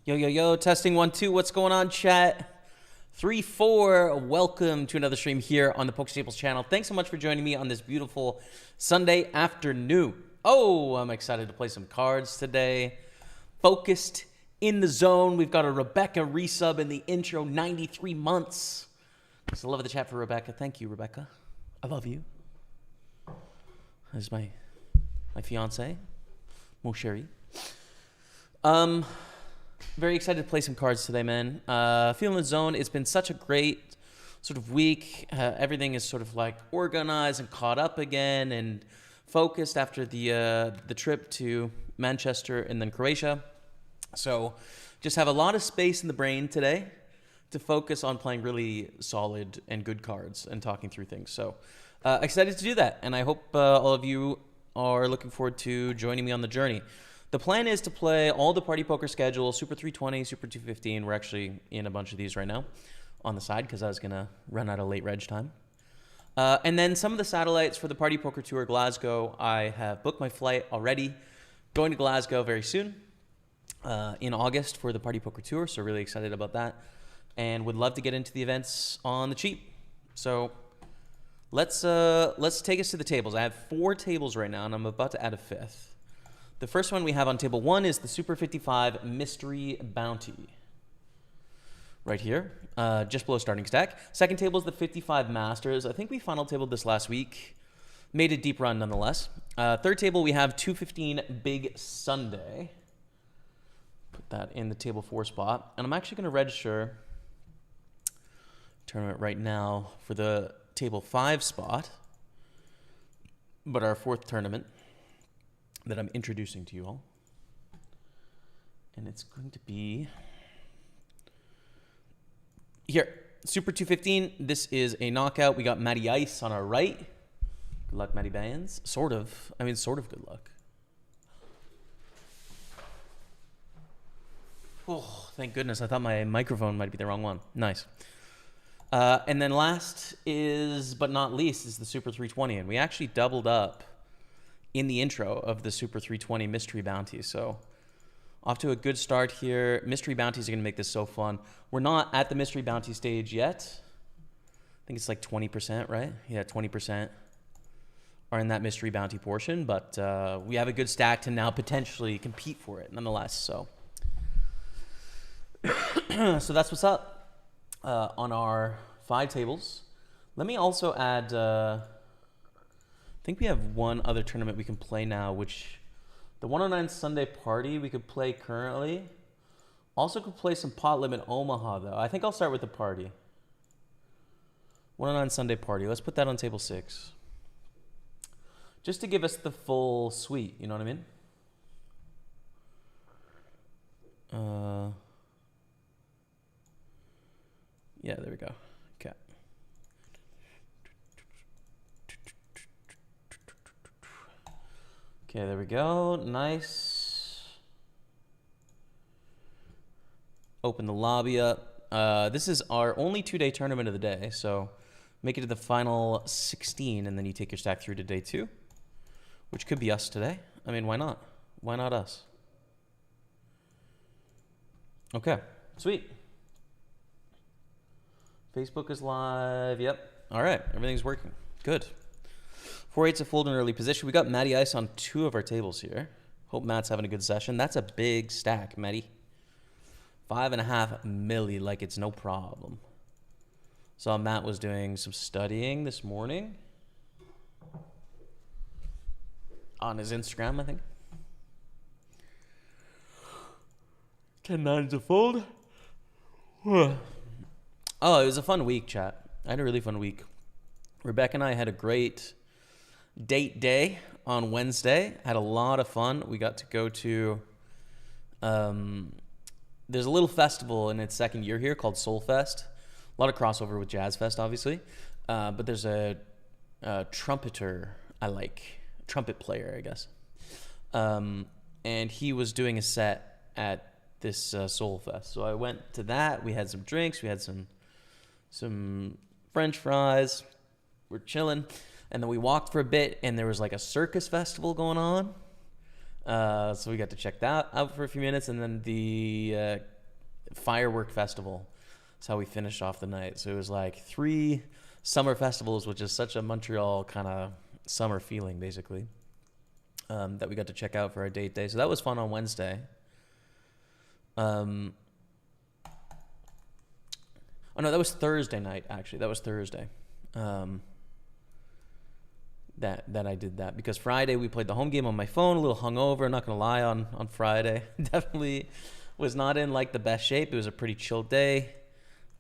Yo, testing 1, 2. What's going on, chat? 3, 4. Welcome to another stream here on the Pokerstaples channel. Thanks so much for joining me on this beautiful Sunday afternoon. Oh, I'm excited to play some cards today. Focused in the zone. We've got a Rebecca resub in the intro, 93 months. Just love the chat for Rebecca. Thank you, Rebecca. I love you. This is my fiance, mon chéri. Very excited to play some cards today, man. Feeling the zone. It's been such a great sort of week. Everything is sort of like organized and caught up again and focused after the trip to Manchester and then Croatia. So just have a lot of space in the brain today to focus on playing really solid and good cards and talking through things. So excited to do that. And I hope all of you are looking forward to joining me on the journey. The plan is to play all the Party Poker schedule, Super 320, Super 215. We're actually in a bunch of these right now on the side because I was going to run out of late reg time. And then some of the satellites for the Party Poker Tour Glasgow. I have booked my flight already. Going to Glasgow very soon in August for the Party Poker Tour. So really excited about that. And would love to get into the events on the cheap. So let's take us to the tables. I have 4 tables right now, and I'm about to add a 5th. The first one we have on table 1 is the Super 55 Mystery Bounty. Right here, just below starting stack. Second table is the 55 Masters. I think we final tabled this last week. Made a deep run nonetheless. Third table, we have 215 Big Sunday. Put that in the table 4 spot. And I'm actually going to register tournament right now for the table 5 spot. But our 4th tournament that I'm introducing to you all. And it's going to be here, Super 215. This is a knockout. We got Matty Ice on our right. Good luck, Matty Bands. Sort of good luck. Oh, thank goodness. I thought my microphone might be the wrong one. Nice. And then last is, but not least, is the Super 320. And we actually doubled up in the intro of the Super 320 Mystery Bounty. So off to a good start here. Mystery Bounties are going to make this so fun. We're not at the Mystery Bounty stage yet. I think it's like 20%, right? Yeah, 20% are in that Mystery Bounty portion. But we have a good stack to now potentially compete for it nonetheless. So, so that's what's up on our 5 tables. Let me also add... I think we have one other tournament we can play now, which the 109 Sunday Party we could play currently. Also could play some pot limit Omaha though. I think I'll start with the party. 109 Sunday Party. Let's put that on table 6. Just to give us the full suite, you know what I mean? Yeah, there we go. Okay. Okay, there we go. Nice. Open the lobby up. This is our only 2-day tournament of the day, so make it to the final 16, and then you take your stack through to day 2, which could be us today. I mean, why not? Why not us? Okay, sweet. Facebook is live. Yep. All right, everything's working. Good. 4-8's a fold in early position. We got Matty Ice on 2 of our tables here. Hope Matt's having a good session. That's a big stack, Matty. 5.5 milli, like it's no problem. Saw Matt was doing some studying this morning on his Instagram, I think. 10-9's a fold. Oh, it was a fun week, chat. I had a really fun week. Rebecca and I had a great date day on Wednesday. Had a lot of fun. We got to go to there's a little festival in its 2nd year here called Soul Fest. A lot of crossover with Jazz Fest, obviously. But there's a trumpeter trumpet player, I guess. And he was doing a set at this Soul Fest. So I went to that. We had some drinks. We had some French fries. We're chilling. And then we walked for a bit, and there was like a circus festival going on. So we got to check that out for a few minutes. And then the firework festival. That's how we finished off the night. So it was like 3 summer festivals, which is such a Montreal kind of summer feeling, basically, that we got to check out for our date day. So that was fun on Wednesday. Oh no, that was Thursday night, actually. That was Thursday. That I did that, because Friday we played the home game on my phone, a little hungover, not gonna lie, on Friday. Definitely was not in like the best shape. It was a pretty chill day.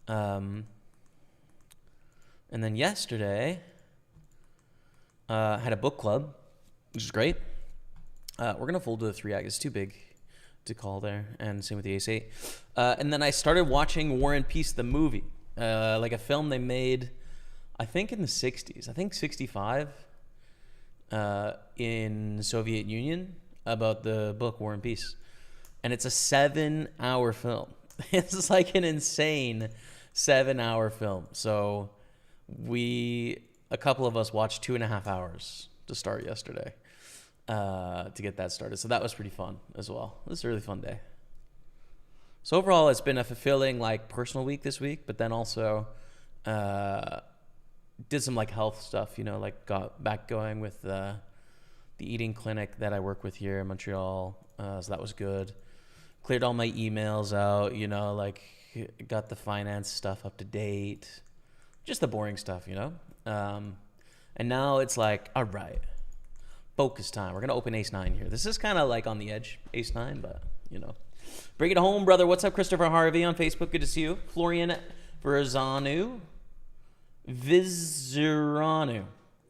And then yesterday, had a book club, which is great. We're gonna fold to the 3-act. It's too big to call there, and same with the ace-8. And then I started watching War and Peace, the movie, like a film they made, I think in the 60s, I think 65, in Soviet Union, about the book War and Peace. And it's a 7-hour film. It's like an insane 7-hour film. So a couple of us watched 2.5 hours to start yesterday, to get that started. So that was pretty fun as well. It was a really fun day. So overall, it's been a fulfilling, like, personal week this week, but then also did some like health stuff, like got back going with the eating clinic that I work with here in Montreal. So that was good. Cleared all my emails out, like got the finance stuff up to date. Just the boring stuff, And now it's like, all right, focus time. We're going to open ace-9 here. This is kind of like on the edge, ace-9, but, Bring it home, brother. What's up, Christopher Harvey on Facebook? Good to see you. Florian Viziranu.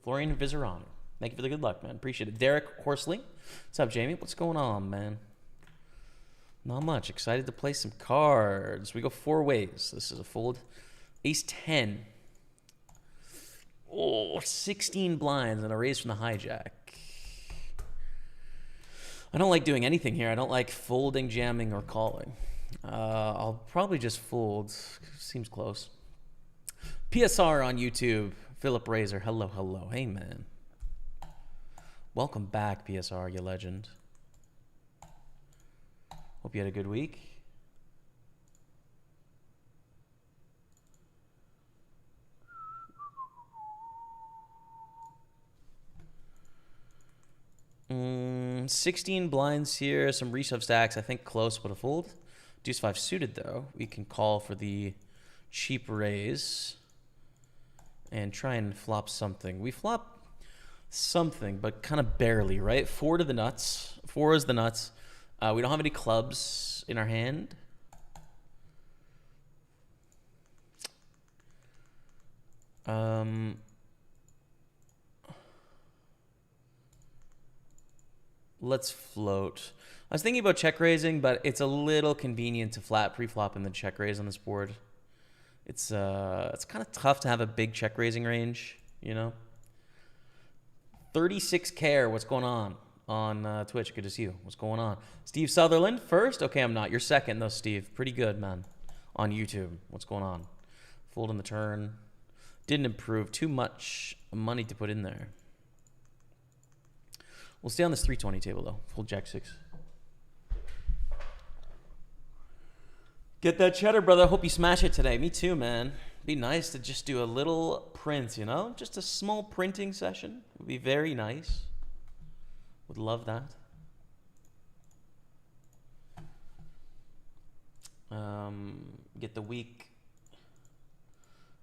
Florian Viziranu. Thank you for the good luck, man. Appreciate it. Derek Horsley. What's up, Jamie? What's going on, man? Not much. Excited to play some cards. We go 4 ways. This is a fold. Ace-10. Oh, 16 blinds and a raise from the hijack. I don't like doing anything here. I don't like folding, jamming, or calling. I'll probably just fold. Seems close. PSR on YouTube. Philip Razor. Hello, hello. Hey, man. Welcome back, PSR, you legend. Hope you had a good week. Mm, 16 blinds here. Some reshove stacks. I think close, but a fold. Deuce 5 suited, though. We can call for the cheap raise and try and flop something. We flop something, but kind of barely, right? 4 to the nuts. 4 is the nuts. We don't have any clubs in our hand. Let's float. I was thinking about check raising, but it's a little convenient to flat pre-flop and then check raise on this board. It's kind of tough to have a big check raising range, 36K. What's going on Twitch? Good to see you. What's going on? Steve Sutherland first. Okay, I'm not. You're second though, Steve. Pretty good, man. On YouTube. What's going on? Fold in the turn. Didn't improve. Too much money to put in there. We'll stay on this 320 table though. Fold Jack 6. Get that cheddar, brother. Hope you smash it today. Me too, man. Be nice to just do a little print, Just a small printing session. Would be very nice. Would love that. Get the week.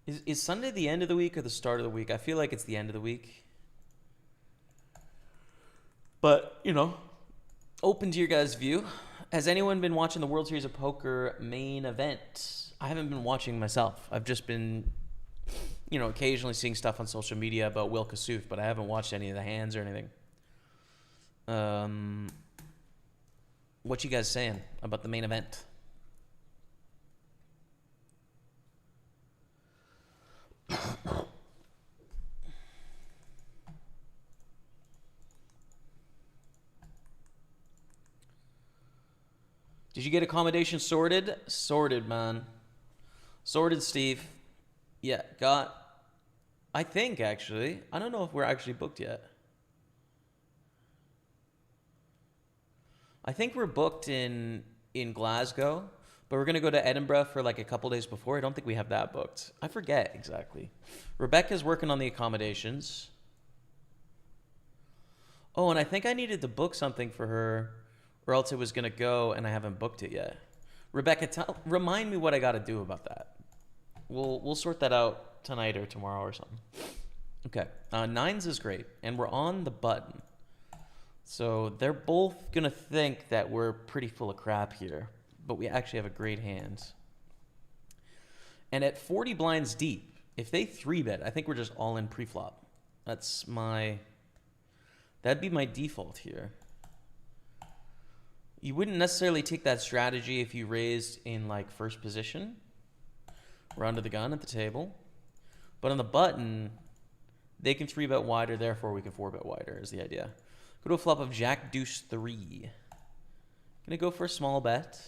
Is Sunday the end of the week or the start of the week? I feel like it's the end of the week. But, open to your guys' view. Has anyone been watching the World Series of Poker main event? I haven't been watching myself. I've just been, occasionally seeing stuff on social media about Will Kassouf, but I haven't watched any of the hands or anything. What you guys saying about the main event? Did you get accommodation sorted? Sorted, man. Sorted, Steve. Yeah, I think, actually. I don't know if we're actually booked yet. I think we're booked in Glasgow, But we're going to go to Edinburgh for like a couple days before. I don't think we have that booked. I forget exactly. Rebecca's working on the accommodations. Oh, and I think I needed to book something for her, or else it was going to go, and I haven't booked it yet. Rebecca, remind me what I got to do about that. We'll sort that out tonight or tomorrow or something. Okay, nines is great, and we're on the button. So they're both going to think that we're pretty full of crap here, but we actually have a great hand. And at 40 blinds deep, if they 3-bet, I think we're just all in pre-flop. That'd be my default here. You wouldn't necessarily take that strategy if you raised in like first position. We're under the gun at the table. But on the button, they can 3-bet wider, therefore we can 4-bet wider is the idea. Go to a flop of Jack Deuce 3. Gonna go for a small bet.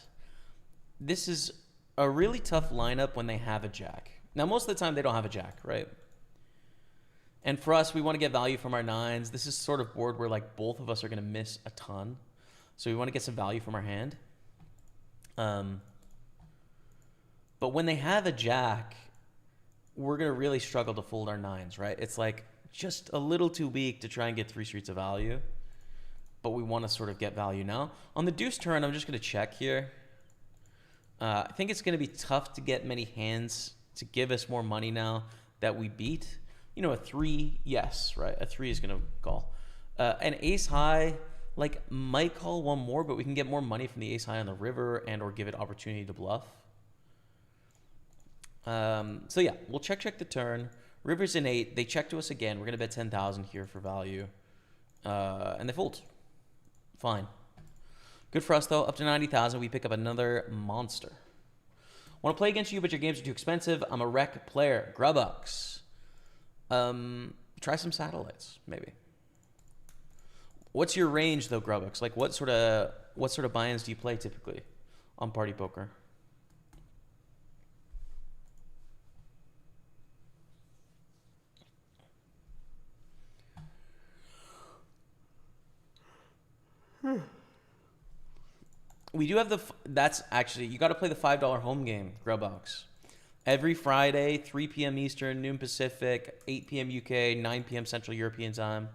This is a really tough lineup when they have a jack. Now, most of the time they don't have a jack, right? And for us, we want to get value from our nines. This is sort of board where like both of us are going to miss a ton. So we want to get some value from our hand. But when they have a jack, we're going to really struggle to fold our nines, right? It's like just a little too weak to try and get 3 streets of value. But we want to sort of get value now. On the deuce turn, I'm just going to check here. I think it's going to be tough to get many hands to give us more money now that we beat. You know, a 3, yes, right? A 3 is going to call. An ace high, like, might call one more, but we can get more money from the ace high on the river and or give it opportunity to bluff. So yeah, we'll check the turn. River's an 8. They check to us again. We're going to bet 10,000 here for value. And they fold. Fine. Good for us, though. Up to 90,000, we pick up another monster. Want to play against you, but your games are too expensive. I'm a rec player. Grubbucks. Try some satellites, maybe. What's your range, though, Grubbucks? Like, what sort of buy-ins do you play typically on Party Poker? We do have that's actually, you got to play the $5 home game, Grubbox. Every Friday, 3 p.m. Eastern, noon Pacific, 8 p.m. UK, 9 p.m. Central European time.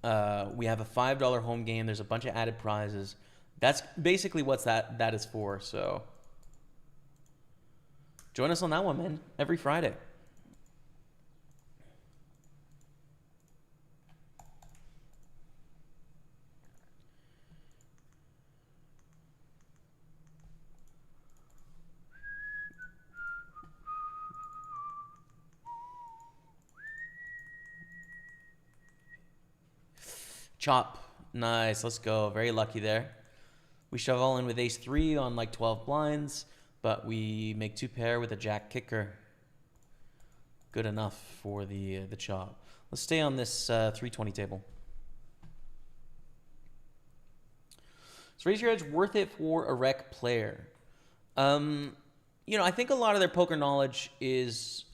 We have a $5 home game. There's a bunch of added prizes. That's basically what that is for. So join us on that one, man. Every Friday. Chop. Nice. Let's go. Very lucky there. We shove all in with ace 3 on like 12 blinds, but we make 2 pair with a jack kicker. Good enough for the chop. Let's stay on this 320 table. So raise your edge, worth it for a rec player. You know, I think a lot of their poker knowledge is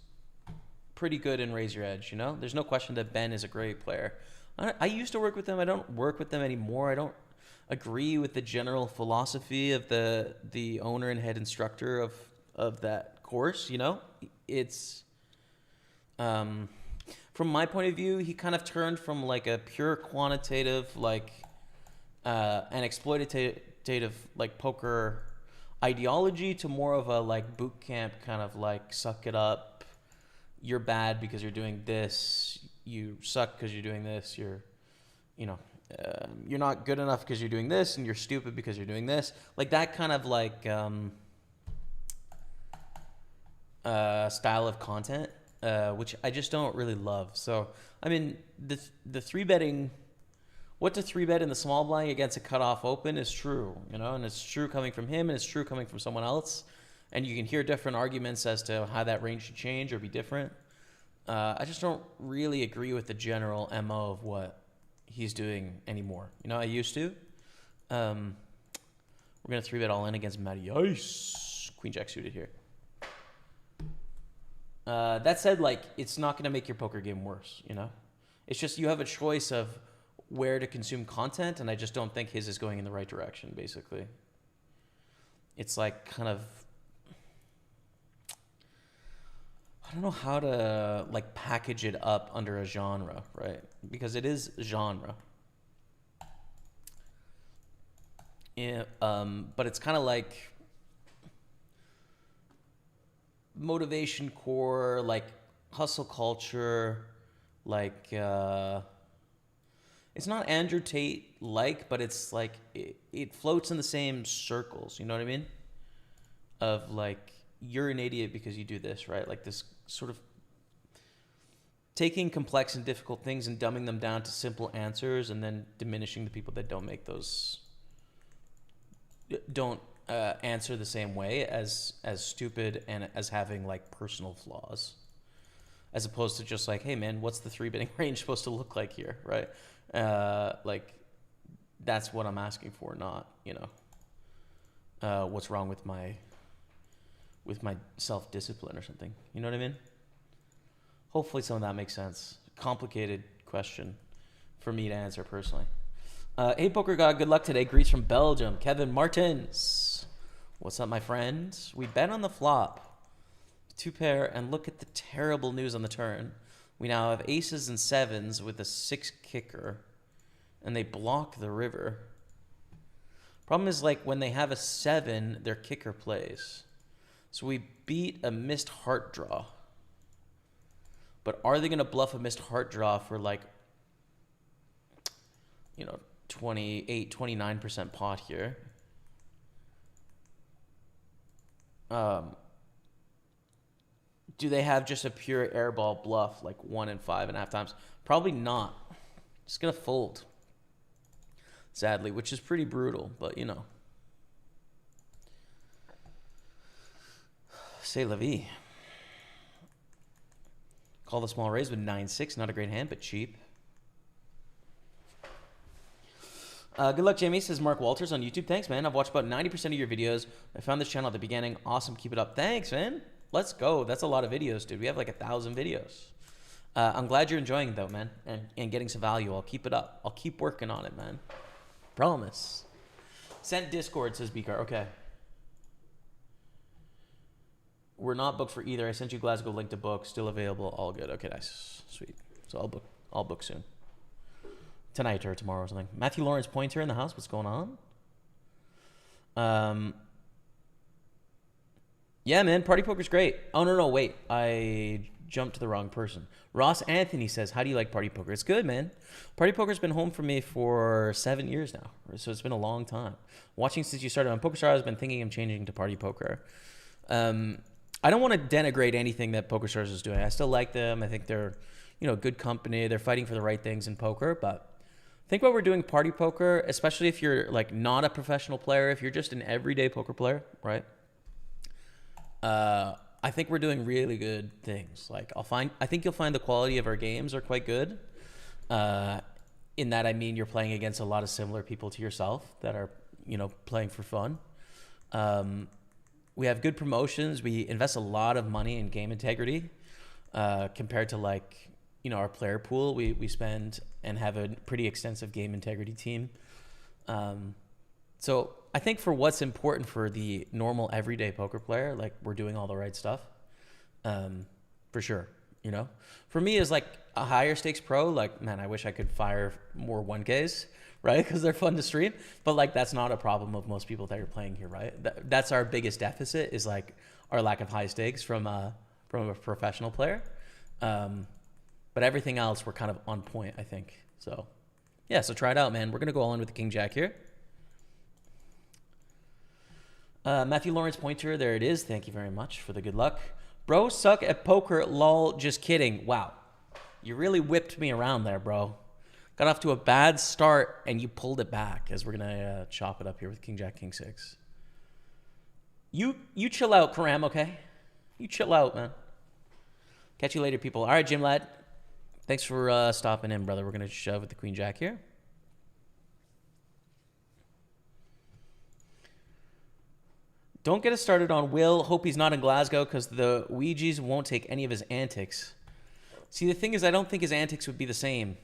pretty good in raise your edge, you know? There's no question that Ben is a great player. I used to work with them. I don't work with them anymore. I don't agree with the general philosophy of the owner and head instructor of that course, you know? It's from my point of view, he kind of turned from like a pure quantitative like an exploitative like poker ideology to more of a like boot camp kind of like suck it up. You're bad because you're doing this. You suck because you're doing this. You're not good enough because you're doing this, and you're stupid because you're doing this. Like that kind of like style of content, which I just don't really love. So I mean, the 3-betting, what to 3-bet in the small blind against a cutoff open is true, you know, and it's true coming from him, and it's true coming from someone else, and you can hear different arguments as to how that range should change or be different. I just don't really agree with the general MO of what he's doing anymore. You know, I used to. We're going to 3-bet all in against Matty Ice. Queen Jack suited here. That said, like, it's not going to make your poker game worse, you know? It's just you have a choice of where to consume content, and I just don't think his is going in the right direction, basically. it's like kind of, I don't know how to like package it up under a genre, right? Because it is genre. Yeah, but it's kind of like motivation core, like hustle culture, like it's not Andrew Tate like, but it's like it floats in the same circles. You know what I mean? Of like, you're an idiot because you do this, right? Like this sort of taking complex and difficult things and dumbing them down to simple answers, and then diminishing the people that don't make those, don't answer the same way as stupid and as having like personal flaws, as opposed to just like, hey man, what's the 3-betting range supposed to look like here, right? Like that's what I'm asking for, not, you know, what's wrong with my self-discipline or something. You know what I mean? Hopefully some of that makes sense. Complicated question for me to answer personally. Hey, Poker God, good luck today. Greets from Belgium. Kevin Martins. What's up, my friend? We bet on the flop. 2-pair, and look at the terrible news on the turn. We now have aces and sevens with a 6 kicker, and they block the river. Problem is, like, when they have a 7, their kicker plays. So we beat a missed heart draw. But are they going to bluff a missed heart draw for, like, you know, 28, 29% pot here? Do they have just a pure airball bluff, like 1 and 5.5 times? Probably not. Just going to fold. Sadly, which is pretty brutal, but you know. C'est la vie. Call the small raise with 9-6. Not a great hand, but cheap. Good luck, Jamie, says Mark Walters on YouTube. Thanks, man. I've watched about 90% of your videos. I found this channel at the beginning. Awesome. Keep it up. Thanks, man. Let's go. That's a lot of videos, dude. We have like 1,000 videos. I'm glad you're enjoying it, though, man, and getting some value. I'll keep it up. I'll keep working on it, man. Promise. Sent Discord, says Bcar. Okay. We're not booked for either. I sent you Glasgow link to book. Still available. All good. Okay, nice. Sweet. So I'll book soon. Tonight or tomorrow or something. Matthew Lawrence Pointer in the house. What's going on? Yeah, man. Party Poker's great. Oh, no, wait. I jumped to the wrong person. Ross Anthony says, how do you like Party Poker? It's good, man. Party Poker's been home for me for 7 years now. So it's been a long time. Watching since you started on PokerStars, I've been thinking of changing to Party Poker. I don't want to denigrate anything that PokerStars is doing. I still like them. I think they're, you know, good company. They're fighting for the right things in poker. But I think what we're doing Party Poker, especially if you're like not a professional player, if you're just an everyday poker player, right? I think we're doing really good things. Like I think you'll find the quality of our games are quite good. In that, I mean, you're playing against a lot of similar people to yourself that are, you know, playing for fun. We have good promotions. We invest a lot of money in game integrity, compared to like, you know, our player pool. We spend and have a pretty extensive game integrity team. So I think for what's important for the normal everyday poker player, like we're doing all the right stuff, for sure. You know, for me as like a higher stakes pro, like, man, I wish I could fire more 1Ks, right? Because they're fun to stream, but like, that's not a problem of most people that are playing here, right? That's our biggest deficit, is like our lack of high stakes from a professional player. But everything else, we're kind of on point, I think. So yeah, so try it out, man. We're going to go all in with the King Jack here. Matthew Lawrence Pointer, there it is. Thank you very much for the good luck. Bro, suck at poker, lol, just kidding. Wow. You really whipped me around there, bro. Got off to a bad start, and you pulled it back, as we're going to chop it up here with King Jack, King 6. You chill out, Karam, okay? You chill out, man. Catch you later, people. All right, Jim Lad. Thanks for stopping in, brother. We're going to shove with the Queen Jack here. Don't get us started on Will. Hope he's not in Glasgow, because the Ouija's won't take any of his antics. See, the thing is, I don't think his antics would be the same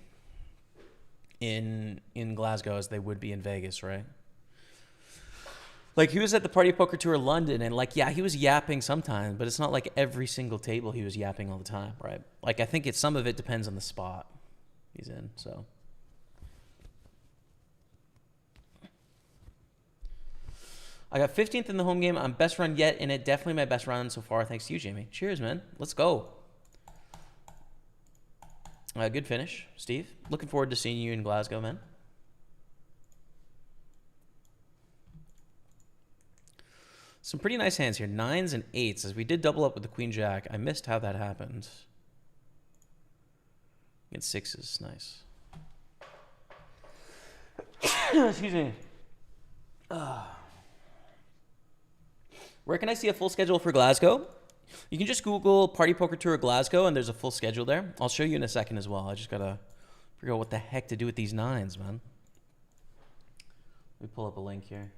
in Glasgow as they would be in Vegas, right? Like, he was at the Party Poker Tour London, and, like, yeah, he was yapping sometimes, but it's not like every single table he was yapping all the time, right? Like, I think some of it depends on the spot he's in, so. I got 15th in the home game. I'm best run yet in it. Definitely my best run so far. Thanks to you, Jamie. Cheers, man. Let's go. Good finish, Steve. Looking forward to seeing you in Glasgow, man. Some pretty nice hands here. 9s and 8s. As we did double up with the Queen Jack. I missed how that happened. Against 6s. Nice. Excuse me. Where can I see a full schedule for Glasgow? You can just Google Party Poker Tour Glasgow, and there's a full schedule there. I'll show you in a second as well. I just got to figure out what the heck to do with these 9s, man. Let me pull up a link here.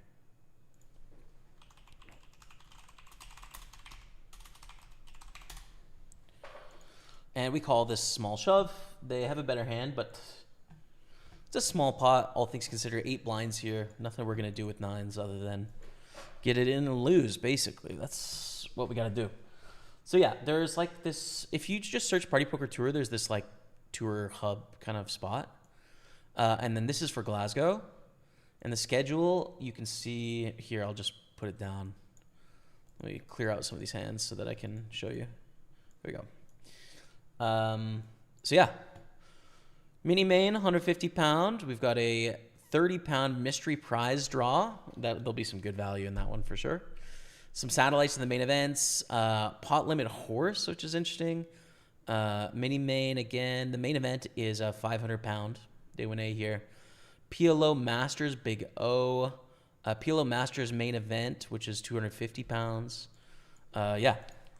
And we call this small shove. They have a better hand, but it's a small pot. All things considered, 8 blinds here. Nothing we're going to do with 9s other than get it in and lose, basically. That's what we got to do. So, yeah, there's like this. If you just search Party Poker Tour, there's this like tour hub kind of spot. And then this is for Glasgow. And the schedule, you can see here. I'll just put it down. Let me clear out some of these hands so that I can show you. There we go. So yeah, mini main, 150 pound. We've got a 30 pound mystery prize draw. There'll be some good value in that one for sure. Some satellites in the main events, pot limit horse, which is interesting. Mini main again. The main event is a 500 pound. Day 1A here. PLO Masters, big O. PLO Masters main event, which is 250 pounds. Yeah,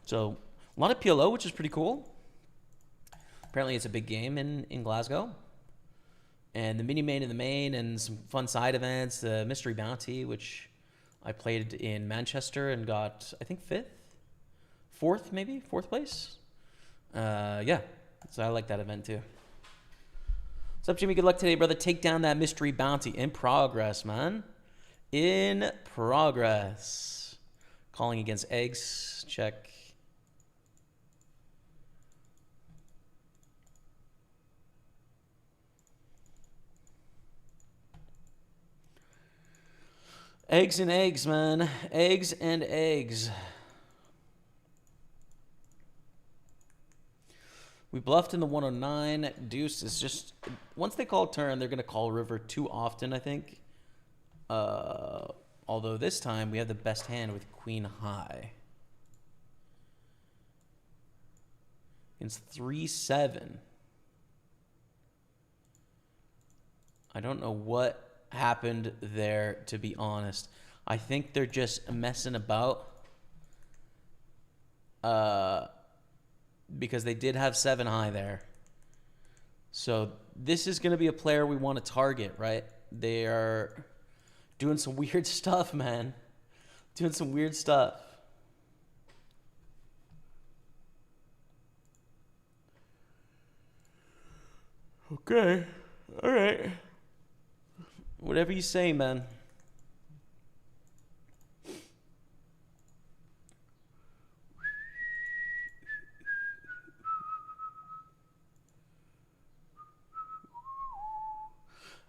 so a lot of PLO, which is pretty cool. Apparently it's a big game in Glasgow. And the mini main in the main and some fun side events. The Mystery Bounty, which I played in Manchester and got, I think, 4th place. Yeah, so I like that event too. What's up, Jimmy? Good luck today, brother. Take down that Mystery Bounty. In progress, man. In progress. Calling against eggs. Check. Eggs and eggs, man. Eggs and eggs. We bluffed in the 109. Deuce is just... Once they call turn, they're going to call river too often, I think. Although this time, we have the best hand with queen high. Against 3-7. I don't know what happened there, to be honest. I think they're just messing about because they did have 7 high there. So this is going to be a player we want to target, right? They are doing some weird stuff, man. Doing some weird stuff. Okay. All right. Whatever you say, man.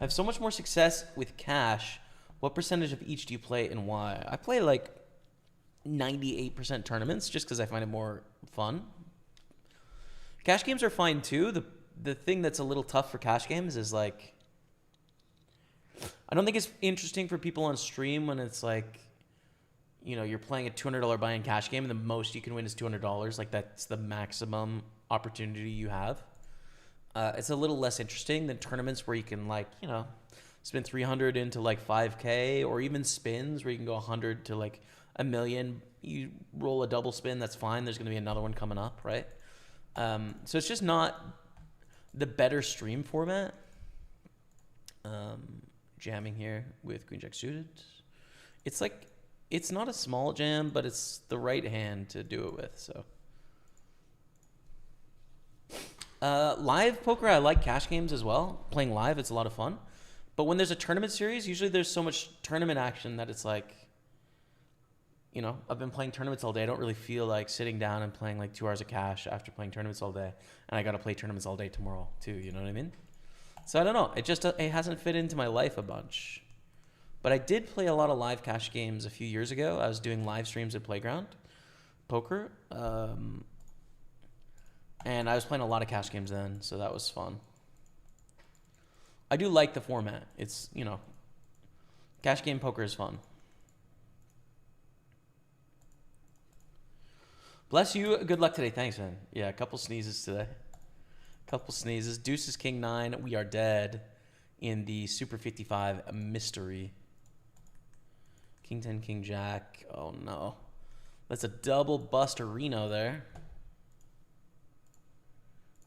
I have so much more success with cash. What percentage of each do you play and why? I play like 98% tournaments just because I find it more fun. Cash games are fine too. The thing that's a little tough for cash games is like, I don't think it's interesting for people on stream when it's like, you know, you're playing a $200 buy-in cash game and the most you can win is $200. Like, that's the maximum opportunity you have. It's a little less interesting than tournaments where you can, like, you know, spin 300 into like 5K, or even spins where you can go 100 to like $1 million. You roll a double spin, that's fine. There's going to be another one coming up, right? So it's just not the better stream format. Jamming here with Queen Jack suited. It's like, it's not a small jam, but it's the right hand to do it with. So live poker, I like cash games as well. Playing live, it's a lot of fun. But when there's a tournament series, usually there's so much tournament action that it's like, you know, I've been playing tournaments all day. I don't really feel like sitting down and playing like 2 hours of cash after playing tournaments all day. And I got to play tournaments all day tomorrow too. You know what I mean? So I don't know. It hasn't fit into my life a bunch. But I did play a lot of live cash games a few years ago. I was doing live streams at Playground Poker. And I was playing a lot of cash games then. So that was fun. I do like the format. It's, you know, cash game poker is fun. Bless you. Good luck today. Thanks, man. Yeah, a couple sneezes today. Couple sneezes. Deuces, King 9. We are dead in the Super 55 mystery. King 10, King Jack. Oh, no. That's a double buster Reno there.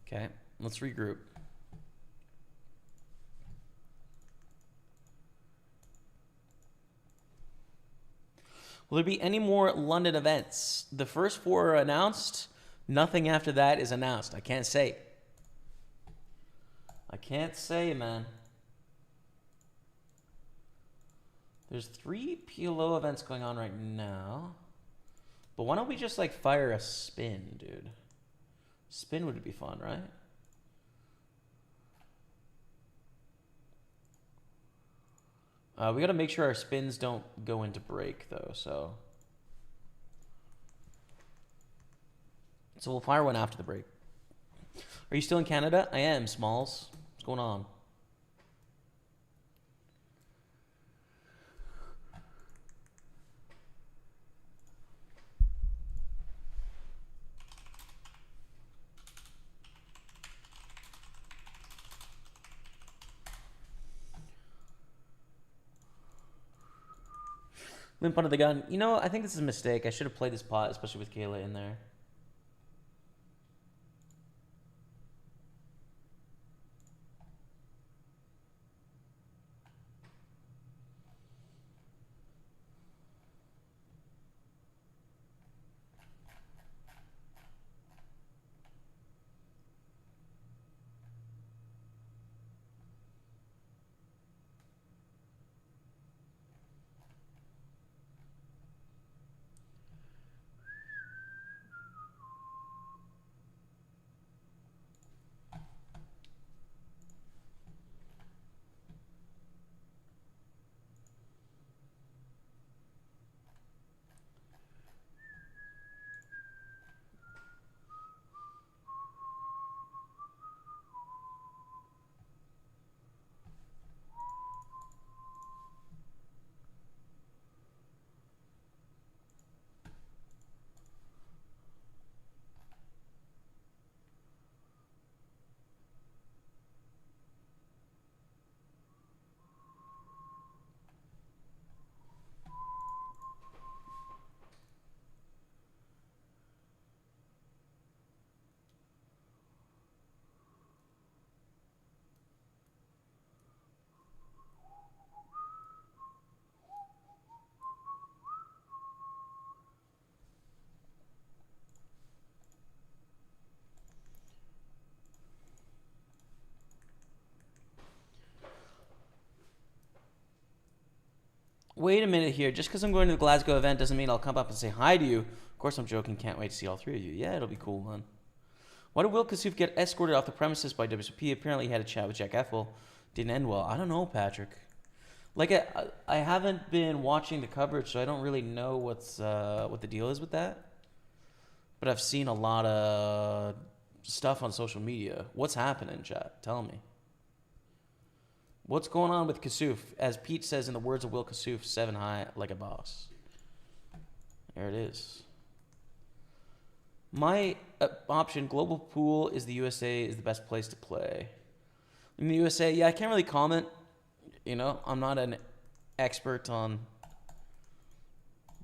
Okay, let's regroup. Will there be any more London events? The first 4 are announced. Nothing after that is announced. I can't say. I can't say, man. There's 3 PLO events going on right now. But why don't we just, like, fire a spin, dude? Spin would be fun, right? We got to make sure our spins don't go into break, though, so we'll fire one after the break. Are you still in Canada? I am, Smalls. What's going on? Limp under the gun. You know, I think this is a mistake. I should have played this pot, especially with Kayla in there. Wait a minute here. Just because I'm going to the Glasgow event doesn't mean I'll come up and say hi to you. Of course I'm joking. Can't wait to see all 3 of you. Yeah, it'll be cool, man. Why did Will Kassouf get escorted off the premises by WSOP? Apparently he had a chat with Jack Effel. Didn't end well. I don't know, Patrick. Like, I haven't been watching the coverage, so I don't really know what the deal is with that. But I've seen a lot of stuff on social media. What's happening, chat? Tell me. What's going on with Kassouf? As Pete says in the words of Will Kassouf, 7 high like a boss. There it is. My option, global pool is the USA is the best place to play. In the USA, yeah, I can't really comment. You know, I'm not an expert on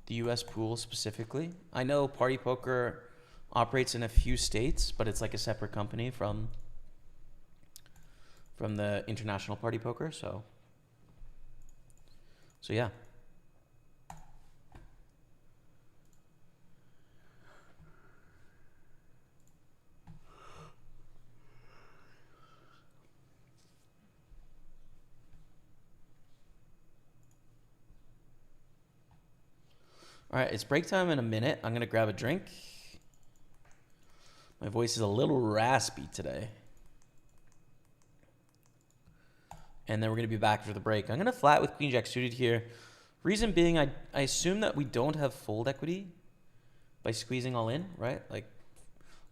the US pool specifically. I know PartyPoker operates in a few states, but it's like a separate company from the international PartyPoker, so yeah. All right, it's break time in a minute. I'm going to grab a drink. My voice is a little raspy today. And then we're going to be back for the break. I'm going to flat with Queen Jack suited here. Reason being, I assume that we don't have fold equity by squeezing all in, right? Like,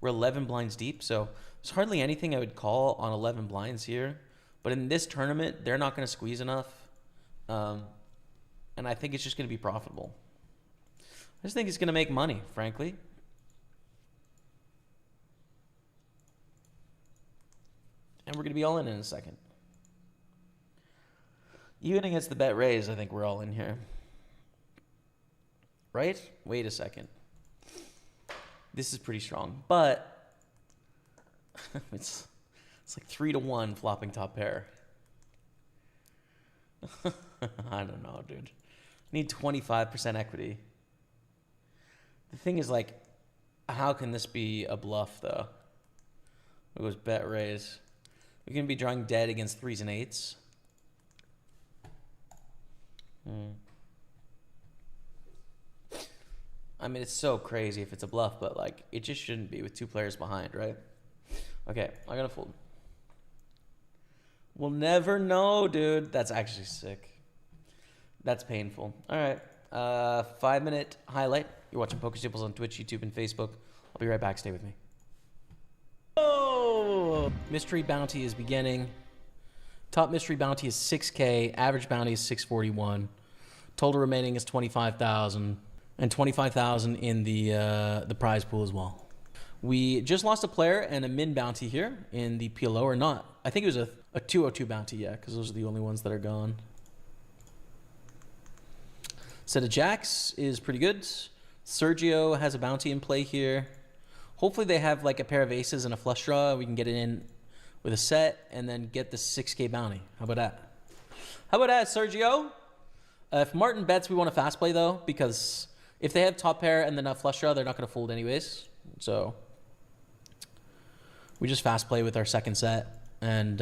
we're 11 blinds deep, so there's hardly anything I would call on 11 blinds here. But in this tournament, they're not going to squeeze enough. And I think it's just going to be profitable. I just think it's going to make money, frankly. And we're going to be all in a second. Even against the bet raise, I think we're all in here. Right? Wait a second. This is pretty strong. But it's like 3-1 flopping top pair. I don't know, dude. Need 25% equity. The thing is, like, how can this be a bluff, though? It was bet raise. We're going to be drawing dead against 3s and 8s. I mean, it's so crazy if it's a bluff, but, like, it just shouldn't be with 2 players behind, right? Okay, I'm going to fold. We'll never know, dude. That's actually sick. That's painful. All right. 5-minute highlight. You're watching Pokerstaples on Twitch, YouTube, and Facebook. I'll be right back. Stay with me. Oh! Mystery bounty is beginning. Top mystery bounty is 6K. Average bounty is 641. Total remaining is 25,000, and 25,000 in the prize pool as well. We just lost a player and a min bounty here in the PLO, or not. I think it was a 202 bounty, yeah, because those are the only ones that are gone. Set of jacks is pretty good. Sergio has a bounty in play here. Hopefully they have like a pair of aces and a flush draw. We can get it in with a set and then get the 6K bounty. How about that? How about that, Sergio? If Martin bets, we want to fast play though, because if they have top pair and then a flush draw, they're not going to fold anyways. So we just fast play with our second set. And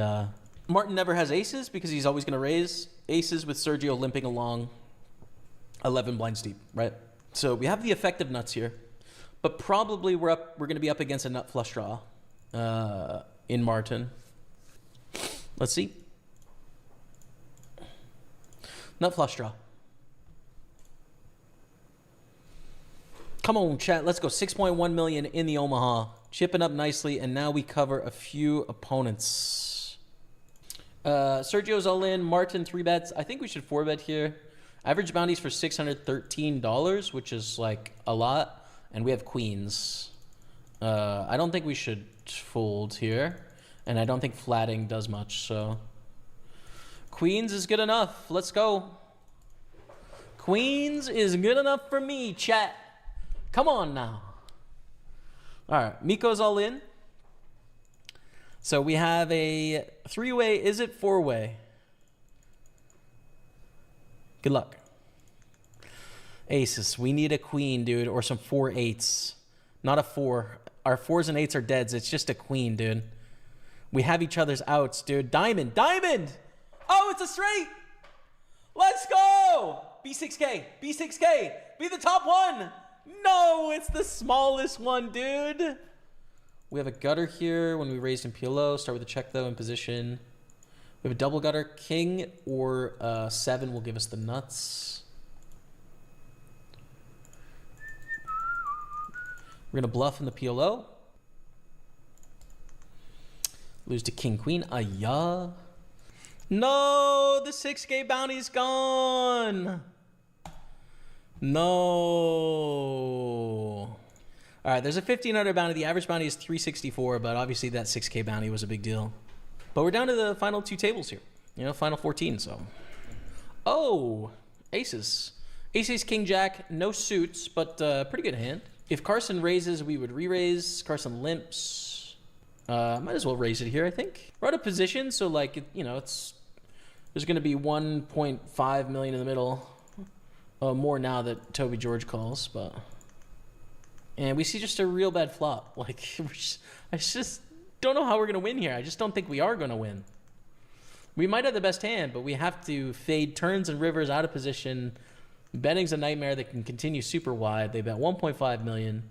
Martin never has aces because he's always going to raise aces with Sergio limping along 11 blinds deep, right? So we have the effective nuts here, but probably we're going to be up against a nut flush draw in Martin. Let's see. Nut flush draw. Come on, chat. Let's go. 6.1 million in the Omaha. Chipping up nicely, and now we cover a few opponents. Sergio's all in. Martin 3 bets. I think we should 4 bet here. Average bounties for $613, which is like a lot. And we have queens. I don't think we should fold here. And I don't think flatting does much, so. Queens is good enough. Let's go. Queens is good enough for me, chat. Come on now. All right, Miko's all in. So we have a 3-way. Is it 4-way? Good luck. Aces. We need a queen, dude, or some 4-8s. Not a 4. Our 4s and 8s are deads. It's just a queen, dude. We have each other's outs, dude. Diamond. Diamond! Oh, it's a straight! Let's go! B6K. B6K. Be the top one! No, it's the smallest one, dude. We have a gutter here when we raised in PLO. Start with a check, though, in position. We have a double gutter. King or 7 will give us the nuts. We're going to bluff in the PLO. Lose to king, queen. Ayah. No, the 6K bounty's gone. No. All right, there's a 1,500 bounty. The average bounty is 364, but obviously that 6K bounty was a big deal. But we're down to the final 2 tables here. You know, final 14, so. Oh, aces. Aces, king, jack, no suits, but pretty good hand. If Carson raises, we would re-raise. Carson limps. Might as well raise it here, I think. We're out of position, so like, you know, there's going to be 1.5 million in the middle. More now that Toby George calls, but. And we see just a real bad flop. Like, I just don't know how we're going to win here. I just don't think we are going to win. We might have the best hand, but we have to fade turns and rivers out of position Betting's a nightmare that can continue super wide. They bet 1.5 million.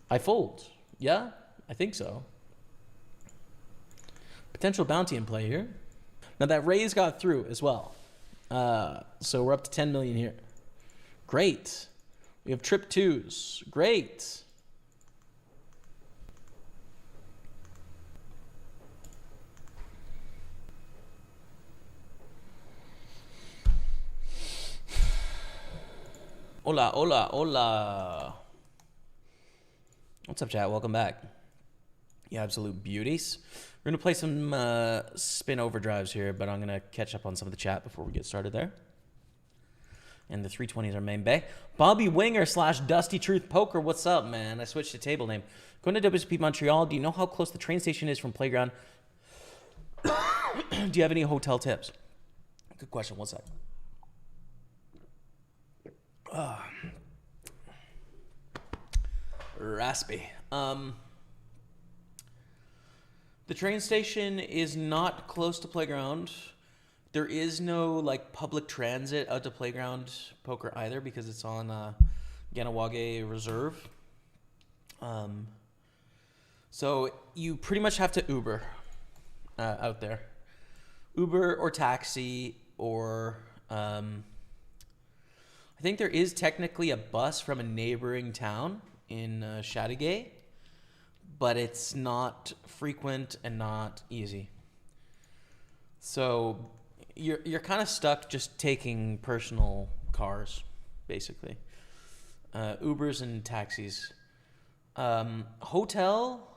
I fold. Yeah, I think so. Potential bounty in play here. Now that raise got through as well. So we're up to 10 million here. Great. We have trip twos. Great. Hola, hola, hola. What's up, chat? Welcome back. You absolute beauties. We're going to play some spin overdrives here, but I'm going to catch up on some of the chat before we get started there. And the 320s are main bay. Bobby Winger / Dusty Truth Poker. What's up, man? I switched to table name. Going to WSP Montreal. Do you know how close the train station is from Playground? Do you have any hotel tips? Good question. One sec. Raspy. The train station is not close to Playground. There is no like public transit out to Playground Poker either because it's on Ganawage Reserve. So you pretty much have to Uber out there. Uber or taxi or I think there is technically a bus from a neighboring town in Chateauguay, but it's not frequent and not easy. So you're kind of stuck just taking personal cars, basically. Ubers and taxis. Hotel,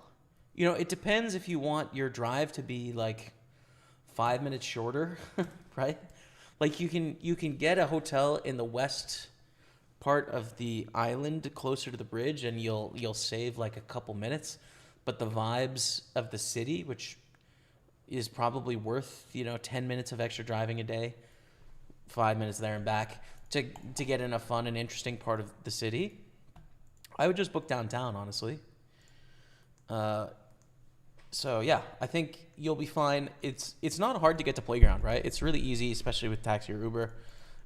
it depends if you want your drive to be like 5 minutes shorter, right? Like you can get a hotel in the west part of the island closer to the bridge and you'll save like a couple minutes, but the vibes of the city, which is probably worth 10 minutes of extra driving a day, 5 minutes there and back to get in a fun and interesting part of the city, I would just book downtown, honestly. So yeah, I think you'll be fine. It's not hard to get to Playground, right? It's really easy, especially with taxi or Uber.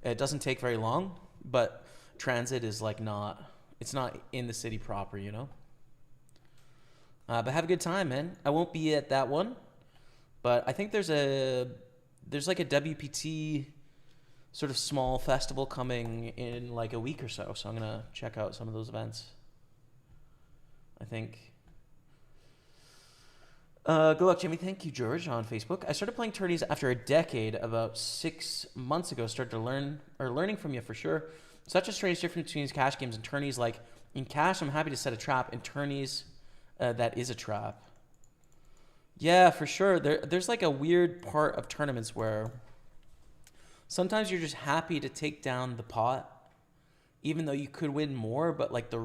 It doesn't take very long, but transit is like it's not in the city proper, But have a good time, man. I won't be at that one, but I think there's like a WPT sort of small festival coming in like a week or so. So I'm gonna check out some of those events. I think. Good luck, Jimmy. Thank you, George, on Facebook. I started playing tourneys after a decade, about 6 months ago. Started to learning from you for sure. Such a strange difference between cash games and tourneys. Like in cash, I'm happy to set a trap. In tourneys, that is a trap. Yeah, for sure. There's like a weird part of tournaments where sometimes you're just happy to take down the pot, even though you could win more, but like the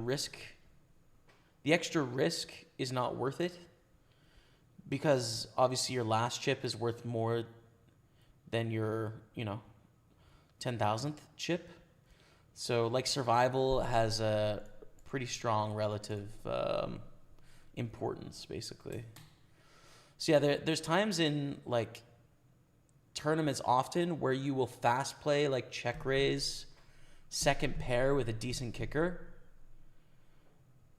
extra risk is not worth it. Because obviously your last chip is worth more than your, 10,000th chip. So like survival has a pretty strong relative importance, basically. So yeah, there's times in like tournaments often where you will fast play like check raise, second pair with a decent kicker,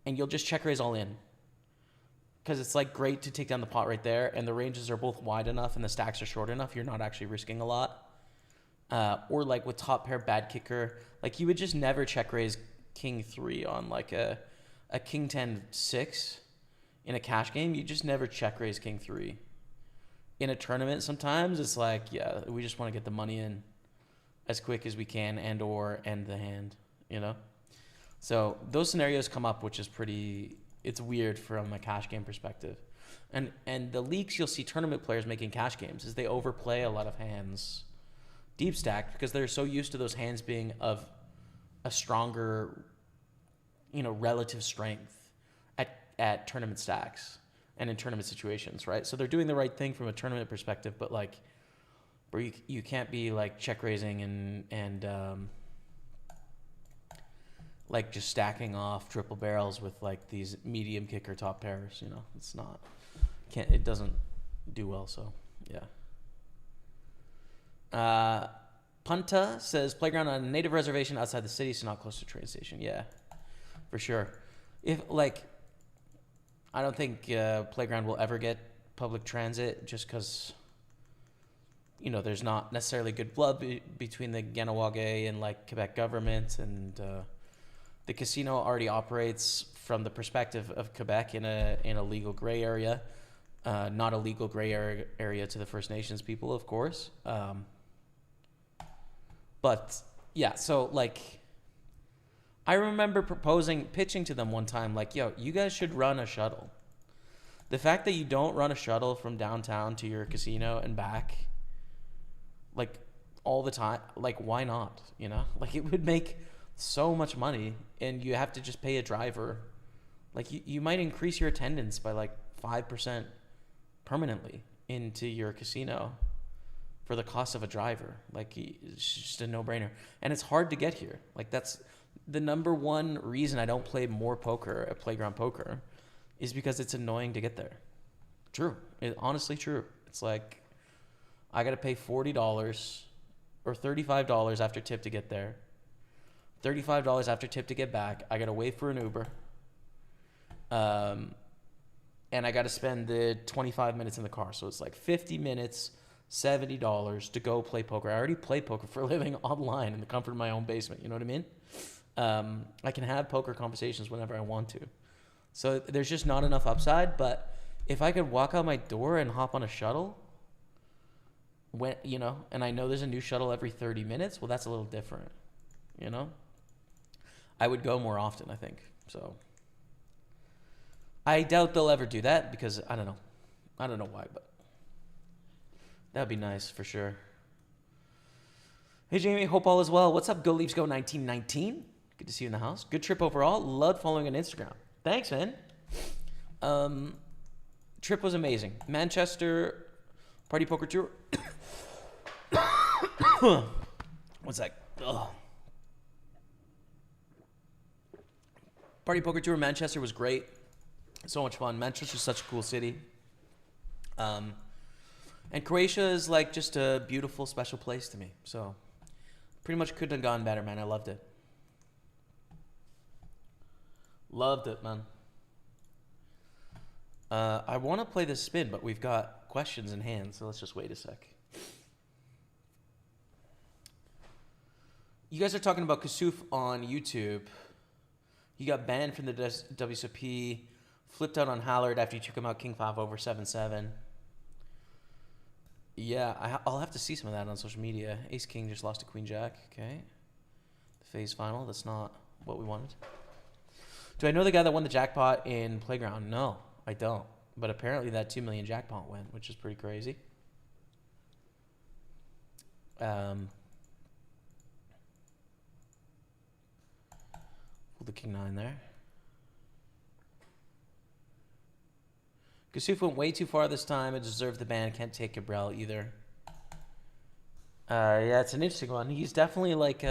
and you'll just check raise all in. Because it's like great to take down the pot right there, and the ranges are both wide enough and the stacks are short enough, you're not actually risking a lot. Or like with top pair bad kicker, like you would just never check raise king 3 on like a king 10 6 in a cash game. You just never check raise king 3. In a tournament, sometimes it's like, yeah, we just want to get the money in as quick as we can and or end the hand, So those scenarios come up, which is it's weird from a cash game perspective. And the leaks you'll see tournament players making cash games is they overplay a lot of hands deep stacked because they're so used to those hands being of a stronger, relative strength at tournament stacks and in tournament situations, right? So they're doing the right thing from a tournament perspective, but like, bro, you can't be like check raising and like just stacking off triple barrels with like these medium kicker top pairs, it's not, it doesn't do well. So yeah. Punta says playground on a native reservation outside the city, so not close to train station. Yeah, for sure. If like, I don't think playground will ever get public transit just because, you know, there's not necessarily good blood between the Ganawage and like Quebec government, and the casino already operates from the perspective of Quebec in a legal gray area, not a legal gray area to the First Nations people, of course. But yeah, so like, I remember pitching to them one time, like, yo, you guys should run a shuttle. The fact that you don't run a shuttle from downtown to your casino and back, like, all the time, like, why not? You know, like, it would make so much money, and you have to just pay a driver. Like, you might increase your attendance by like 5% permanently into your casino for the cost of a driver. Like, it's just a no-brainer. And it's hard to get here. Like, that's the number one reason I don't play more poker at Playground Poker, is because it's annoying to get there. True. Honestly true. It's like, I got to pay $40 or $35 after tip to get there. $35 after tip to get back. I got to wait for an Uber. And I got to spend the 25 minutes in the car. So it's like 50 minutes, $70 to go play poker. I already play poker for a living online in the comfort of my own basement. You know what I mean? I can have poker conversations whenever I want to. So there's just not enough upside. But if I could walk out my door and hop on a shuttle, when, you know, and I know there's a new shuttle every 30 minutes, well, that's a little different, you know? I would go more often, I think. So I doubt they'll ever do that because I don't know. I don't know why, but that would be nice for sure. Hey, Jamie, hope all is well. What's up, Go Leafs Go 1919? Good to see you in the house. Good trip overall. Loved following on Instagram. Thanks, man. Trip was amazing. Manchester Party Poker Tour. What's that? Ugh. Party Poker Tour in Manchester was great. So much fun. Manchester's such a cool city. And Croatia is like just a beautiful, special place to me. So pretty much couldn't have gone better, man. I loved it. Loved it, man. I want to play this spin, but we've got questions in hand, so let's just wait a sec. You guys are talking about Kasuf on YouTube. He got banned from the WSOP, flipped out on Hallard after he took him out King 5 over 7-7. Yeah, I'll have to see some of that on social media. Ace King just lost to Queen Jack. Okay. The phase final. That's not what we wanted. Do I know the guy that won the jackpot in Playground? No, I don't. But apparently that 2 million jackpot went, which is pretty crazy. Pull the King 9 there. Kasuf went way too far this time. It deserved the ban. Can't take Cabral either. Yeah, it's an interesting one. He's definitely like...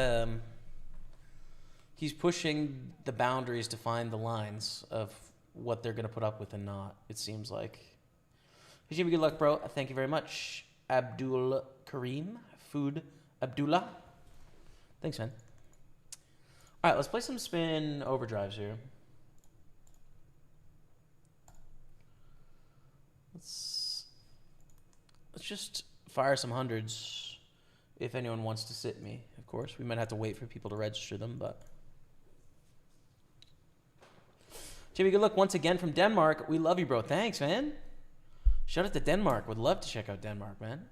he's pushing the boundaries to find the lines of what they're going to put up with and not, it seems like. Hey, Jimmy, good luck, bro. Thank you very much. Abdul Kareem. Food Abdullah. Thanks, man. All right, let's play some spin overdrives here. Let's just fire some hundreds if anyone wants to sit me, of course. We might have to wait for people to register them, but... Jimmy, good luck once again from Denmark. We love you, bro. Thanks, man. Shout out to Denmark. Would love to check out Denmark, man.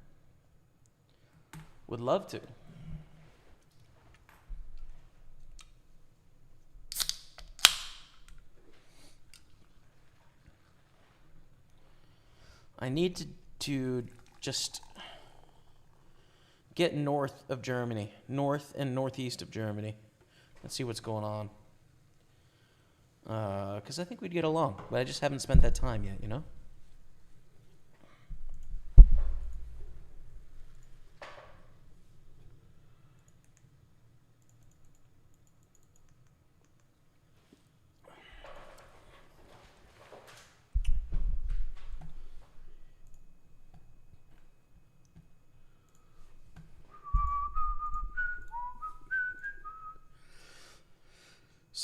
Would love to. I need to just get north of Germany. North and northeast of Germany. Let's see what's going on. Because I think we'd get along, but I just haven't spent that time yet, you know?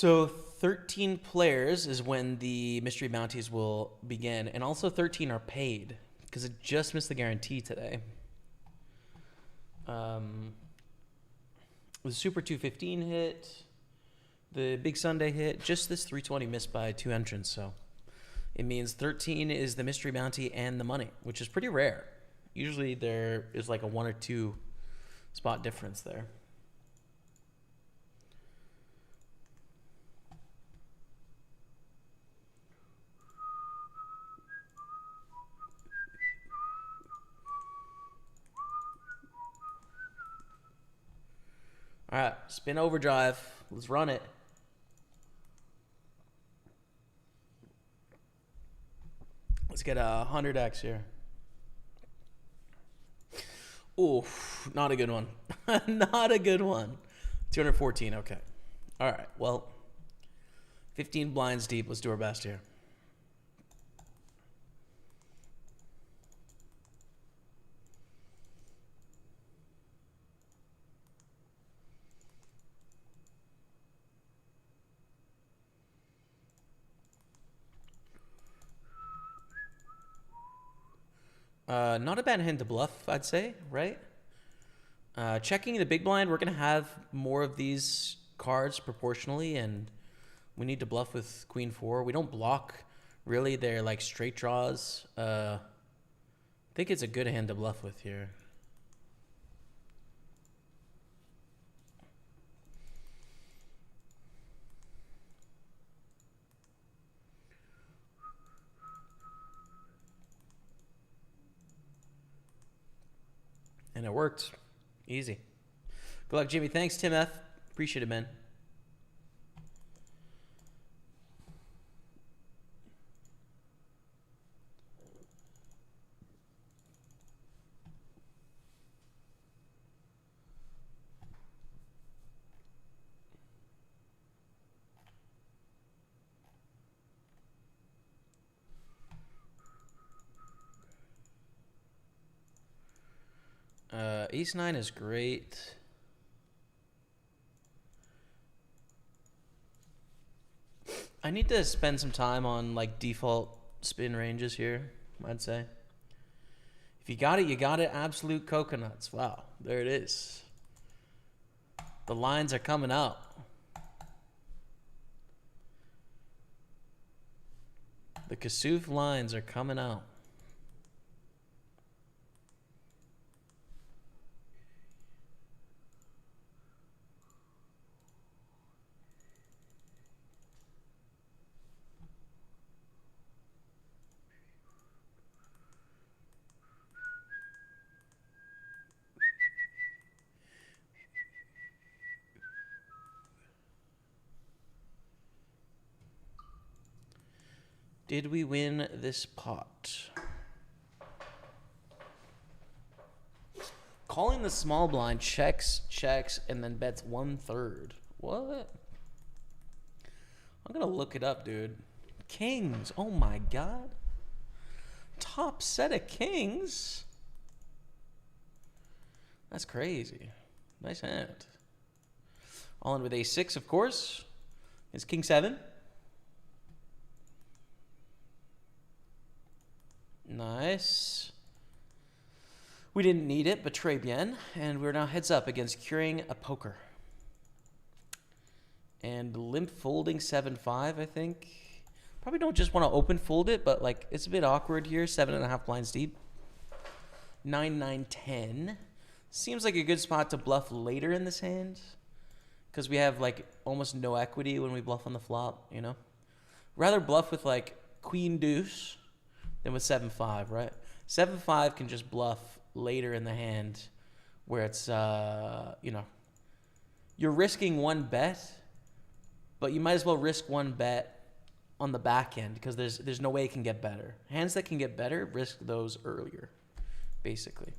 So 13 players is when the mystery bounties will begin, and also 13 are paid because it just missed the guarantee today. The Super 215 hit, the Big Sunday hit, just this 320 missed by 2 entrants, so it means 13 is the mystery bounty and the money, which is pretty rare. Usually there is like a 1 or 2 spot difference there. All right, spin overdrive. Let's run it. Let's get a 100x here. Oof, not a good one. Not a good one. 214, okay. All right, well, 15 blinds deep. Let's do our best here. Not a bad hand to bluff, I'd say, right? Checking the big blind, we're going to have more of these cards proportionally, and we need to bluff with queen 4. We don't block, really. They're like straight draws. I think it's a good hand to bluff with here. And it worked. Easy. Good luck, Jimmy. Thanks, Tim F. Appreciate it, man. Ace 9 is great. I need to spend some time on like default spin ranges here, I'd say. If you got it, you got it. Absolute coconuts. Wow, there it is. The lines are coming out. The Kasuf lines are coming out. Did we win this pot? Calling the small blind, checks, and then bets 1/3. What? I'm gonna look it up, dude. Kings. Oh my god. Top set of kings. That's crazy. Nice hand. All in with A6, of course. It's King 7. Nice. We didn't need it, but très bien. And we're now heads up against curing a poker. And limp folding 7-5, I think. Probably don't just want to open fold it, but like it's a bit awkward here. 7.5 blinds deep. 9-9-10. Seems like a good spot to bluff later in this hand. Because we have like almost no equity when we bluff on the flop, you know. Rather bluff with like queen deuce than with 7-5, right? 7-5 can just bluff later in the hand where it's, you know, you're risking one bet, but you might as well risk one bet on the back end because there's no way it can get better. Hands that can get better, risk those earlier, basically.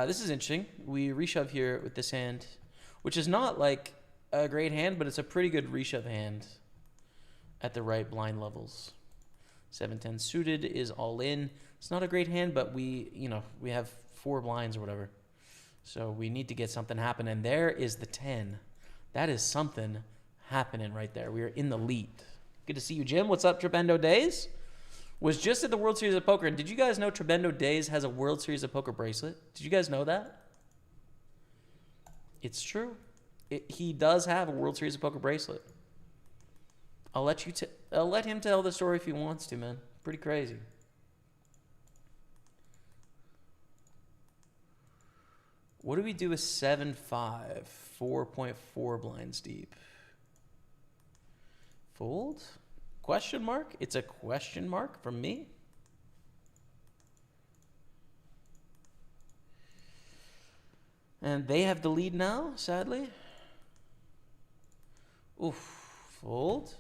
This is interesting. We reshove here with this hand, which is not like a great hand, but it's a pretty good reshove hand. at the right blind levels. 7-10 suited is all in. It's not a great hand, but we have 4 blinds or whatever. So we need to get something happening. And there is the 10. That is something happening right there. We are in the lead. Good to see you, Jim. What's up, Trebendo Days? Was just at the World Series of Poker. And did you guys know Trebendo Days has a World Series of Poker bracelet? Did you guys know that? It's true. He does have a World Series of Poker bracelet. I'll let him tell the story if he wants to, man. Pretty crazy. What do we do with 7-5? 4.4 blinds deep. Fold? Question mark? It's a question mark from me. And they have the lead now, sadly. Oof. Fold.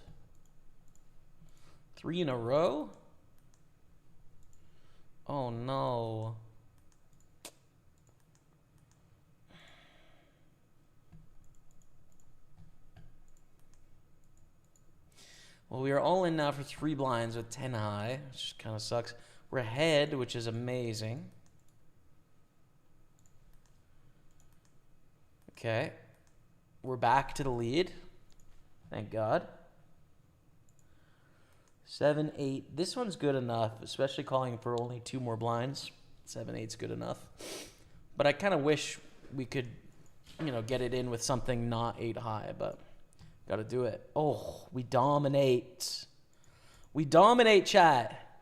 3 in a row. Oh, no. Well, we are all in now for 3 blinds with 10 high, which kind of sucks. We're ahead, which is amazing. Okay. We're back to the lead. Thank God. 7-8. This one's good enough, especially calling for only 2 more blinds. 7-8's good enough. But I kind of wish we could, get it in with something not 8 high, but got to do it. Oh, we dominate. We dominate, chat.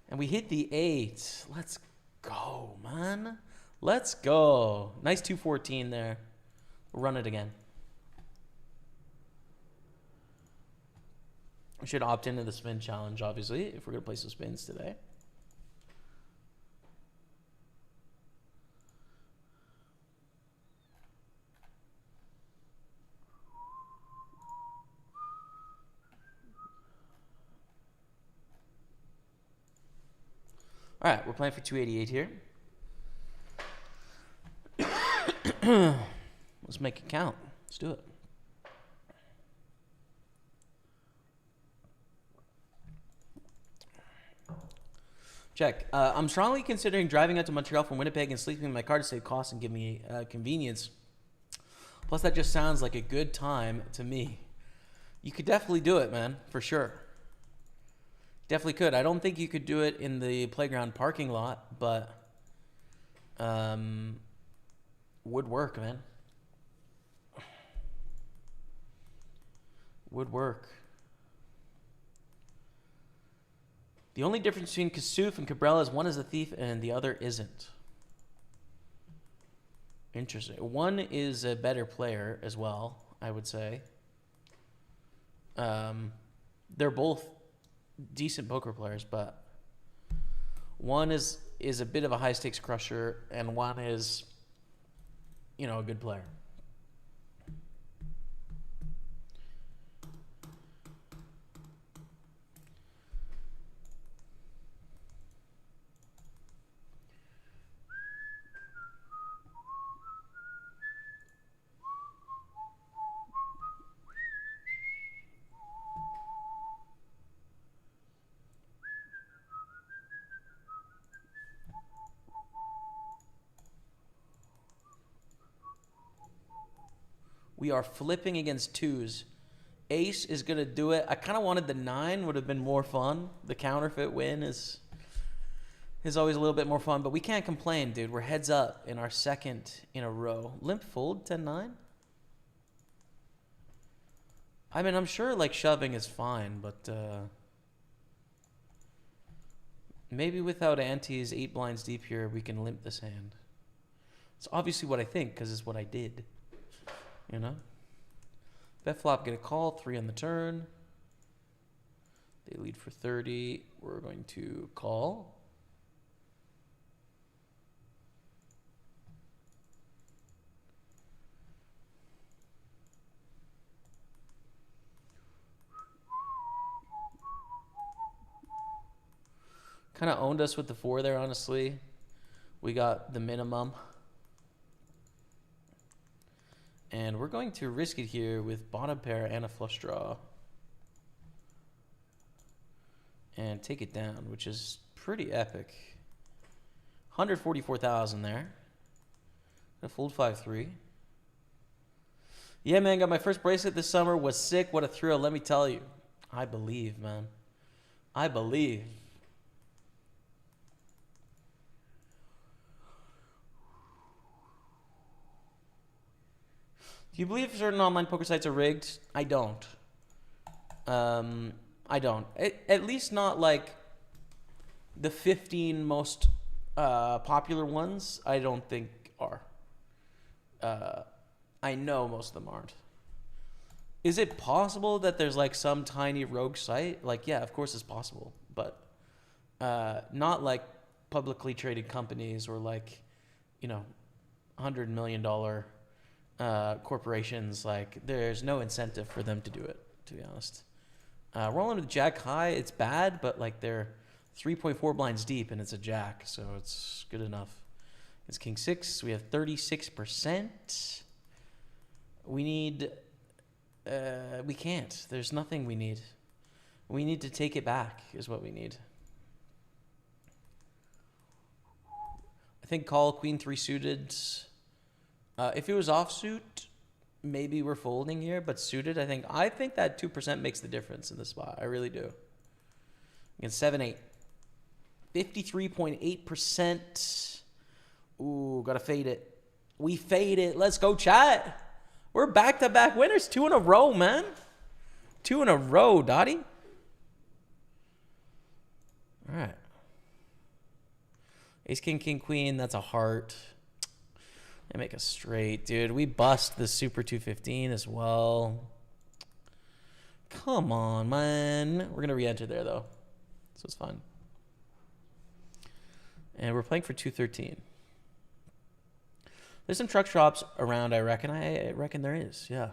And we hit the 8. Let's go, man. Let's go. Nice 214 there. We'll run it again. We should opt into the spin challenge, obviously, if we're going to play some spins today. All right, we're playing for 288 here. Let's make it count. Let's do it. Check. I'm strongly considering driving out to Montreal from Winnipeg and sleeping in my car to save costs and give me convenience. Plus, that just sounds like a good time to me. You could definitely do it, man, for sure. Definitely could. I don't think you could do it in the playground parking lot, but would work, man. Would work. The only difference between Kasuf and Cabrera is one is a thief and the other isn't. Interesting. One is a better player as well, I would say. They're both decent poker players, but one is a bit of a high stakes crusher and one is, a good player. We are flipping against 2s. Ace is going to do it. I kind of wanted the 9. Would have been more fun. The counterfeit win is always a little bit more fun. But we can't complain, dude. We're heads up in our second in a row. Limp fold, 10-9. I mean, I'm sure, shoving is fine. But maybe without antes, 8 blinds deep here, we can limp this hand. It's obviously what I think because it's what I did. Bet flop, get a call, 3 on the turn. They lead for 30. We're going to call. Kind of owned us with the 4 there, honestly. We got the minimum. And we're going to risk it here with bottom pair and a flush draw. and take it down, which is pretty epic. 144,000 there. Gonna fold 5-3. Yeah, man, got my first bracelet this summer. Was sick. What a thrill, let me tell you. I believe, man. I believe. Do you believe certain online poker sites are rigged? I don't. I don't. At least not like the 15 most popular ones. I don't think are. I know most of them aren't. Is it possible that there's like some tiny rogue site? Like, yeah, of course it's possible, but not like publicly traded companies or like, you know, $100 million corporations. Like, there's no incentive for them to do it, to be honest. Rolling with Jack high, it's bad, but like they're 3.4 blinds deep and it's a Jack, so it's good enough. It's King 6. We have 36%. We need... we can't. There's nothing we need. We need to take it back is what we need. I think call Queen 3 suited. If it was offsuit, maybe we're folding here, but suited, I think that 2% makes the difference in the spot. I really do. Against 7-8. 53.8%. Ooh, gotta fade it. We fade it. Let's go, chat. We're back-to-back winners. 2 in a row, man. 2 in a row, Dottie. All right. Ace, king, king, queen. That's a heart. And make a straight, dude. We bust the Super 215 as well. Come on, man. We're going to re-enter there, though. So it's fine. And we're playing for 213. There's some truck shops around, I reckon. I reckon there is, yeah.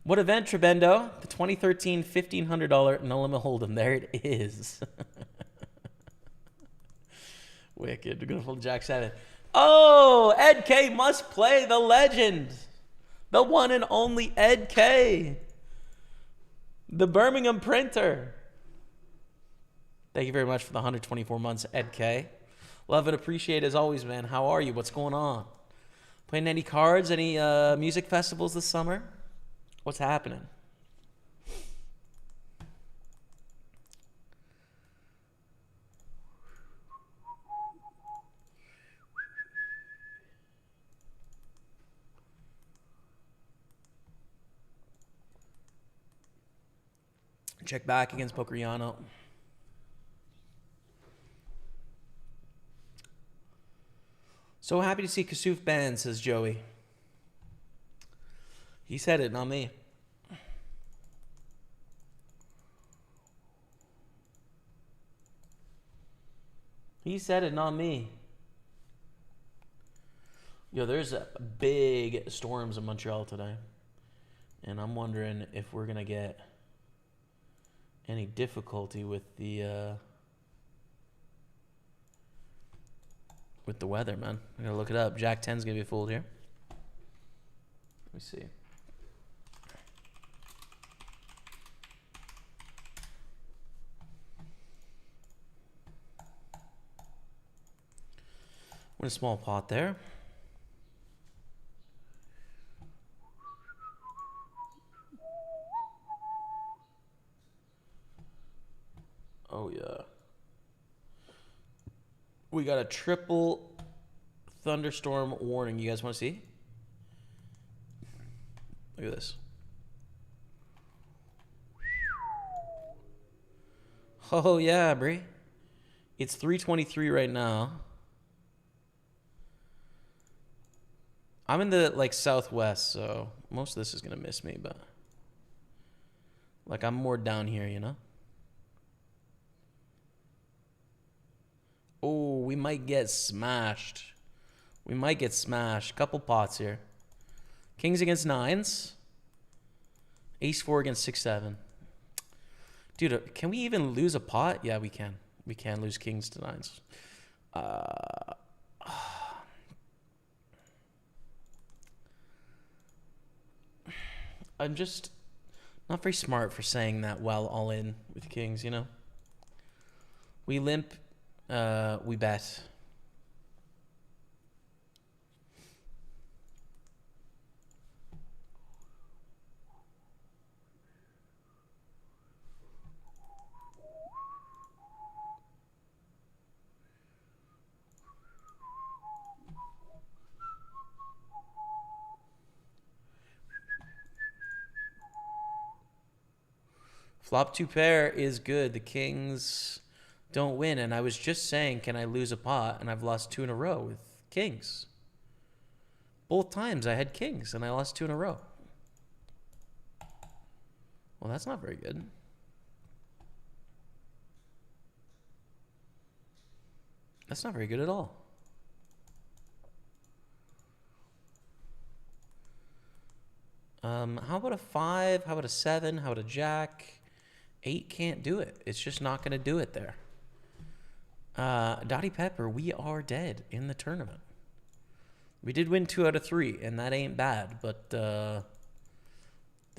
What event, Trebendo? The 2013 $1,500 no limit hold'em. There it is. Wicked. We're going to fold Jack 7. Oh, Ed K must play, the legend. The one and only Ed K. The Birmingham printer. Thank you very much for the 124 months, Ed K. Love and appreciate as always, man. How are you? What's going on? Playing any cards? Any music festivals this summer? What's happening? Check back against Pokeriano. So happy to see Kasuf banned, says Joey. He said it, not me. He said it, not me. Yo, there's big storms in Montreal today. And I'm wondering if we're going to get any difficulty with the weather, man. I'm gonna look it up. Jack 10's gonna be fooled here. Let me see. Win a small pot there. Oh yeah. We got a triple thunderstorm warning. You guys want to see? Look at this. Oh yeah, Bree. It's 3:23 right now. I'm in the like southwest, so most of this is gonna miss me, but like I'm more down here, you know? Oh, we might get smashed. We might get smashed. Couple pots here. Kings against 9s. Ace 4 against 6-7. Dude, can we even lose a pot? Yeah, we can. We can lose kings to 9s. I'm just Not very smart for saying that while all in with kings, you know? We limp, we bet. Flop 2 pair is good. The kings don't win. And I was just saying, can I lose a pot? And I've lost 2 in a row with kings. Both times I had kings and I lost 2 in a row. Well, that's not very good. That's not very good at all. How about a 5? How about a 7? How about a jack? 8 can't do it. It's just not going to do it there. Dottie Pepper, we are dead in the tournament. We did win 2 out of 3, and that ain't bad, but the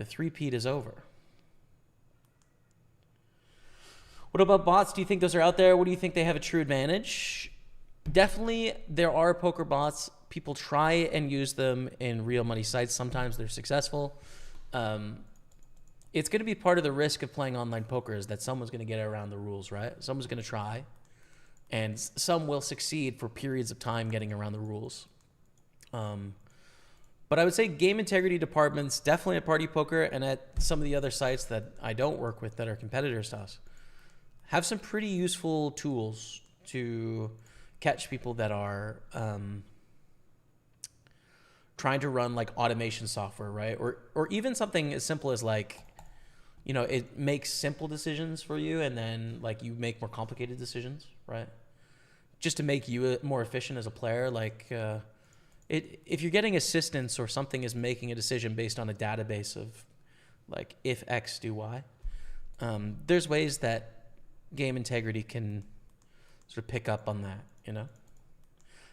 three-peat is over. What about bots? Do you think those are out there? What do you think they have a true advantage? Definitely, there are poker bots. People try and use them in real money sites. Sometimes they're successful. It's going to be part of the risk of playing online poker is that someone's going to get around the rules, right? Someone's going to try, and some will succeed for periods of time getting around the rules. But I would say game integrity departments, definitely at PartyPoker and at some of the other sites that I don't work with that are competitors to us, have some pretty useful tools to catch people that are trying to run like automation software, right? Or even something as simple as like, you know, it makes simple decisions for you and then like you make more complicated decisions, right? Just to make you more efficient as a player. Like if you're getting assistance or something is making a decision based on a database of like if X do Y, there's ways that game integrity can sort of pick up on that, you know?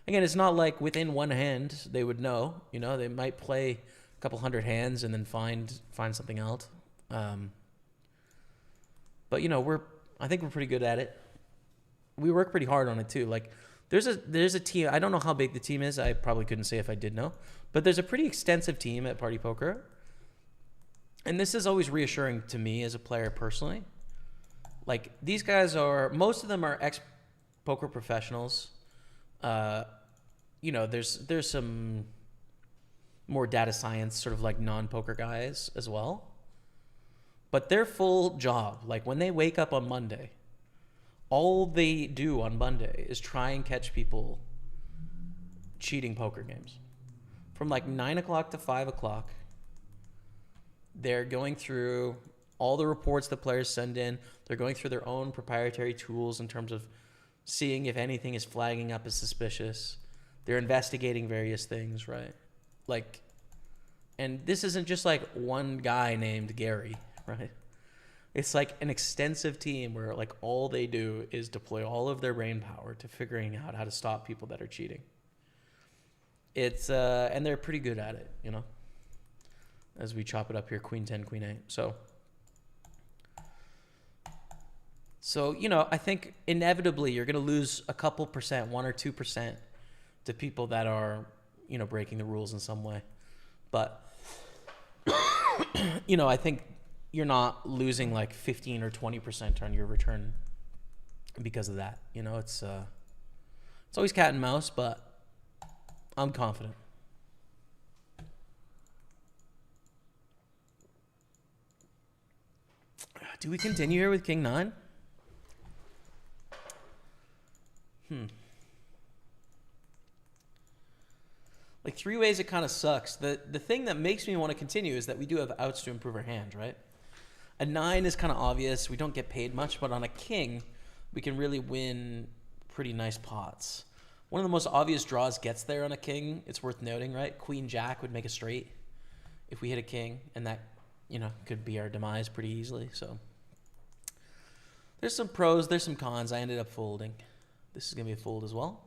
Again, it's not like within one hand they would know, you know, they might play a couple hundred hands and then find something else. But you know, I think we're pretty good at it. We work pretty hard on it too. Like there's a team. I don't know how big the team is. I probably couldn't say if I did know, but there's a pretty extensive team at PartyPoker. And this is always reassuring to me as a player personally. Like these guys most of them are ex-poker professionals. You know, there's some more data science sort of like non-poker guys as well. But their full job, like when they wake up on Monday, all they do on Monday is try and catch people cheating poker games. From like 9 o'clock to 5 o'clock, they're going through all the reports the players send in. They're going through their own proprietary tools in terms of seeing if anything is flagging up as suspicious. They're investigating various things, right? Like, and this isn't just like one guy named Gary, right? It's like an extensive team where like all they do is deploy all of their brain power to figuring out how to stop people that are cheating. It's and they're pretty good at it, you know. As we chop it up here, Queen 10, Queen 8. So, you know, I think inevitably you're going to lose a couple percent, 1 or 2% to people that are, you know, breaking the rules in some way. But, you know, I think you're not losing like 15 or 20% on your return because of that. You know, it's always cat and mouse, but I'm confident. Do we continue here with King 9? Like 3 ways it kind of sucks. The thing that makes me want to continue is that we do have outs to improve our hand, right? A 9 is kind of obvious. We don't get paid much, but on a king, we can really win pretty nice pots. One of the most obvious draws gets there on a king. It's worth noting, right? Queen Jack would make a straight if we hit a king, and that, you know, could be our demise pretty easily. So there's some pros, there's some cons. I ended up folding. This is going to be a fold as well.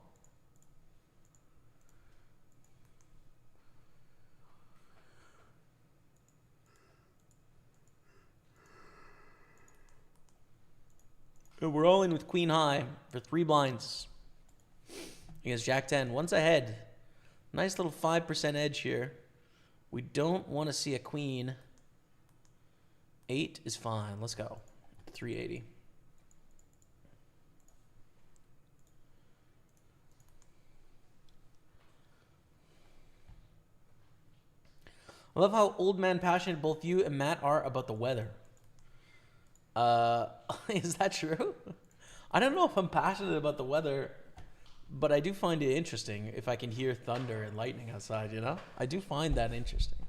We're all in with queen high for 3 blinds. Against jack 10. One's ahead. Nice little 5% edge here. We don't want to see a queen. 8 is fine. Let's go. 380. I love how old man passionate both you and Matt are about the weather. Is that true? I don't know if I'm passionate about the weather, but I do find it interesting if I can hear thunder and lightning outside, you know? I do find that interesting.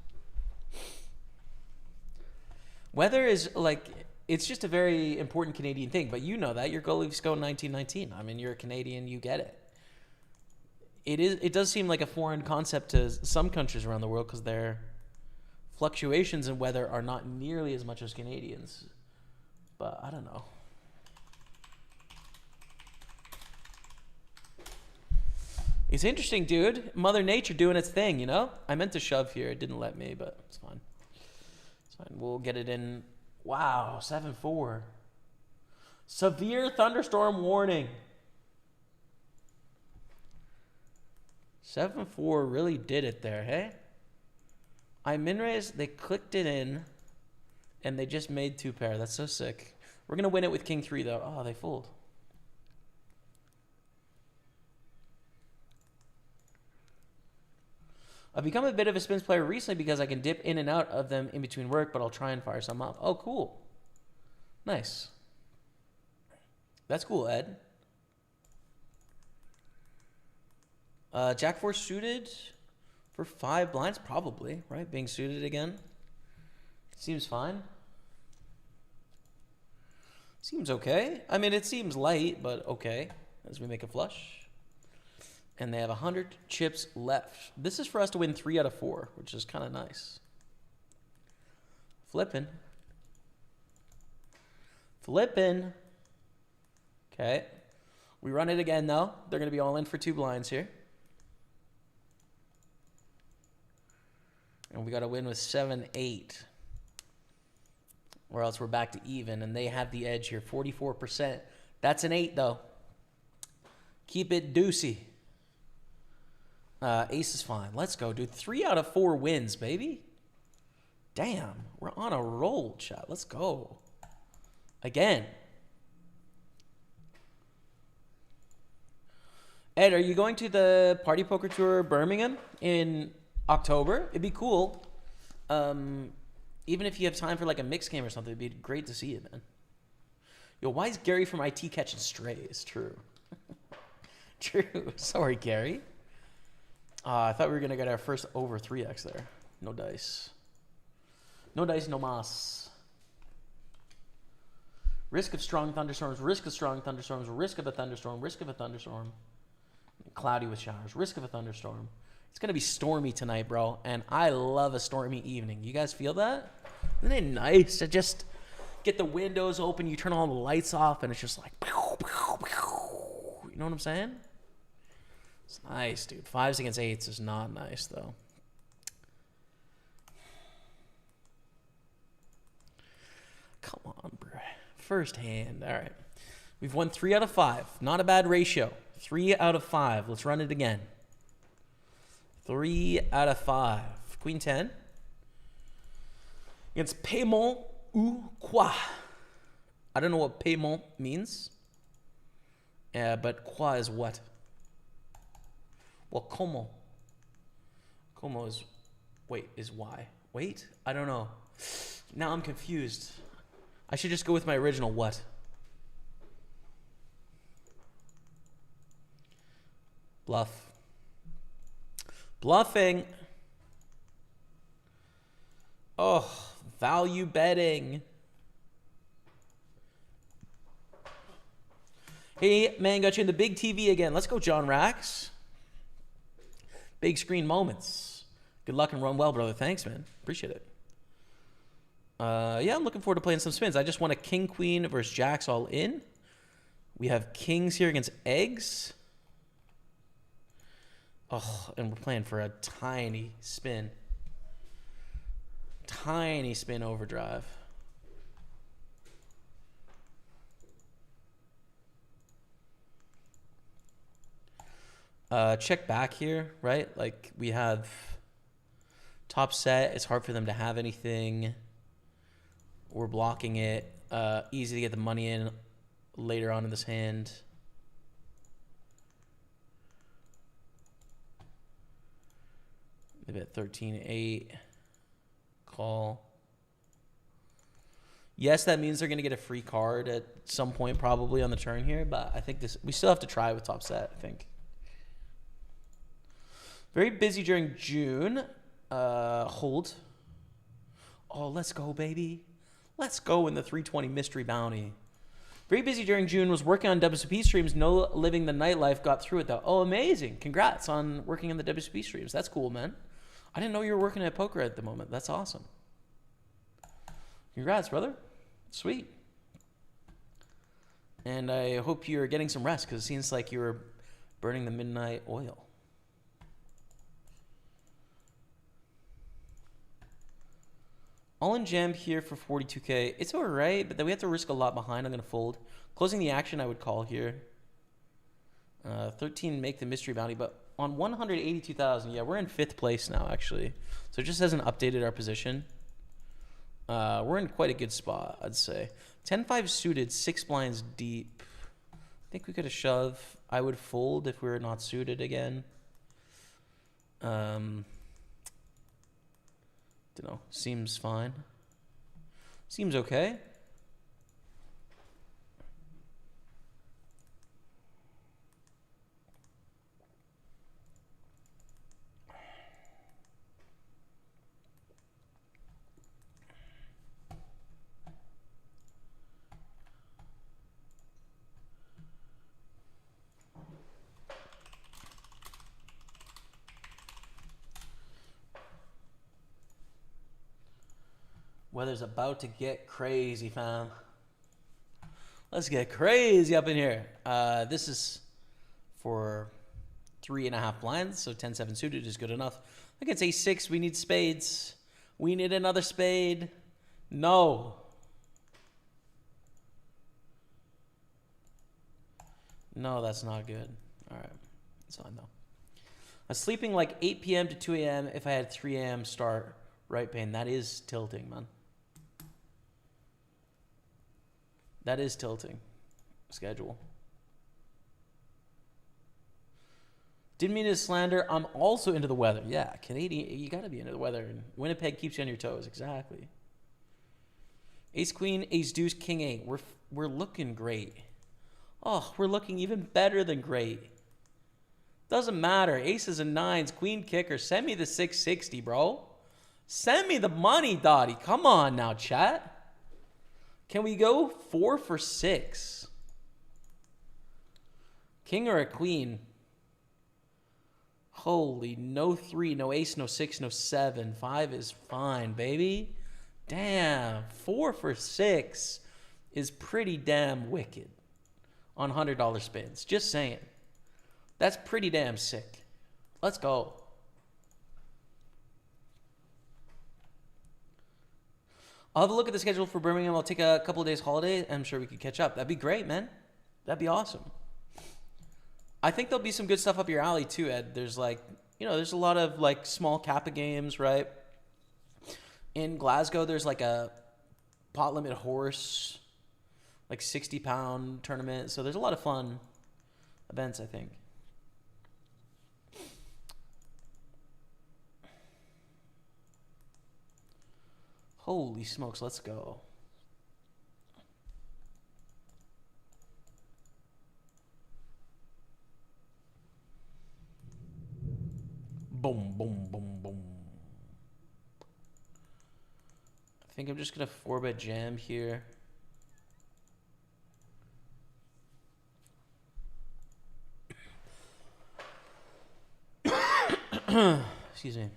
Weather is like, it's just a very important Canadian thing, but you know that. You're Glasgow 1919. I mean, you're a Canadian, you get it. It does seem like a foreign concept to some countries around the world because their fluctuations in weather are not nearly as much as Canadians. But I don't know. It's interesting, dude. Mother Nature doing its thing, you know? I meant to shove here. It didn't let me, but it's fine. It's fine. We'll get it in. Wow, 7-4. Severe thunderstorm warning. 7-4 really did it there, hey? I min-raised, they clicked it in, and they just made 2 pair. That's so sick. We're going to win it with king 3, though. Oh, they fooled. I've become a bit of a spins player recently because I can dip in and out of them in between work, but I'll try and fire some up. Oh, cool. Nice. That's cool, Ed. Jack 4 suited for 5 blinds? Probably, right? Being suited again. Seems fine. Seems okay. I mean, it seems light, but okay. As we make a flush. And they have 100 chips left. This is for us to win 3 out of 4, which is kind of nice. Flipping. Flipping. Okay. We run it again, though. They're going to be all in for 2 blinds here. And we got to win with 7-8. Or else we're back to even. And they have the edge here, 44%. That's an 8, though. Keep it deucey. Ace is fine. Let's go, dude. 3 out of 4 wins, baby. Damn. We're on a roll, chat. Let's go. Again. Ed, are you going to the Party Poker Tour Birmingham in October? It'd be cool. Even if you have time for like a mixed game or something, it'd be great to see you, man. Yo, why is Gary from IT catching strays? True. True. Sorry, Gary. I thought we were going to get our first over 3x there. No dice. No dice, no mas. Risk of strong thunderstorms, risk of strong thunderstorms, risk of a thunderstorm, risk of a thunderstorm. Cloudy with showers, risk of a thunderstorm. It's going to be stormy tonight, bro. And I love a stormy evening. You guys feel that? Isn't it nice to just get the windows open, you turn all the lights off, and it's just like, pew, pew, pew. You know what I'm saying? It's nice, dude. 5s against 8s is not nice, though. Come on, bro. First hand. All right. We've won 3 out of 5. Not a bad ratio. 3 out of 5. Let's run it again. 3 out of 5. Queen 10. Against paiement ou quoi. I don't know what paiement means. But quoi is what? Well, como. Como is, wait, is why. Wait, I don't know. Now I'm confused. I should just go with my original what. Bluff. Bluffing. Oh, value betting. Hey, man, got you in the big TV again. Let's go, John Rax. Big screen moments. Good luck and run well, brother. Thanks, man. Appreciate it. Yeah, I'm looking forward to playing some spins. I just want a king, queen versus jacks all in. We have kings here against eggs. Oh, and we're playing for a tiny spin. Tiny spin overdrive. Check back here, right? Like we have top set. It's hard for them to have anything. We're blocking it. Easy to get the money in later on in this hand. They bet 13-8. Call. Yes, that means they're going to get a free card at some point probably on the turn here, but I think we still have to try with top set, I think. Very busy during June. Hold. Oh, let's go, baby. Let's go in the 320 mystery bounty. Very busy during June. Was working on WSOP streams. No living the nightlife. Got through it, though. Oh, amazing. Congrats on working on the WSOP streams. That's cool, man. I didn't know you were working at poker at the moment. That's awesome. Congrats, brother. Sweet. And I hope you're getting some rest because it seems like you were burning the midnight oil. All in jam here for 42K. It's all right, but then we have to risk a lot behind. I'm going to fold. Closing the action, I would call here. 13, make the mystery bounty. But on 182,000, yeah, we're in 5th place now, actually. So it just hasn't updated our position. We're in quite a good spot, I'd say. 10-5 suited, 6 blinds deep. I think we could have shoved. I would fold if we were not suited again. Don't know. Seems fine. Seems okay. Weather's about to get crazy, fam. Let's get crazy up in here. This is for 3.5 blinds, so 10-7 suited is good enough. I think it's a6. We need spades. We need another spade. No. No, that's not good. All right. It's fine, though. I'm sleeping like 8 p.m. to 2 a.m. if I had 3 a.m. start right pain. That is tilting, man. That is tilting. Schedule. Didn't mean to slander. I'm also into the weather. Yeah, Canadian, you got to be into the weather. And Winnipeg keeps you on your toes. Exactly. Ace, queen, ace, deuce, king, 8. We're looking great. Oh, we're looking even better than great. Doesn't matter. Aces and 9s, queen kicker. Send me the 660, bro. Send me the money, Dottie. Come on now, chat. Can we go 4 for 6? King or a queen? Holy, no 3, no ace, no 6, no 7. 5 is fine, baby. Damn, 4 for 6 is pretty damn wicked on $100 spins. Just saying. That's pretty damn sick. Let's go. I'll have a look at the schedule for Birmingham. I'll take a couple of days holiday. I'm sure we could catch up. That'd be great, man. That'd be awesome. I think there'll be some good stuff up your alley too, Ed. There's like, there's a lot of like small Kappa games, right? In Glasgow, there's like a pot limit horse, like 60-pound tournament. So there's a lot of fun events, I think. Holy smokes, let's go. Boom, boom, boom, boom. I think I'm just going to 4-bet jam here. Excuse me.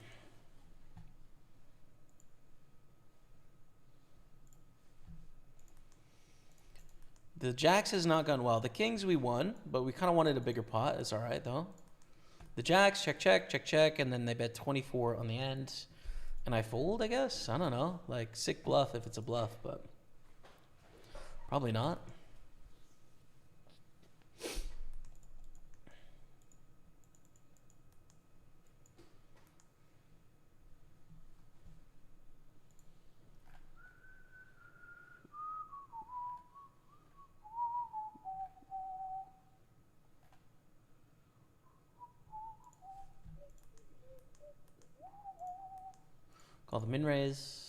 The jacks has not gone well. The kings we won, but we kind of wanted a bigger pot. It's all right, though. The jacks, check, check, check, check, and then they bet 24 on the end. And I fold, I guess? I don't know. Like, sick bluff if it's a bluff, but probably not. Call the min raise.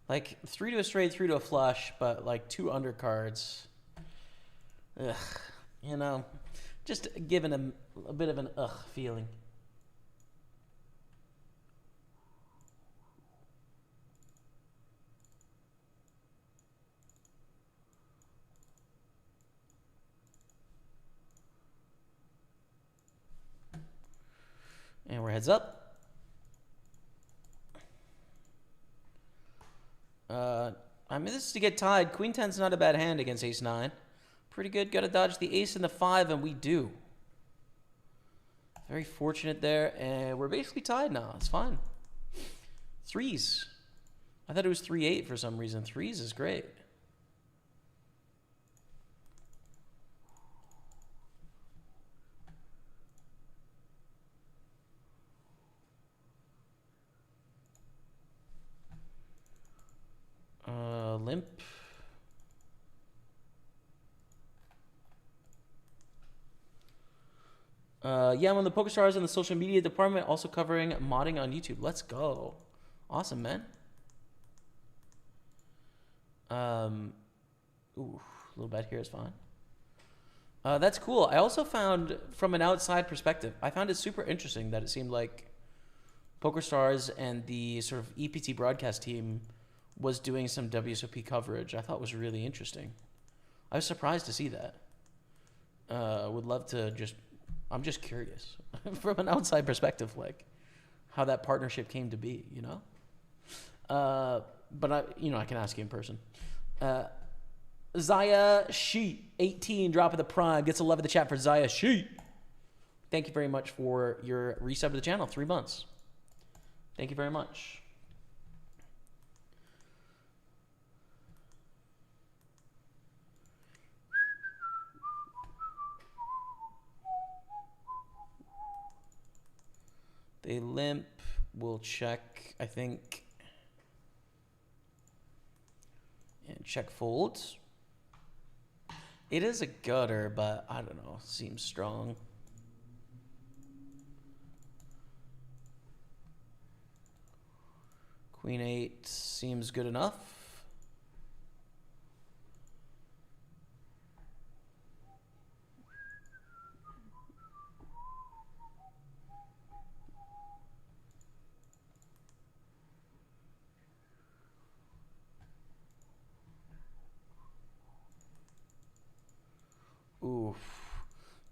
Like 3 to a straight, 3 to a flush, but like 2 undercards. Ugh, you know, just giving him a bit of an ugh feeling. And we're heads up. I mean, this is to get tied. Queen 10's not a bad hand against ace 9. Pretty good. Got to dodge the ace and the 5, and we do. Very fortunate there, and we're basically tied now. It's fine. Threes. I thought it was 3-8 for some reason. Threes is great. Limp. Yeah, I'm on the PokerStars in the social media department, also covering modding on YouTube. Let's go. Awesome, man. Ooh, a little bet here is fine. That's cool. I also found, from an outside perspective, I found it super interesting that it seemed like PokerStars and the sort of EPT broadcast team was doing some WSOP coverage. I thought was really interesting. I was surprised to see that. Would love to just, I'm just curious from an outside perspective, like how that partnership came to be, you know? But I can ask you in person. Zaya Sheet, 18, drop of the prime, gets a love of the chat for Zaya Sheet. Thank you very much for your resub to the channel, 3 months. Thank you very much. They limp. We'll check, I think. And check folds. It is a gutter, but I don't know. Seems strong. Queen 8 seems good enough. Oof.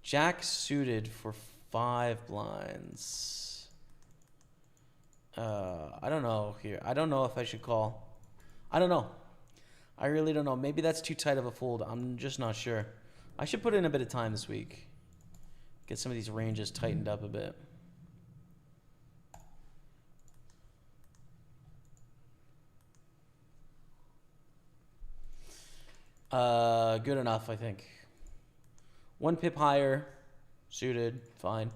Jack suited for 5 blinds. I don't know here. I don't know if I should call. I don't know. I really don't know. Maybe that's too tight of a fold. I'm just not sure. I should put in a bit of time this week. Get some of these ranges tightened up a bit. Good enough, I think. 1 pip higher, suited, fine.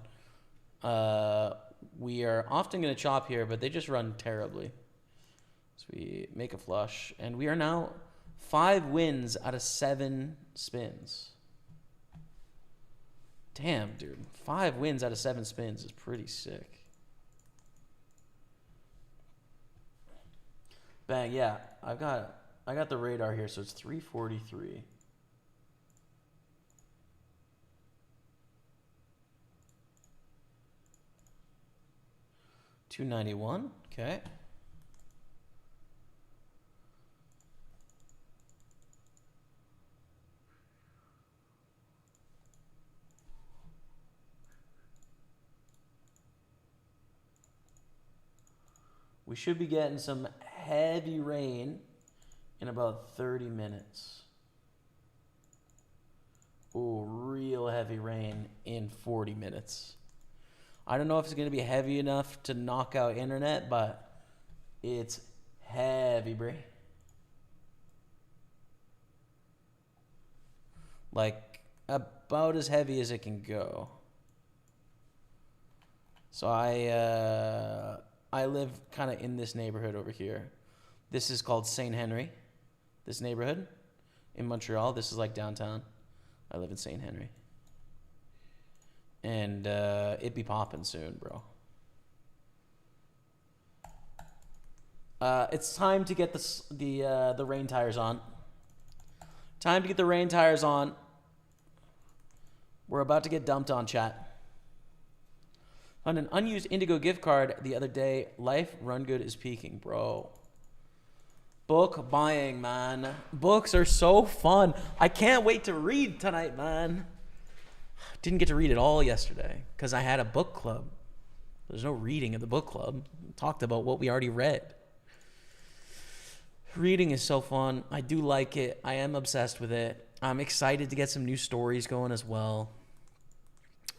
We are often going to chop here, but they just run terribly. So we make a flush, and we are now 5 wins out of 7 spins. Damn, dude. 5 wins out of 7 spins is pretty sick. Bang, yeah. I got the radar here, so it's 343. 291, okay. We should be getting some heavy rain in about 30 minutes. Ooh, real heavy rain in 40 minutes. I don't know if it's going to be heavy enough to knock out internet, but it's heavy, bro. Like, about as heavy as it can go. So I live kind of in this neighborhood over here. This is called St. Henry, this neighborhood in Montreal. This is like downtown. I live in St. Henry. And it be popping soon, bro. It's time to get the rain tires on. Time to get the rain tires on. We're about to get dumped on, chat. On an unused Indigo gift card the other day. Life run good is peaking, bro. Book buying, man. Books are so fun. I can't wait to read tonight, man. Didn't get to read it all yesterday because I had a book club. There's no reading at the book club. We talked about what we already read. Reading is so fun. I do like it. I am obsessed with it. I'm excited to get some new stories going as well.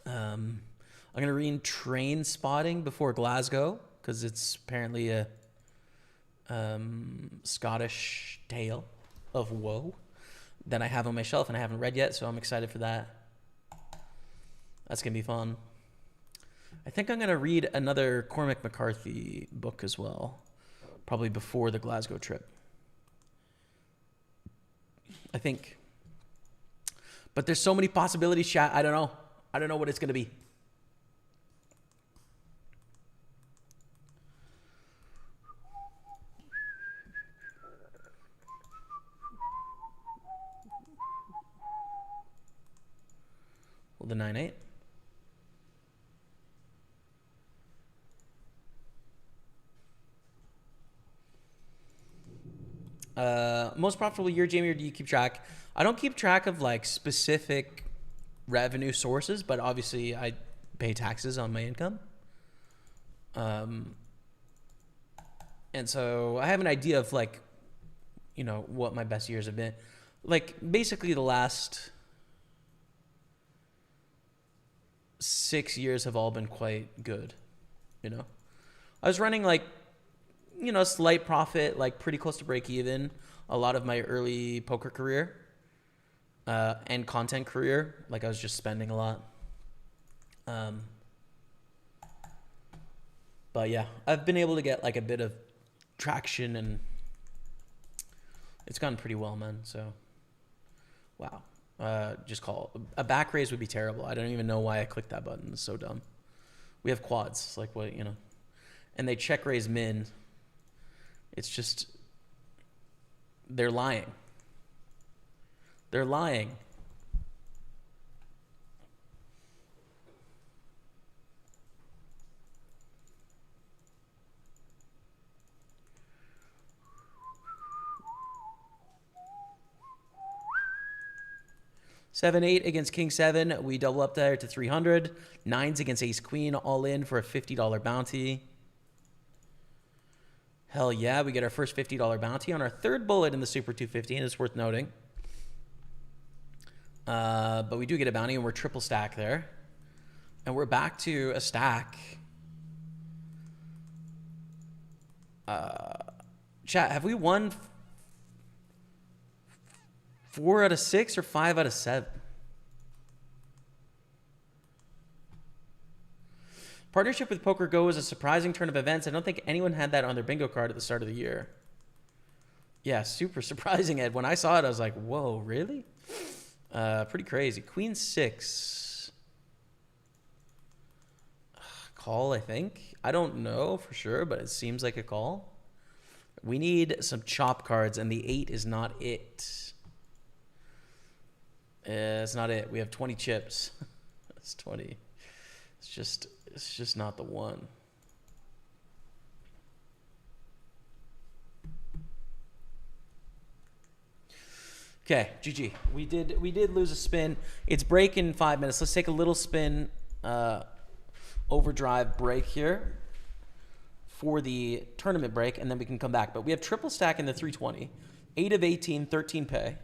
I'm going to read Train Spotting before Glasgow because it's apparently a Scottish tale of woe that I have on my shelf and I haven't read yet, so I'm excited for that. That's going to be fun. I think I'm going to read another Cormac McCarthy book as well, probably before the Glasgow trip. I think. But there's so many possibilities, chat. I don't know. I don't know what it's going to be. Well, the 9-8. Most profitable year, Jamie, or do you keep track? I don't keep track of like specific revenue sources, but obviously I pay taxes on my income. And so I have an idea of like, you know, what my best years have been. Like basically the last 6 years have all been quite good, you know. I was running like, you know, slight profit, like pretty close to break even. A lot of my early poker career and content career, like I was just spending a lot. But yeah, I've been able to get like a bit of traction and it's gone pretty well, man. So, wow. Just call a back raise would be terrible. I don't even know why I clicked that button. It's so dumb. We have quads, it's like what, you know, and they check raise min. It's just, they're lying. They're lying. Seven, 8 against King 7. We double up there to 300. 9s against Ace Queen, all in for a $50 bounty. Hell yeah, we get our first $50 bounty on our third bullet in the Super 250, and it's worth noting. But we do get a bounty, and we're triple stack there. And we're back to a stack. Chat, have we won 4 out of 6 or 5 out of 7? Partnership with Poker Go is a surprising turn of events. I don't think anyone had that on their bingo card at the start of the year. Yeah, super surprising, Ed. When I saw it, I was like, whoa, really? Pretty crazy. Queen 6. Call, I think. I don't know for sure, but it seems like a call. We need some chop cards, and the 8 is not it. It's not it. We have 20 chips. It's 20. It's just not the one. Okay, GG. We did lose a spin. It's break in 5 minutes. Let's take a little spin overdrive break here for the tournament break, and then we can come back. But we have triple stack in the 320. 8 of 18, 13 pay.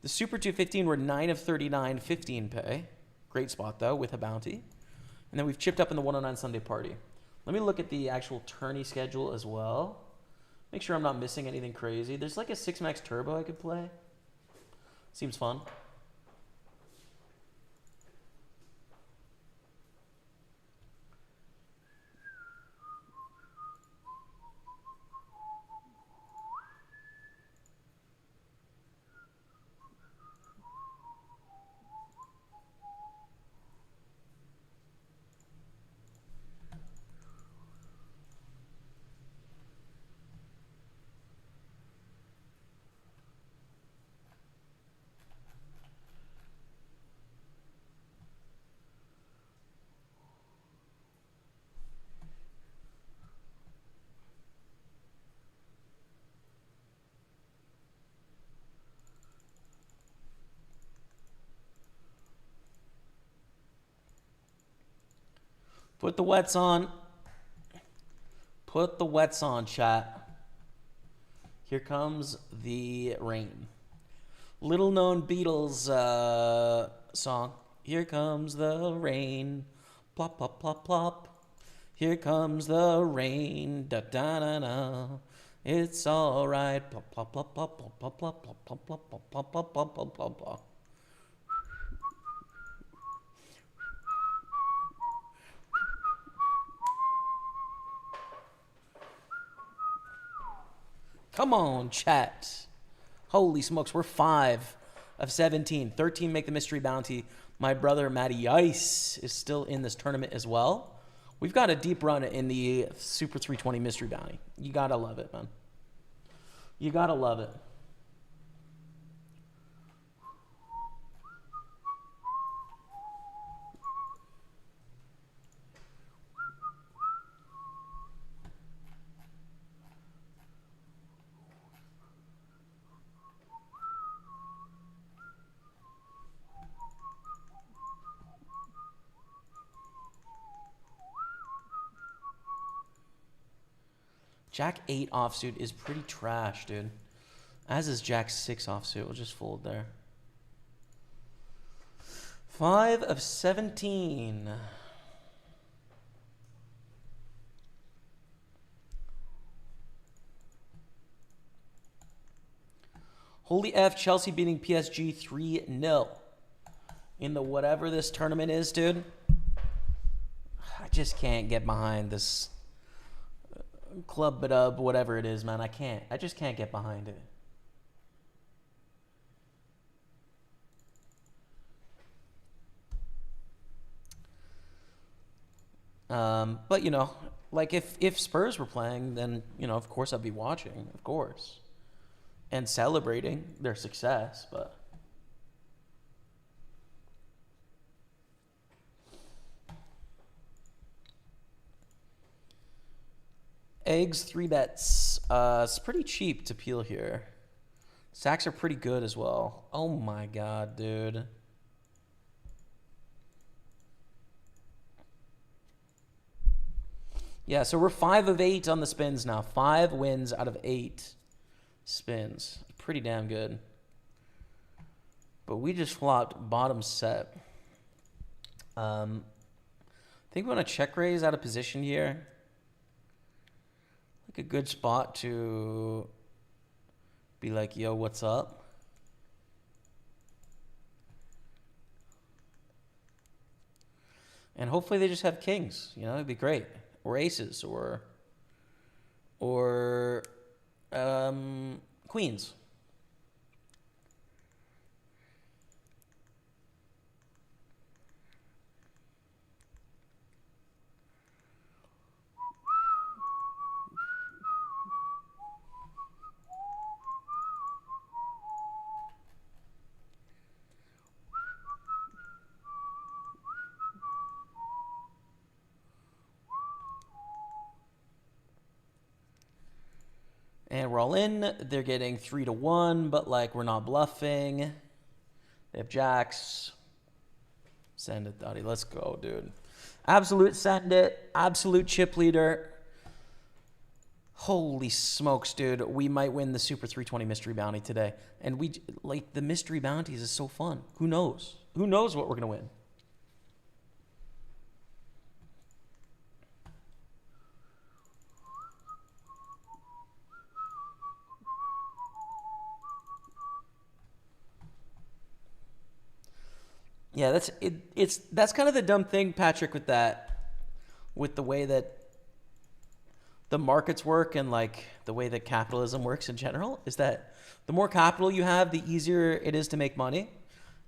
The Super 215 were 9 of 39, 15 pay. Great spot, though, with a bounty. And then we've chipped up in the 109 Sunday Party. Let me look at the actual tourney schedule as well. Make sure I'm not missing anything crazy. There's like a 6-max turbo I could play. Seems fun. Put the wets on. Put the wets on, chat. Here comes the rain. Little known Beatles song. Here comes the rain. Plop, plop, plop, plop. Here comes the rain. Da da da da. It's all right. Plop, plop, plop, plop, plop, plop, plop, plop, plop, plop, plop, plop, plop, plop, plop, plop. Come on, chat. Holy smokes, we're 5 of 17. 13 make the mystery bounty. My brother, Matty Ice, is still in this tournament as well. We've got a deep run in the Super 320 mystery bounty. You gotta love it, man. You gotta love it. Jack 8 offsuit is pretty trash, dude. As is Jack 6 offsuit. We'll just fold there. 5 of 17. Holy F, Chelsea beating PSG 3-0. In the whatever this tournament is, dude. I just can't get behind this club badub, whatever it is, man. I just can't get behind it. But, you know, like if Spurs were playing, then, you know, of course I'd be watching, of course. And celebrating their success, but... Eggs, 3 bets. It's pretty cheap to peel here. Sacks are pretty good as well. Oh my god, dude. Yeah, so we're 5 of 8 on the spins now. 5 wins out of 8 spins. Pretty damn good. But we just flopped bottom set. I think we want to check raise out of position here. Like a good spot to be like, yo, what's up? And hopefully they just have kings. You know, it'd be great. Or aces or queens. And we're all in. They're getting 3-1, but like we're not bluffing. They have jacks. Send it, Dottie. Let's go, dude. Absolute send it. Absolute chip leader. Holy smokes, dude. We might win the Super 320 Mystery Bounty today. And we, like, the Mystery Bounties is so fun. Who knows? Who knows what we're going to win? Yeah, that's kind of the dumb thing, Patrick, with the way that the markets work and like the way that capitalism works in general, is that the more capital you have, the easier it is to make money.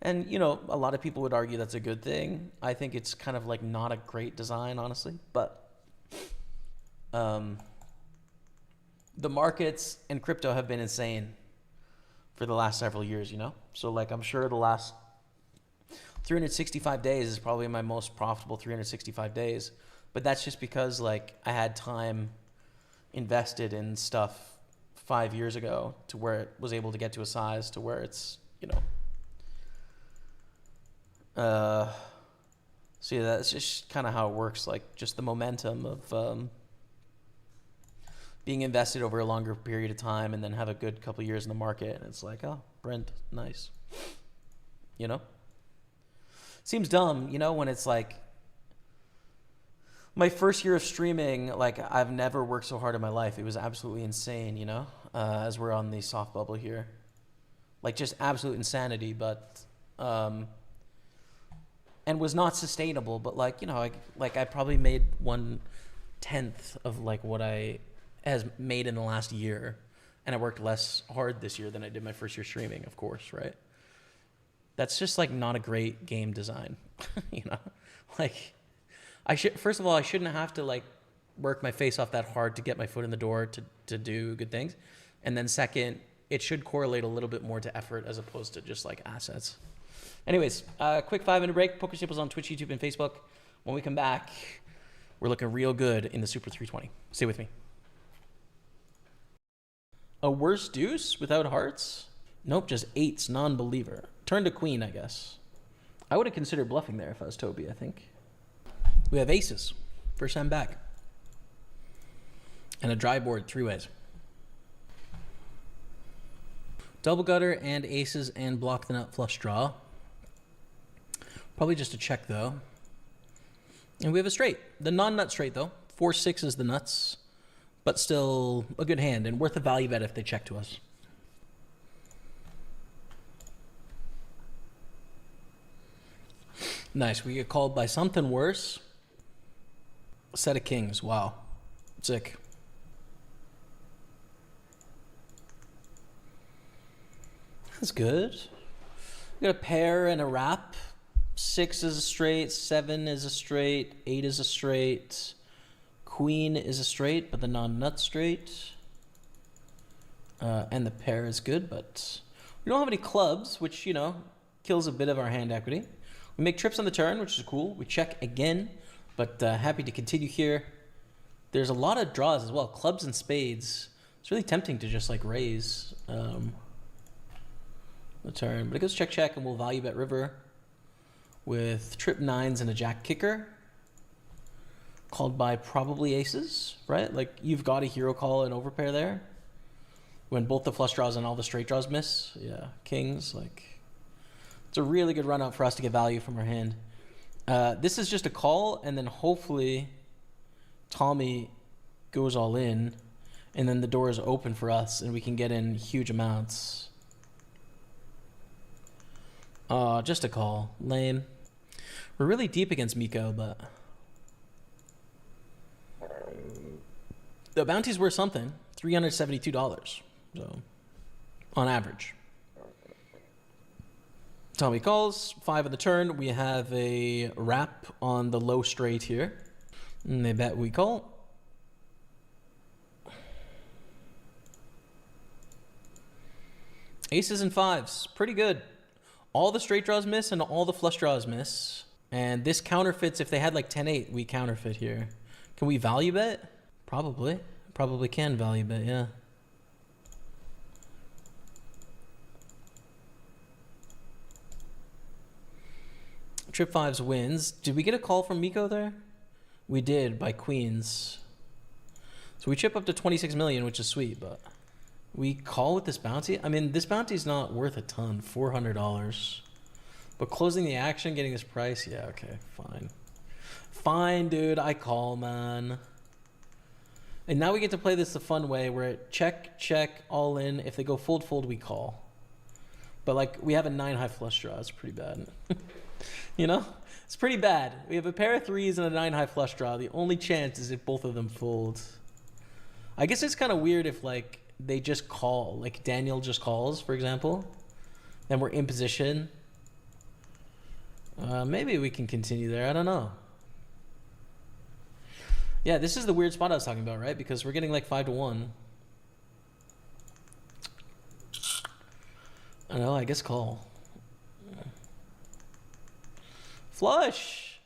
And, you know, a lot of people would argue that's a good thing. I think it's kind of like not a great design, honestly. But the markets and crypto have been insane for the last several years, you know? So, like, I'm sure the last 365 days is probably my most profitable 365 days. But that's just because, like, I had time invested in stuff 5 years ago to where it was able to get to a size to where it's, you know, So yeah, that's just kind of how it works. Like just the momentum of being invested over a longer period of time, and then have a good couple of years in the market, and it's like, oh, Brent, nice. You know, seems dumb, you know, when it's like my first year of streaming. Like I've never worked so hard in my life. It was absolutely insane, you know, as we're on the soft bubble here, like just absolute insanity, but and was not sustainable. But like, you know, I probably made 1/10 of like what I has made in the last year, and I worked less hard this year than I did my first year streaming, of course, right? That's just like not a great game design, you know? Like first of all, I shouldn't have to like work my face off that hard to get my foot in the door to do good things. And then second, it should correlate a little bit more to effort as opposed to just like assets. Anyways, quick 5-minute break. Pokerstaples on Twitch, YouTube, and Facebook. When we come back, we're looking real good in the Super 320. Stay with me. A worse deuce without hearts? Nope, just eights, non-believer. Turn to queen, I guess. I would have considered bluffing there if I was Toby, I think. We have aces. First time back. And a dry board 3 ways. Double gutter and aces and block the nut flush draw. Probably just a check, though. And we have a straight. The non-nut straight, though. 4-6 is the nuts. But still a good hand and worth a value bet if they check to us. Nice. We get called by something worse. A set of kings. Wow. Sick. That's good. We got a pair and a wrap. 6 is a straight. 7 is a straight. 8 is a straight. Queen is a straight, but the non-nut straight. And the pair is good, but we don't have any clubs, which, you know, kills a bit of our hand equity. We make trips on the turn, which is cool. We check again, but happy to continue here. There's a lot of draws as well. Clubs and spades. It's really tempting to just like raise the turn, but it goes check, check, and we'll value bet river with trip 9s and a jack kicker. Called by probably aces, right? Like you've got a hero call and overpair there. When both the flush draws and all the straight draws miss. Yeah, kings, like... It's a really good run out for us to get value from our hand. This is just a call, and then hopefully Tommy goes all in, and then the door is open for us, and we can get in huge amounts. Just a call. Lame. We're really deep against Miko, but... The bounty's worth something. $372. So, on average. Tommy calls, 5 of the turn. We have a wrap on the low straight here. And they bet we call. Aces and 5s, pretty good. All the straight draws miss and all the flush draws miss. And this counterfeits, if they had like 10-8, we counterfeit here. Can we value bet? Probably. Probably can value bet, yeah. Trip 5s wins. Did we get a call from Miko there? We did, by queens. So we chip up to 26 million, which is sweet, but we call with this bounty. I mean, this bounty's not worth a ton, $400. But closing the action, getting this price, yeah, okay, fine. Fine, dude, I call, man. And now we get to play this the fun way, where check, check, all in. If they go fold, fold, we call. But like, we have a 9 high flush draw. It's pretty bad. You know? It's pretty bad. We have a pair of 3s and a 9 high flush draw. The only chance is if both of them fold. I guess it's kind of weird if like they just call. Like Daniel just calls, for example. Then we're in position. Maybe we can continue there. I don't know. Yeah, this is the weird spot I was talking about, right? Because we're getting like 5-1. I don't know, I guess call. Flush!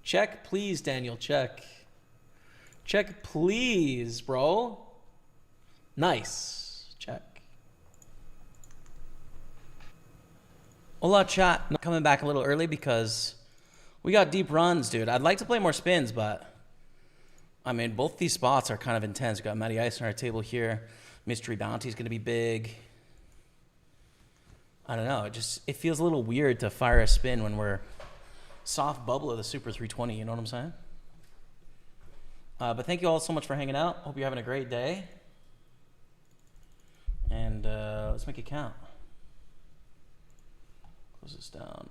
Check, please, Daniel, check. Check, please, bro. Nice. Check. Hola, chat. I'm coming back a little early because we got deep runs, dude. I'd like to play more spins, but I mean, both these spots are kind of intense. We got Matty Ice on our table here. Mystery Bounty is going to be big. I don't know. It feels a little weird to fire a spin when we're soft bubble of the Super 320. You know what I'm saying? But thank you all so much for hanging out. Hope you're having a great day. And let's make it count. Close this down.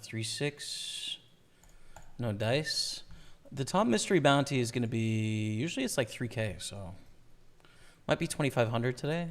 Three, six, no dice. The top mystery bounty is going to be, usually it's like 3K, so might be 2,500 today.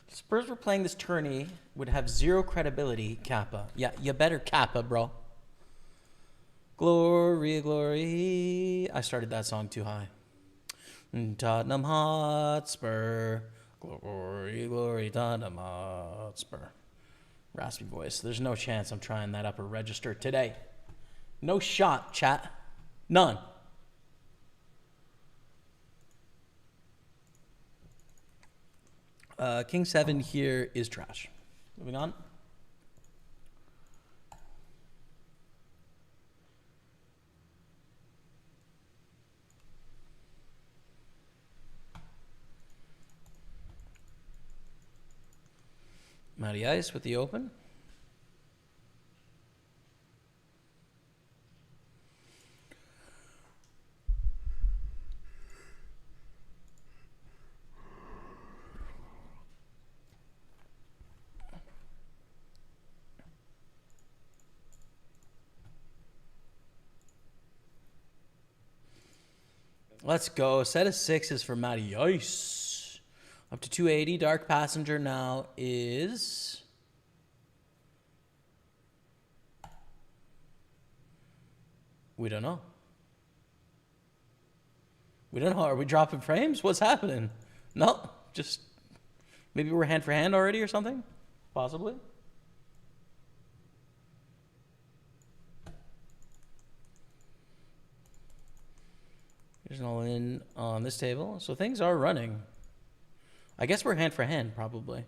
Spurs were playing this tourney would have zero credibility, Kappa. Yeah, you better Kappa, bro. Glory, glory. I started that song too high. Tottenham Hotspur. Glory, glory, Tottenham Hotspur. Raspy voice. There's no chance I'm trying that upper register today. No shot, chat. None. King 7 here is trash. Moving on. Matty Ice with the open. Let's go. Set of sixes for Matty Ice. Up to 280. Dark Passenger now is... We don't know. We don't know. Are we dropping frames? What's happening? No. Just... Maybe we're hand for hand already or something? Possibly. Here's an all-in on this table. So things are running. I guess we're hand for hand, probably.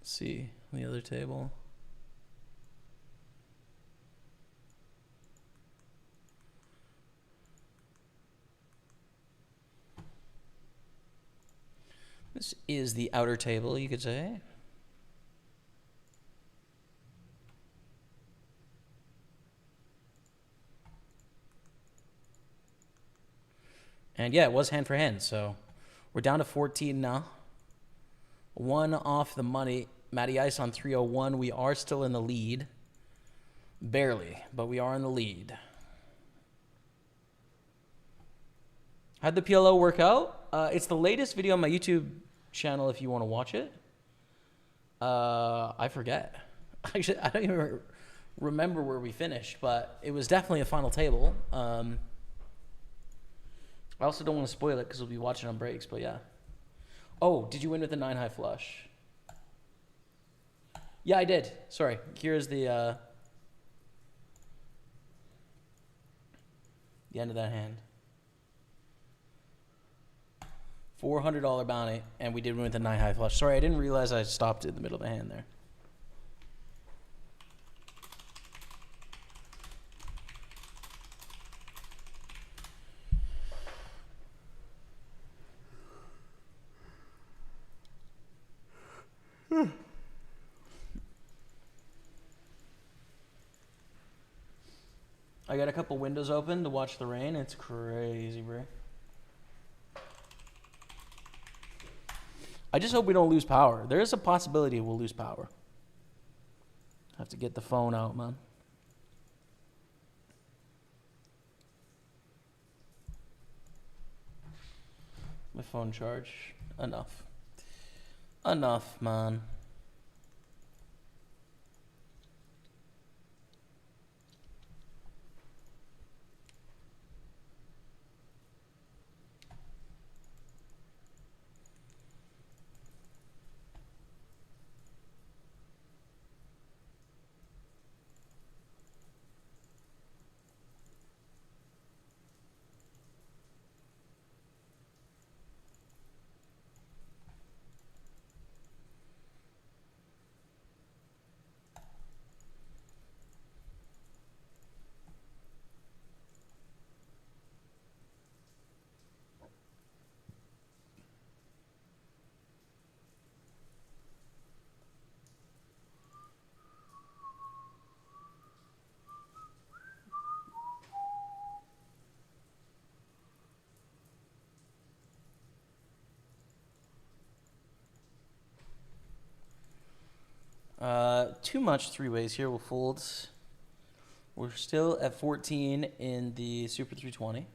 Let's see on the other table. This is the outer table, you could say. And yeah, it was hand for hand, so we're down to 14 now. One off the money. Matty Ice on 301. We are still in the lead. Barely, but we are in the lead. How'd the PLO work out? It's the latest video on my YouTube channel if you want to watch it. I forget. Actually, I don't even remember where we finished, but it was definitely a final table. I also don't want to spoil it because we'll be watching on breaks, but yeah. Oh, did you win with the 9 high flush? Yeah, I did. Sorry. Here's the end of that hand. $400 bounty, and we did win with the 9 high flush. Sorry, I didn't realize I stopped in the middle of the hand there. I got a couple windows open to watch the rain. It's crazy, bro. I just hope we don't lose power. There is a possibility we'll lose power. I have to get the phone out, man. My phone charge. Enough. Enough, man. Too much 3-ways here. We'll fold. We're still at 14 in the Super 320.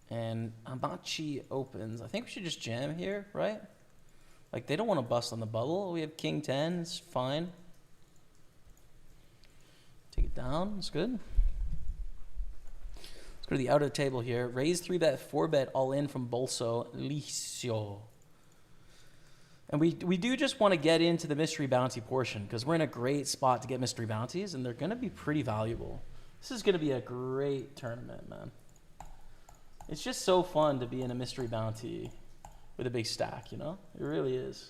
And Amachi opens. I think we should just jam here, right? Like, they don't want to bust on the bubble. We have King 10. It's fine. Take it down. It's good. Let's go to the outer table here. Raise 3-bet, 4-bet, all in from Bolso Licio. And we do just want to get into the mystery bounty portion because we're in a great spot to get mystery bounties, and they're going to be pretty valuable. This is going to be a great tournament, man. It's just so fun to be in a mystery bounty with a big stack, you know? It really is.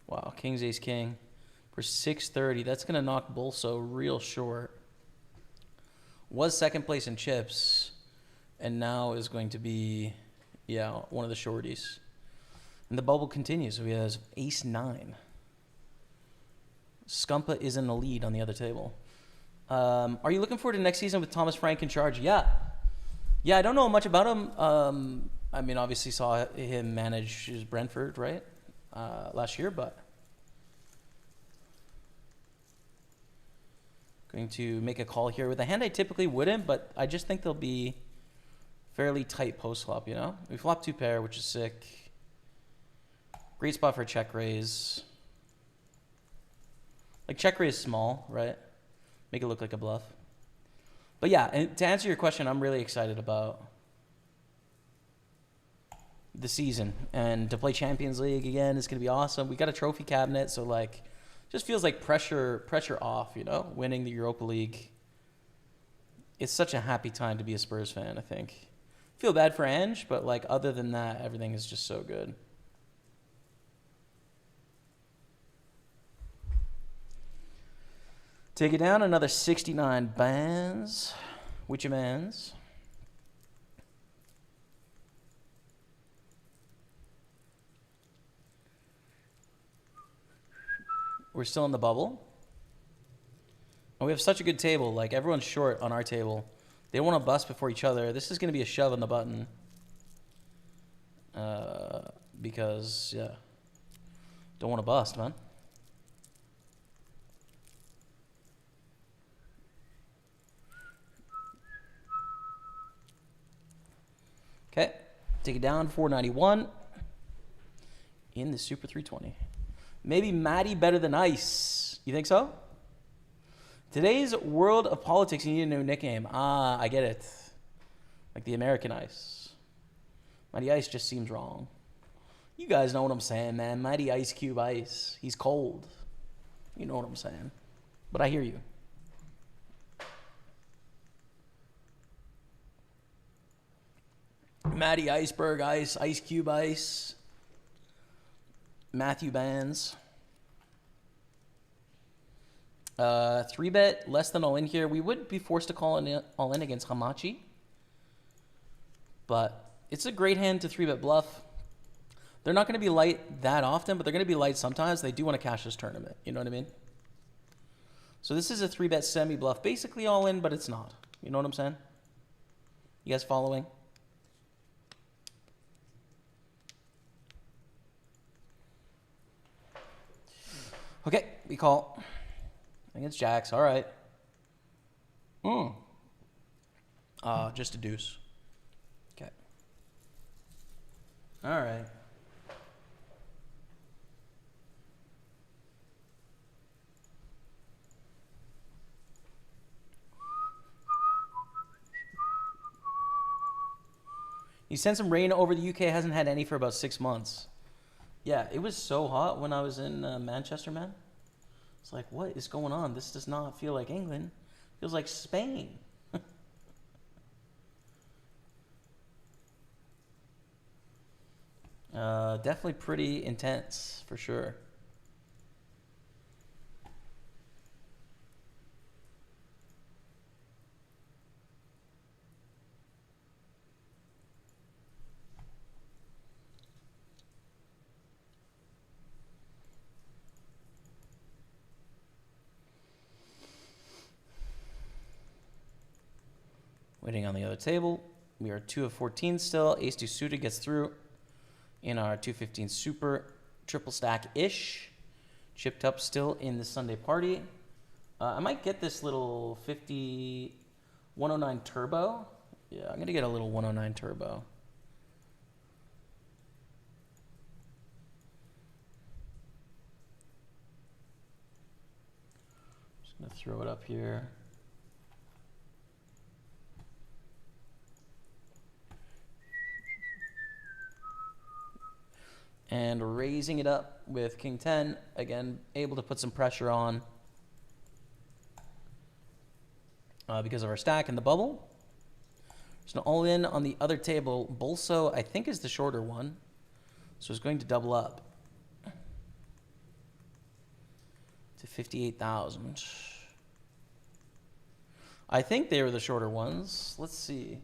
Wow, King's Ace King for 630. That's going to knock Bolso real short. Was second place in chips, and now is going to be, yeah, one of the shorties. And the bubble continues. So he has Ace 9. Scumpa is in the lead on the other table. Are you looking forward to next season with Thomas Frank in charge? Yeah. Yeah, I don't know much about him. I mean, obviously saw him manage his Brentford, right, last year, but going to make a call here with a hand I typically wouldn't, but I just think they'll be fairly tight post flop, you know? We flop 2 pair, which is sick. Great spot for check raise. Like, check raise small, right? Make it look like a bluff. But yeah, and to answer your question, I'm really excited about the season. And to play Champions League again is going to be awesome. We got a trophy cabinet, so like, just feels like pressure off, you know, winning the Europa League. It's such a happy time to be a Spurs fan, I think. Feel bad for Ange, but like other than that, everything is just so good. Take it down, another 69 bands. Which mans? We're still in the bubble. And we have such a good table. Like, everyone's short on our table. They don't want to bust before each other. This is going to be a shove on the button. Because, yeah. Don't want to bust, man. Okay. Take it down, 491 in the Super 320. Maybe Matty better than Ice. You think so? Today's world of politics, you need a new nickname. Ah, I get it. Like the American Ice. Mighty Ice just seems wrong. You guys know what I'm saying, man. Mighty Ice Cube Ice. He's cold. You know what I'm saying. But I hear you. Matty Iceberg Ice. Ice Cube Ice. Matthew Bands. 3-bet, less than all in here. We would be forced to call all in against Hamachi. But it's a great hand to 3-bet bluff. They're not going to be light that often, but they're going to be light sometimes. They do want to cash this tournament. You know what I mean? So this is a 3-bet semi-bluff. Basically all in, but it's not. You know what I'm saying? You guys following? Okay, we call. Against jacks. All right. Just a deuce. Okay. All right. You sent some rain over the UK. Hasn't had any for about 6 months. Yeah, it was so hot when I was in Manchester, man. It's like, what is going on? This does not feel like England. It feels like Spain. Definitely pretty intense, for sure. Waiting on the other table. We are 2 of 14 still. Ace-2 suited gets through in our 215 super triple stack-ish. Chipped up still in the Sunday party. I might get this little 109 turbo. Yeah, I'm going to get a little 109 turbo. Just going to throw it up here. And raising it up with King 10. Again, able to put some pressure on because of our stack in the bubble. So all in on the other table. Bolso, I think, is the shorter one. So it's going to double up to 58,000. I think they were the shorter ones. Let's see.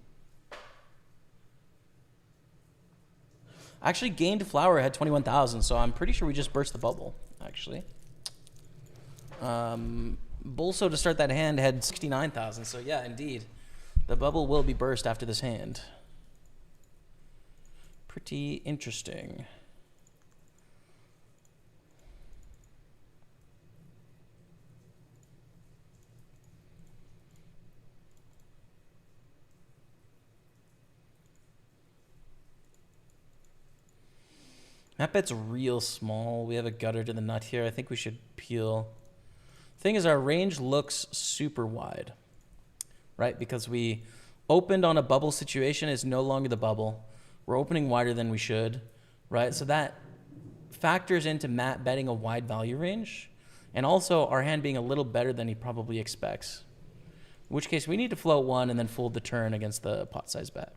Actually, Gained Flower had 21,000, so I'm pretty sure we just burst the bubble, actually. Bolso, to start that hand, had 69,000, so yeah, indeed. The bubble will be burst after this hand. Pretty interesting. That bet's real small. We have a gutter to the nut here. I think we should peel. Thing is, our range looks super wide, right? Because we opened on a bubble situation. It's no longer the bubble. We're opening wider than we should, right? So that factors into Matt betting a wide value range, and also our hand being a little better than he probably expects. In which case, we need to float one and then fold the turn against the pot size bet.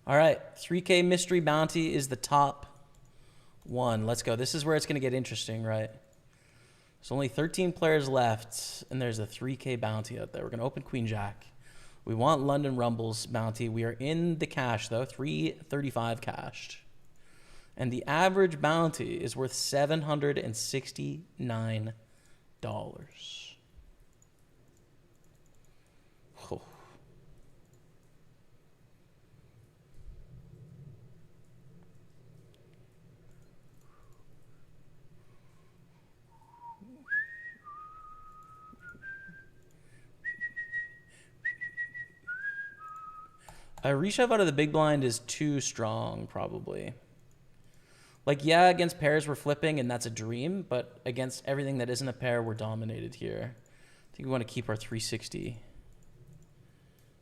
All right, 3K Mystery Bounty is the top one. Let's go. This is where it's going to get interesting, right? There's only 13 players left, and there's a 3K bounty out there. We're going to open Queen Jack. We want London Rumble's bounty. We are in the cash, though, 335 cashed. And the average bounty is worth $769. Oh. A reshove out of the big blind is too strong, probably. Like, yeah, against pairs we're flipping, and that's a dream, but against everything that isn't a pair, we're dominated here. I think we want to keep our 360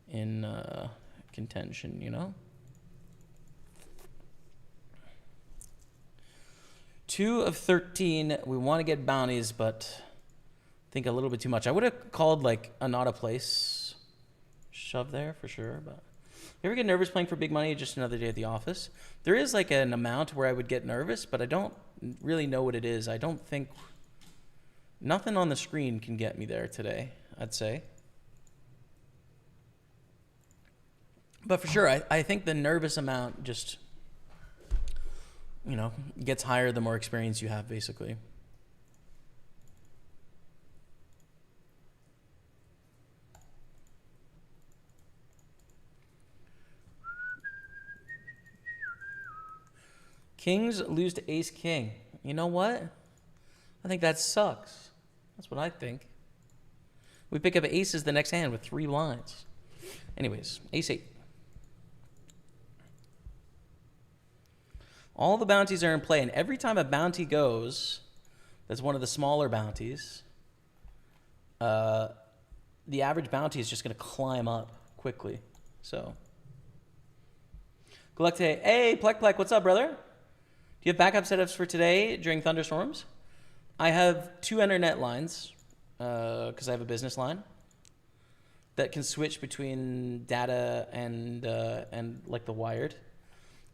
in contention, you know? 2 of 13. We want to get bounties, but I think a little bit too much. I would have called, like, a not a place shove there for sure, but... You ever get nervous playing for big money? Just another day at the office. There is like an amount where I would get nervous, but I don't really know what it is. I don't think nothing on the screen can get me there today, I'd say. But for sure, I think the nervous amount just, you know, gets higher the more experience you have, basically. Kings lose to ace king. You know what? I think that sucks. That's what I think. We pick up aces the next hand with 3 blinds. Anyways, ace 8. All the bounties are in play, and every time a bounty goes, that's one of the smaller bounties, the average bounty is just going to climb up quickly. So, Galacte, hey, Plek Plek, what's up, brother? Do you have backup setups for today during thunderstorms? I have 2 internet lines because I have a business line that can switch between data and like the wired.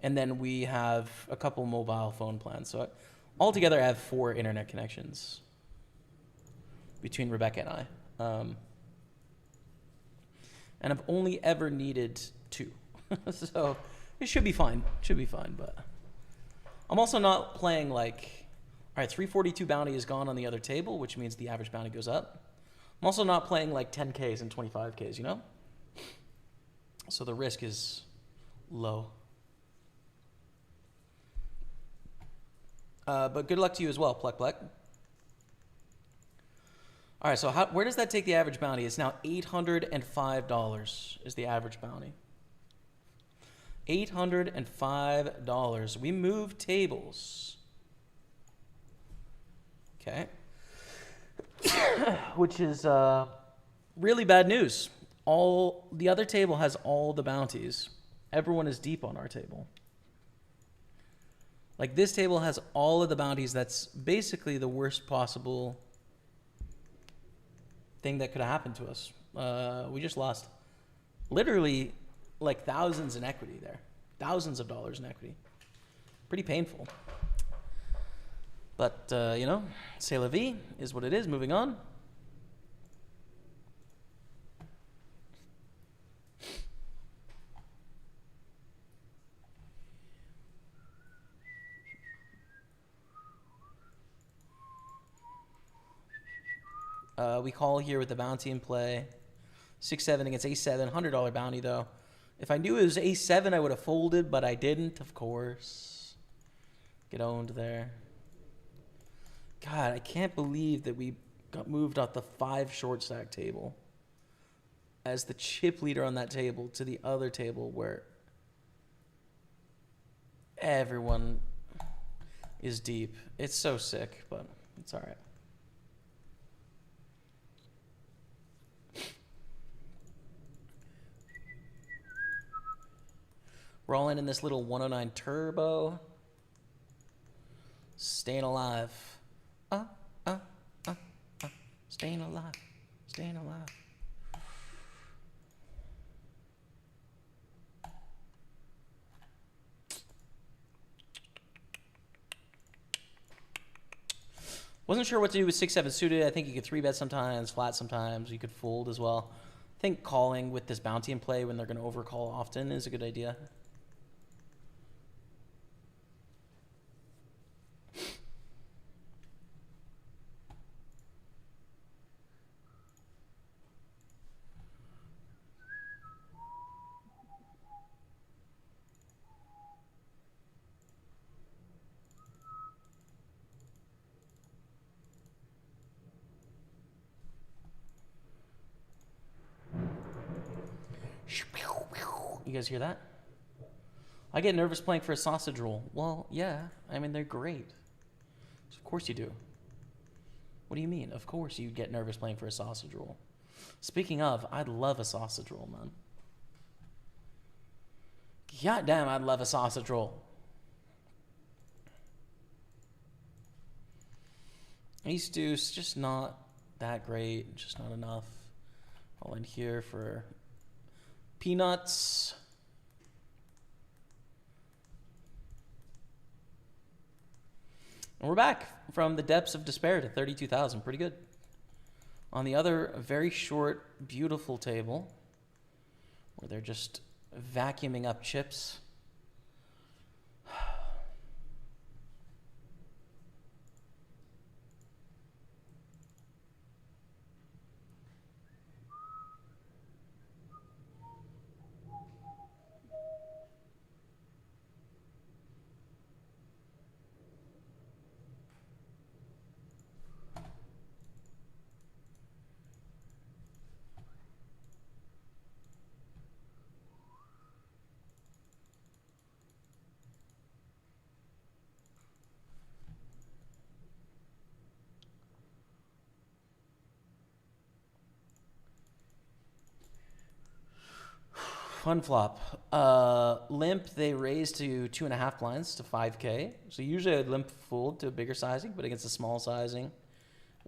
And then we have a couple mobile phone plans. So altogether, I have 4 internet connections between Rebecca and I. And I've only ever needed 2. So it should be fine. Should be fine, but... I'm also not playing like, all right, 342 bounty is gone on the other table, which means the average bounty goes up. I'm also not playing like 10Ks and 25Ks, you know? So the risk is low. But good luck to you as well, Plek Plek. All right, so where does that take the average bounty? It's now $805 is the average bounty. $805. We move tables. Okay. Which is really bad news. The other table has all the bounties. Everyone is deep on our table. Like, this table has all of the bounties. That's basically the worst possible thing that could have happened to us. We just lost literally like thousands in equity there. Thousands of dollars in equity. Pretty painful. But, you know, c'est la vie is what it is. Moving on. We call here with the bounty in play. 6-7 against ace-7. $100 bounty, though. If I knew it was ace-7, I would have folded, but I didn't, of course. Get owned there. God, I can't believe that we got moved off the 5 short stack table as the chip leader on that table to the other table where everyone is deep. It's so sick, but it's all right. We're all in this little 109 turbo. Staying alive. Staying alive. Staying alive. Wasn't sure what to do with 6-7 suited. I think you could 3-bet sometimes, flat sometimes. You could fold as well. I think calling with this bounty in play when they're going to overcall often is a good idea. You guys hear that? I get nervous playing for a sausage roll. Well, yeah. I mean, they're great. So of course you do. What do you mean? Of course you get nervous playing for a sausage roll. Speaking of, I'd love a sausage roll, man. God damn, I'd love a sausage roll. Ace deuce, just not that great. Just not enough. All in here for peanuts. And we're back from the depths of despair to 32,000. Pretty good. On the other very short, beautiful table, where they're just vacuuming up chips. Fun flop. Limp, they raised to 2.5 blinds to 5K. So usually I'd limp fold to a bigger sizing, but against a small sizing,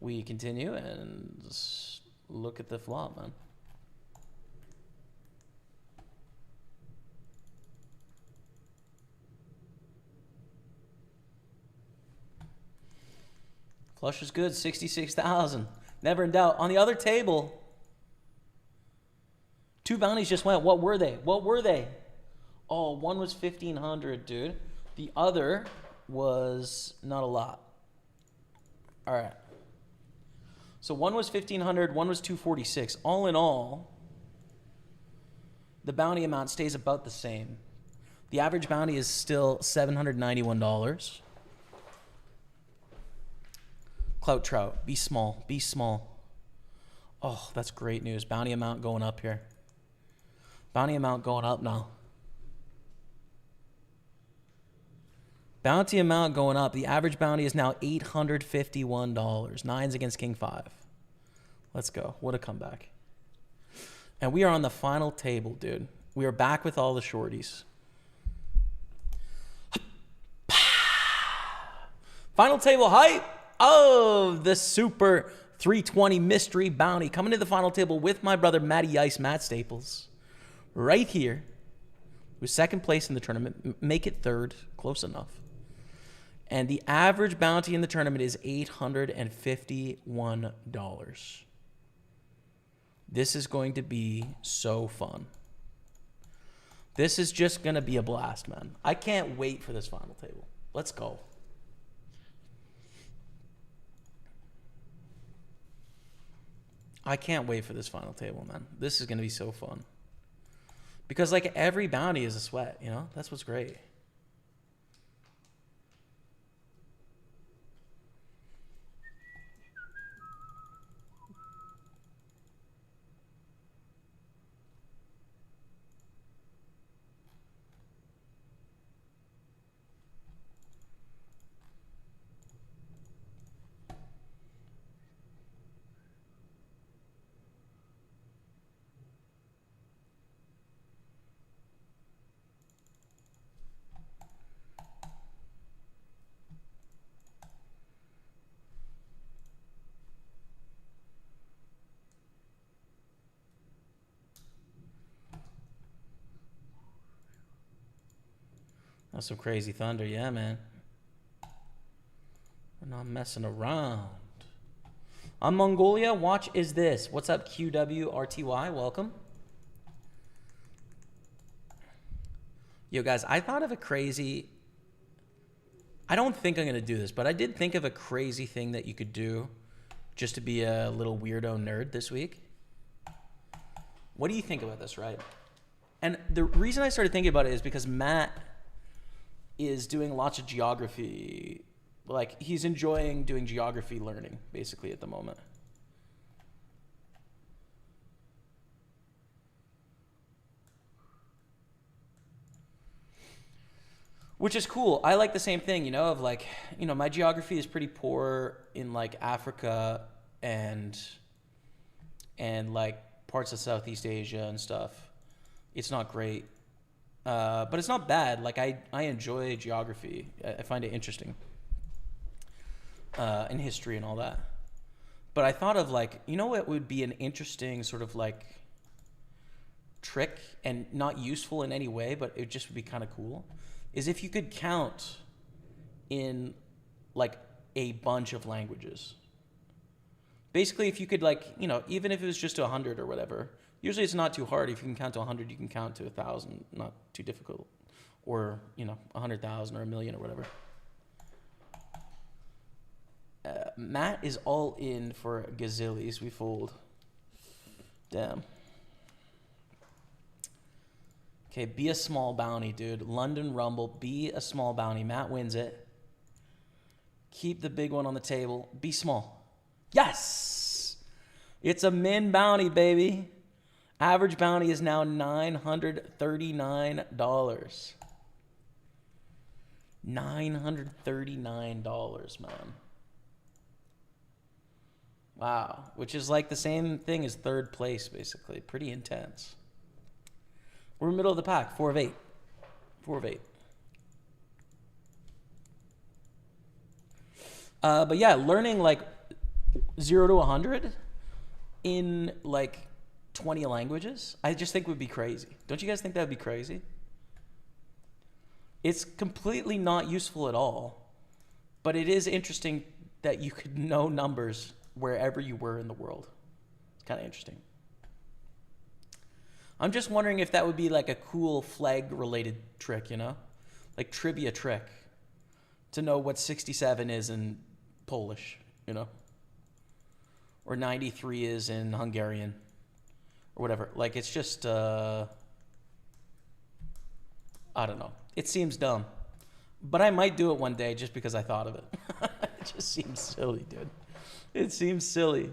we continue and just look at the flop, man. Flush is good, 66,000. Never in doubt. On the other table, 2 bounties just went. What were they? What were they? Oh, one was 1,500, dude. The other was not a lot. All right. So one was 1,500, one was 246. All in all, the bounty amount stays about the same. The average bounty is still $791. Clout Trout, be small, be small. Oh, that's great news. Bounty amount going up here. Bounty amount going up now. Bounty amount going up. The average bounty is now $851. Nines against King 5. Let's go. What a comeback. And we are on the final table, dude. We are back with all the shorties. Final table hype of the Super 320 Mystery Bounty. Coming to the final table with my brother Matty Ice, Matt Staples. Right here. Who's second place in the tournament. Make it third. Close enough. And the average bounty in the tournament is $851. This is going to be so fun. This is just going to be a blast, man. I can't wait for this final table. Let's go. I can't wait for this final table, man. This is going to be so fun. Because, like, every bounty is a sweat, you know? That's what's great. That's some crazy thunder. Yeah, man. We're not messing around. I'm Mongolia. Watch is this. What's up, QWRTY? Welcome. Yo, guys, I thought of a crazy... I don't think I'm going to do this, but I did think of a crazy thing that you could do just to be a little weirdo nerd this week. What do you think about this, right? And the reason I started thinking about it is because Matt is doing lots of geography. Like, he's enjoying doing geography learning, basically, at the moment. Which is cool. I like the same thing, of like, my geography is pretty poor in like Africa and like parts of Southeast Asia and stuff. It's not great. But it's not bad. Like I enjoy geography. I find it interesting. And history and all that. But I thought of like, what would be an interesting sort of like trick and not useful in any way, but it just would be kind of cool, is if you could count in like a bunch of languages. Basically, if you could like, even if it was just to 100 or whatever, usually it's not too hard. If you can count to 100, you can count to 1,000, not too difficult. Or, 100,000 or a million or whatever. Matt is all in for gazillies. We fold. Damn. Okay, be a small bounty, dude. London Rumble, be a small bounty. Matt wins it. Keep the big one on the table. Be small. Yes! It's a min bounty, baby. Average bounty is now $939. $939, man. Wow. Which is like the same thing as third place, basically. Pretty intense. We're middle of the pack. 4 of 8. 4 of 8. But yeah, learning like 0 to 100 in like 20 languages, I just think would be crazy. Don't you guys think that would be crazy? It's completely not useful at all, but it is interesting that you could know numbers wherever you were in the world. It's kind of interesting. I'm just wondering if that would be like a cool flag-related trick, like trivia trick, to know what 67 is in Polish, or 93 is in Hungarian, or whatever. Like, it's just, I don't know. It seems dumb, but I might do it one day just because I thought of it. It just seems silly, dude. It seems silly.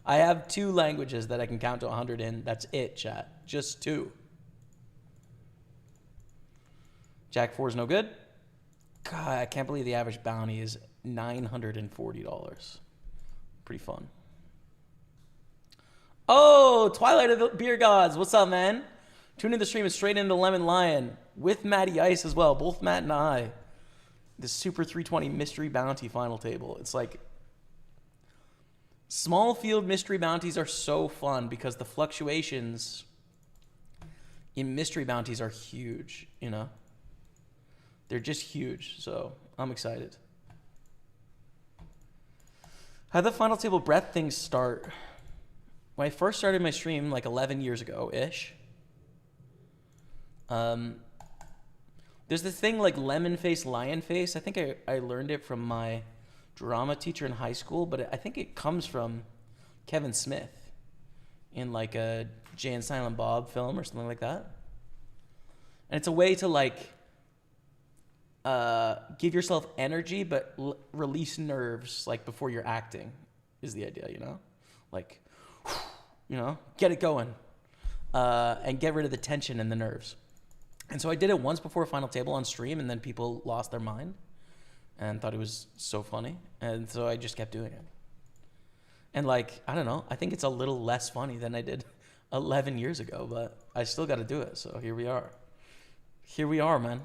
I have 2 languages that I can count to 100 in. That's it, chat. Just 2. Jack 4 is no good. God, I can't believe the average bounty is $940. Pretty fun. Oh, Twilight of the Beer Gods. What's up, man? Tune in the stream and straight into Lemon Lion with Matty Ice as well. Both Matt and I. The Super 320 Mystery Bounty final table. It's like, small field mystery bounties are so fun because the fluctuations in mystery bounties are huge, They're just huge, so I'm excited. How did the final table breath things start? When I first started my stream, like 11 years ago-ish, there's this thing like lemon face, lion face. I think I learned it from my drama teacher in high school, but I think it comes from Kevin Smith in like a Jay and Silent Bob film or something like that. And it's a way to like give yourself energy, but release nerves like before you're acting is the idea, Like, get it going and get rid of the tension and the nerves. And so I did it once before Final Table on stream, and then people lost their mind and thought it was so funny. And so I just kept doing it. And like, I don't know, I think it's a little less funny than I did 11 years ago, but I still got to do it. So here we are. Here we are, man.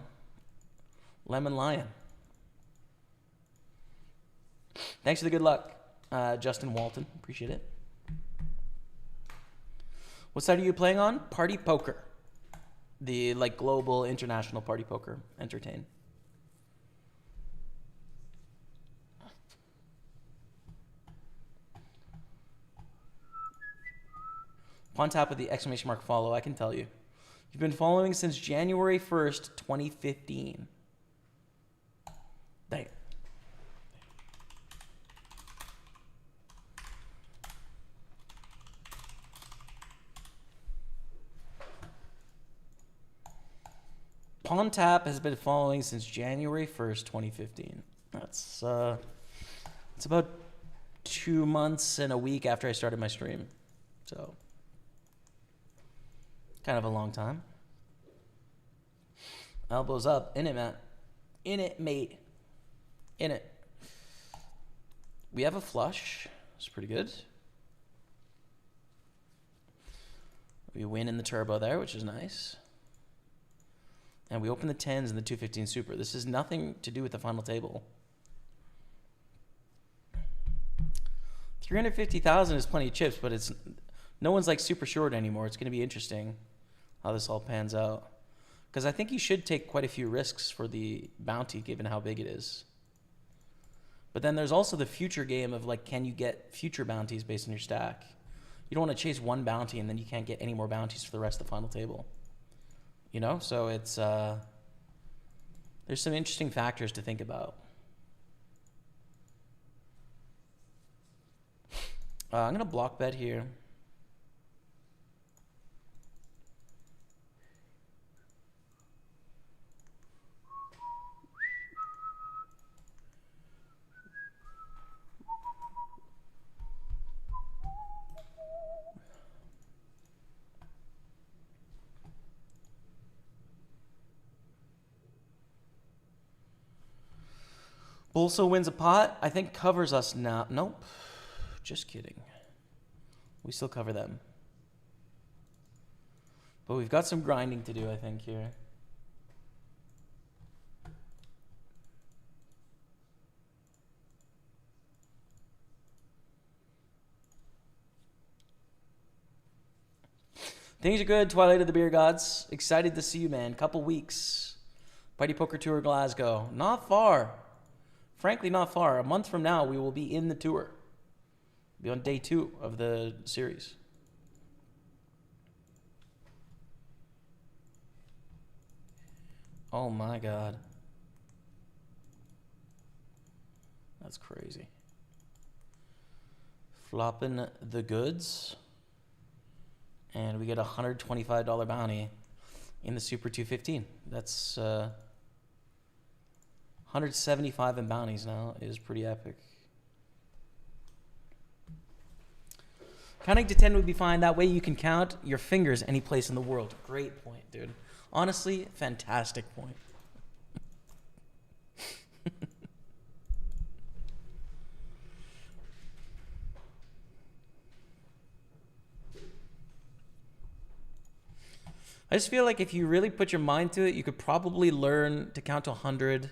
Lemon Lion. Thanks for the good luck, Justin Walton. Appreciate it. What side are you playing on? PartyPoker. The like global international PartyPoker entertain. Pawn tap with the exclamation mark follow, I can tell you. You've been following since January 1st, 2015. Dang. Pawn tap has been following since January 1st, 2015. That's it's about 2 months and a week after I started my stream. So kind of a long time. Elbows up, innit, Matt? In it, mate. In it. We have a flush. It's pretty good. We win in the turbo there, which is nice. And we open the 10s and the 215 super. This has nothing to do with the final table. 350,000 is plenty of chips, but it's no one's like super short anymore. It's going to be interesting how this all pans out. Because I think you should take quite a few risks for the bounty, given how big it is. But then there's also the future game of like, can you get future bounties based on your stack? You don't want to chase one bounty and then you can't get any more bounties for the rest of the final table. You know, so it's there's some interesting factors to think about. I'm gonna block bet here. Also wins a pot. I think covers us now. Nope. Just kidding. We still cover them. But we've got some grinding to do, I think, here. Things are good, Twilight of the Beer Gods. Excited to see you, man. Couple weeks. PartyPoker Tour Glasgow. Not far. Frankly, not far. A month from now, we will be in the tour. Be on day 2 of the series. Oh my God. That's crazy. Flopping the goods. And we get a $125 bounty in the Super 215. That's 175 in bounties now is pretty epic. Counting to 10 would be fine. That way you can count your fingers any place in the world. Great point, dude. Honestly, fantastic point. I just feel like if you really put your mind to it, you could probably learn to count to 100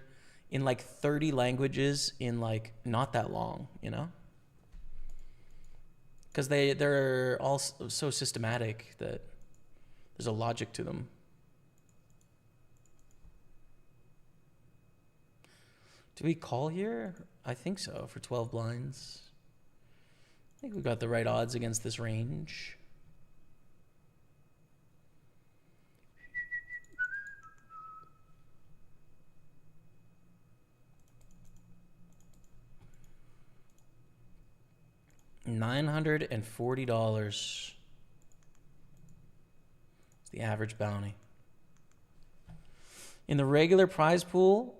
in like 30 languages in like not that long, you know? Because they're all so systematic that there's a logic to them. Do we call here? I think so, for 12 blinds. I think we got the right odds against this range. $940 is the average bounty. In the regular prize pool,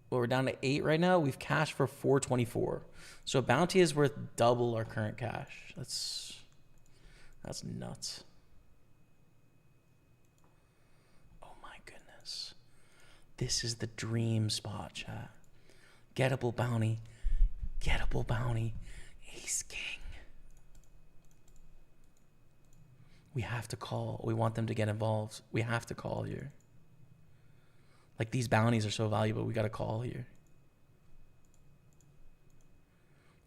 well, we're down to 8 right now. We've cashed for $424. So a bounty is worth double our current cash. That's nuts. Oh my goodness. This is the dream spot, chat. Gettable bounty. Gettable bounty. Ace king. We have to call. We want them to get involved. We have to call here. Like, these bounties are so valuable. We got to call here.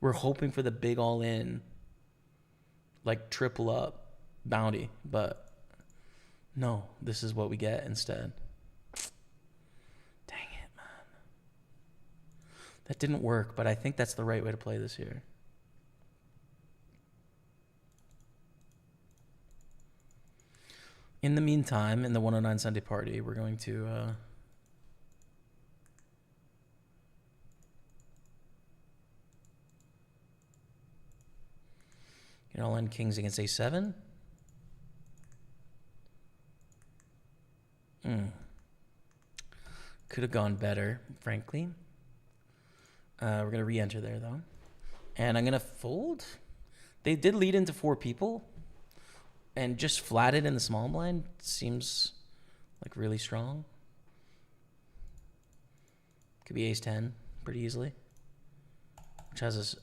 We're hoping for the big all-in, like triple up bounty, but no, this is what we get instead. Dang it, man. That didn't work, but I think that's the right way to play this here. In the meantime, in the 109 Sunday party, we're going to get all in kings against a7. Could have gone better, frankly. We're going to re-enter there, though. And I'm going to fold. They did lead into 4 people. And just flatted in the small blind seems like really strong. Could be ace 10 pretty easily. Which has us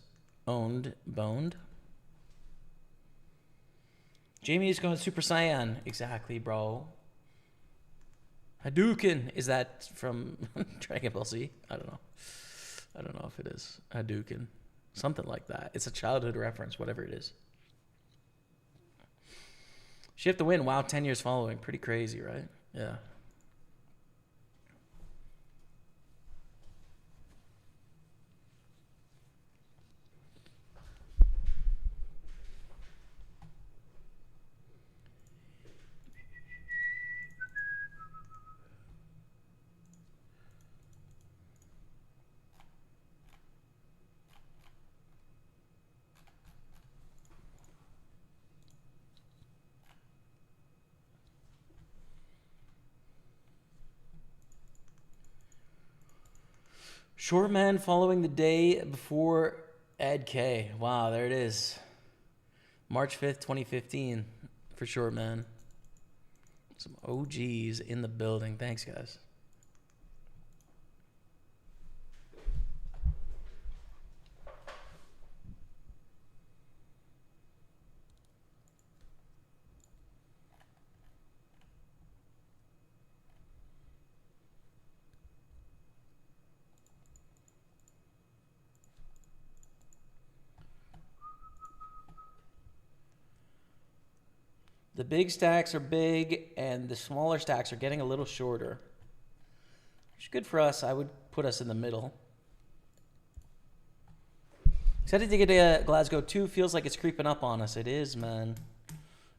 boned. Jamie is going Super Saiyan. Exactly, bro. Hadouken. Is that from Dragon Ball Z? I don't know. I don't know if it is. Hadouken. Something like that. It's a childhood reference, whatever it is. Shift the win. Wow, 10 years following. Pretty crazy, right? Yeah. Short man following the day before Ed K. Wow, there it is. March 5th, 2015 for short man. Some OGs in the building. Thanks, guys. The big stacks are big, and the smaller stacks are getting a little shorter. Which is good for us. I would put us in the middle. Excited to get to Glasgow 2. Feels like it's creeping up on us. It is, man.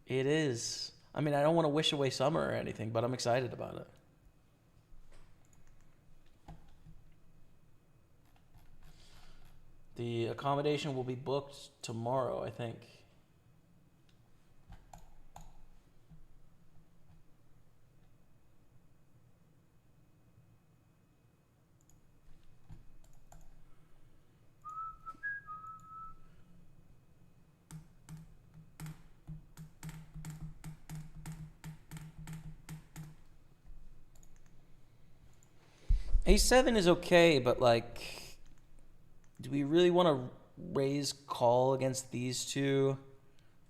It is. I mean, I don't want to wish away summer or anything, but I'm excited about it. The accommodation will be booked tomorrow, I think. A7 is okay, but like, do we really want to raise call against these two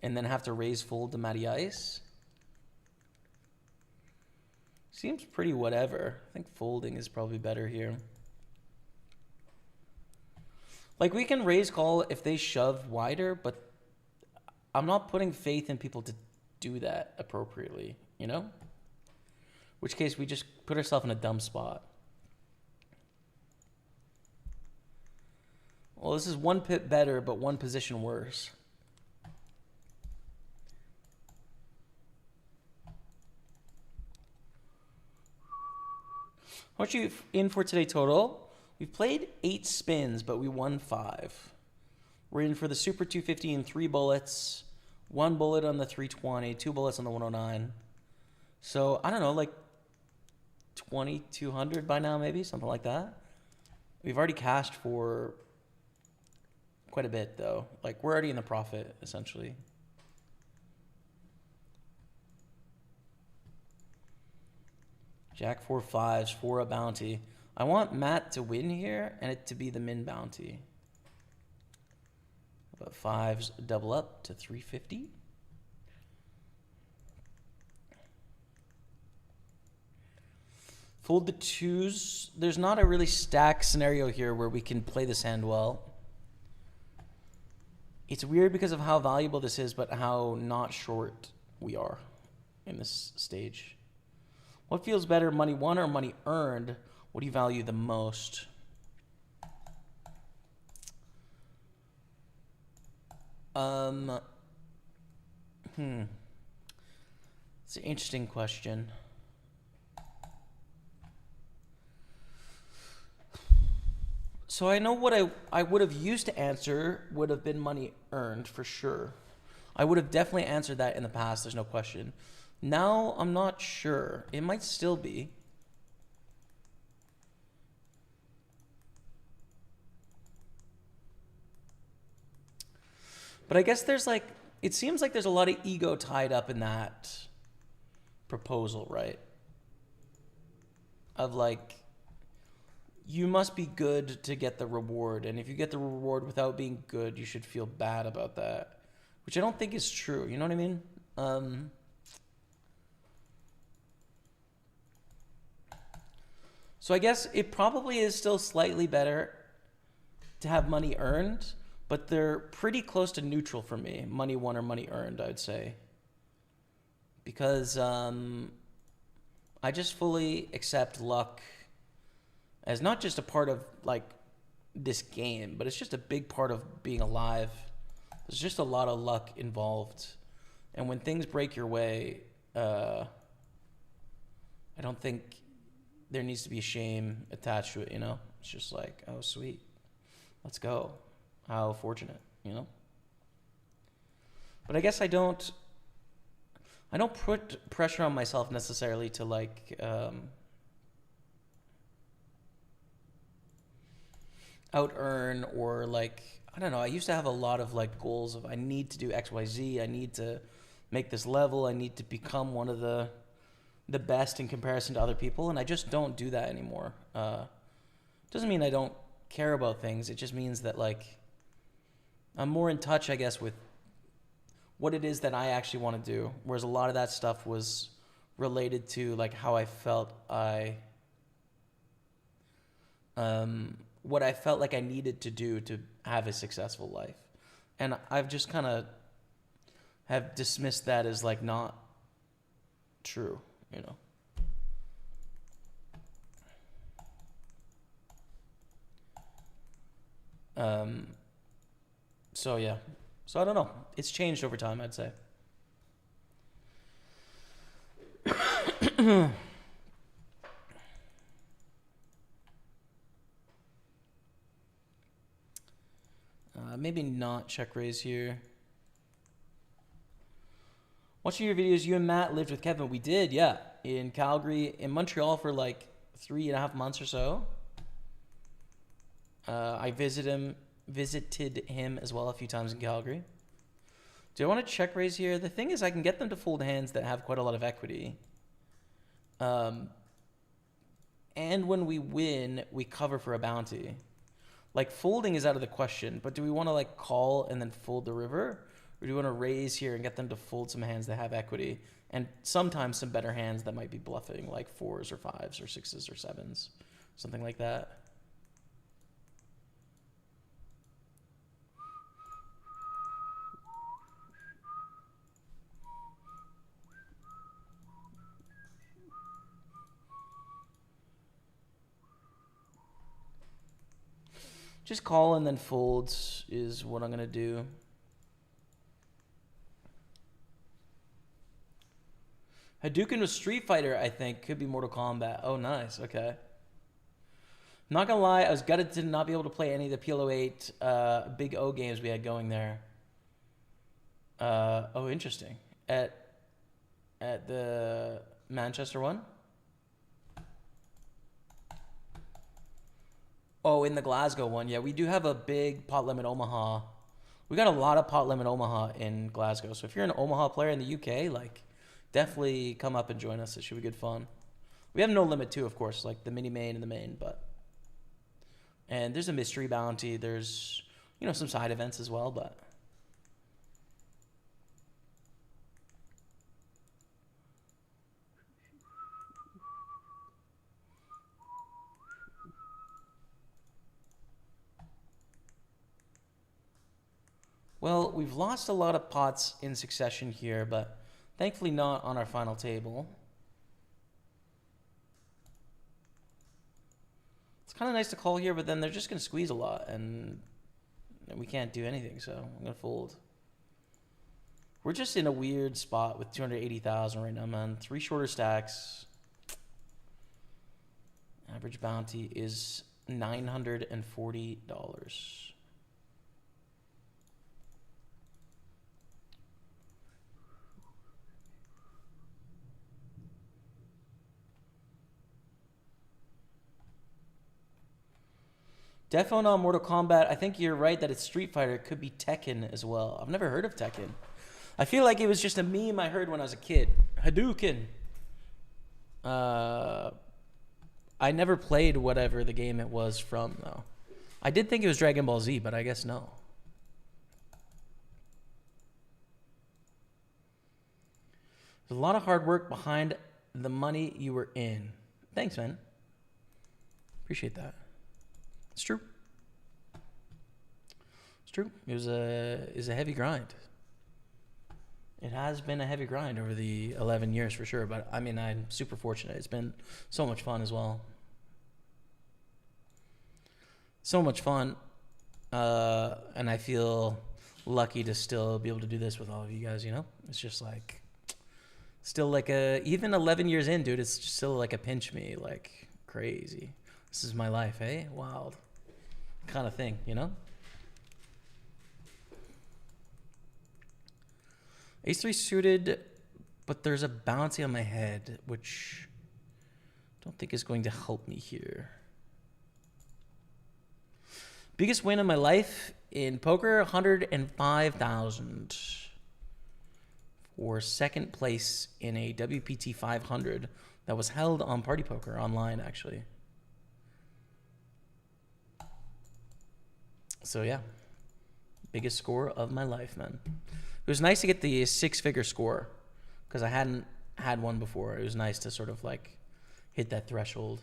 and then have to raise fold to Matty Ice? Seems pretty whatever. I think folding is probably better here. Like, we can raise call if they shove wider, but I'm not putting faith in people to do that appropriately, you know? Which case we just put ourselves in a dumb spot. Well, this is one pip better, but one position worse. How much are you in for today total? We've played 8 spins, but we won 5. We're in for the Super 250 and 3 bullets. 1 bullet on the 320, 2 bullets on the 109. So, I don't know, like 2,200 by now, maybe? Something like that. We've already cashed for quite a bit, though. Like, we're already in the profit, essentially. Jack 4 5s for a bounty. I want Matt to win here and it to be the min bounty. But 5s double up to 350. Fold the 2s. There's not a really stack scenario here where we can play this hand well. It's weird because of how valuable this is, but how not short we are in this stage. What feels better, money won or money earned? What do you value the most? It's an interesting question. So I know what I would have used to answer would have been money earned for sure. I would have definitely answered that in the past, there's no question. Now I'm not sure. It might still be. But I guess there's like, it seems like there's a lot of ego tied up in that proposal, right? Of like, you must be good to get the reward. And if you get the reward without being good, you should feel bad about that, which I don't think is true. You know what I mean? So I guess it probably is still slightly better to have money earned, but they're pretty close to neutral for me, money won or money earned, I would say. Because I just fully accept luck as not just a part of like this game, but it's just a big part of being alive. There's just a lot of luck involved. And when things break your way, I don't think there needs to be shame attached to it, you know? It's just like, oh, sweet. Let's go. How fortunate, you know? But I guess I don't put pressure on myself necessarily to like out earn or like, I don't know. I used to have a lot of like goals of I need to do XYZ. I need to make this level. I need to become one of the best in comparison to other people. And I just don't do that anymore. Doesn't mean I don't care about things. It just means that like I'm more in touch, I guess, with what it is that I actually want to do. Whereas a lot of that stuff was related to like how I felt what I felt like I needed to do to have a successful life. And I've just kind of have dismissed that as like not true, you know. So yeah. So I don't know. It's changed over time, I'd say. Maybe not check raise here. Watching your videos, you and Matt lived with Kevin. We did, yeah. In Calgary, in Montreal for like 3.5 months or so. I visited him as well a few times in Calgary. Do I want to check raise here? The thing is I can get them to fold hands that have quite a lot of equity. And when we win, we cover for a bounty. Like folding is out of the question, but do we want to like call and then fold the river? Or do we want to raise here and get them to fold some hands that have equity? And sometimes some better hands that might be bluffing, like 4s or 5s or 6s or 7s, something like that. Just call and then folds is what I'm going to do. Hadouken was Street Fighter, I think. Could be Mortal Kombat. Oh, nice. Okay. I'm not going to lie. I was gutted to not be able to play any of the PLO8 Big O games we had going there. Oh, interesting. At the Manchester one? Oh, in the Glasgow one. Yeah, we do have a big pot limit Omaha. We got a lot of pot limit Omaha in Glasgow. So if you're an Omaha player in the UK, like, definitely come up and join us. It should be good fun. We have no limit too, of course, like the mini main and the main, and there's a mystery bounty. There's, you know, some side events as well, but. Well, we've lost a lot of pots in succession here, but thankfully not on our final table. It's kind of nice to call here, but then they're just going to squeeze a lot, and we can't do anything, so I'm going to fold. We're just in a weird spot with 280,000 right now, man. 3 shorter stacks. Average bounty is $940. Definitely not Mortal Kombat. I think you're right that it's Street Fighter. It could be Tekken as well. I've never heard of Tekken. I feel like it was just a meme I heard when I was a kid. Hadouken. I I never played whatever the game it was from, though. I did think it was Dragon Ball Z, but I guess no. There's a lot of hard work behind the money you were in. Thanks, man. Appreciate that. It's true. It's true. It was a heavy grind. It has been a heavy grind over the 11 years for sure, but I mean, I'm super fortunate. It's been so much fun as well. So much fun. And I feel lucky to still be able to do this with all of you guys, you know? It's just like, still like even 11 years in, dude, it's still like a pinch me, like crazy. This is my life, eh? Wild kind of thing, you know? Ace-3 suited, but there's a bounty on my head, which I don't think is going to help me here. Biggest win of my life in poker, 105,000 for second place in a WPT 500 that was held on PartyPoker online, actually. So yeah, biggest score of my life, man. It was nice to get the 6-figure score because I hadn't had one before. It was nice to sort of like hit that threshold.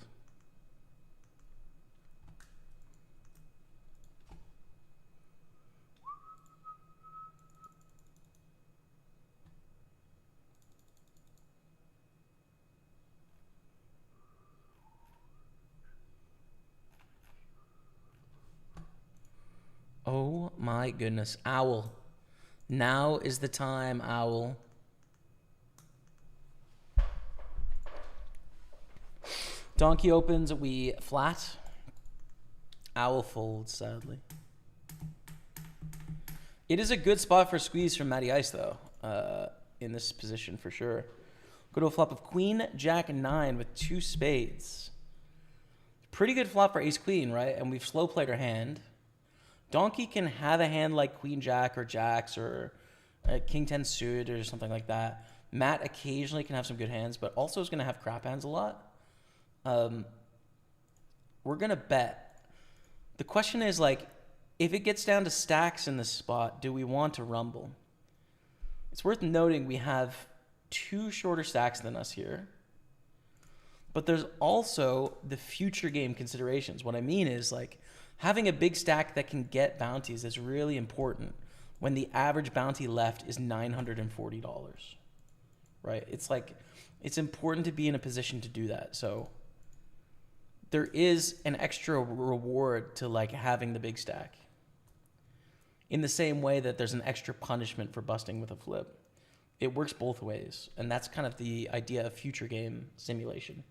Oh my goodness. Owl. Now is the time, Owl. Donkey opens, we flat. Owl folds, sadly. It is a good spot for squeeze from Matty Ice, though, in this position for sure. Go to a flop of Queen, Jack, and 9 with 2 spades. Pretty good flop for Ace Queen, right? And we've slow played our hand. Donkey can have a hand like Queen Jack or Jacks or King 10 suited or something like that. Matt occasionally can have some good hands, but also is going to have crap hands a lot. We're going to bet. The question is, like, if it gets down to stacks in this spot, do we want to rumble? It's worth noting we have 2 shorter stacks than us here. But there's also the future game considerations. What I mean is, like, having a big stack that can get bounties is really important when the average bounty left is $940, right? It's like, it's important to be in a position to do that. So there is an extra reward to like having the big stack in the same way that there's an extra punishment for busting with a flip. It works both ways. And that's kind of the idea of future game simulation.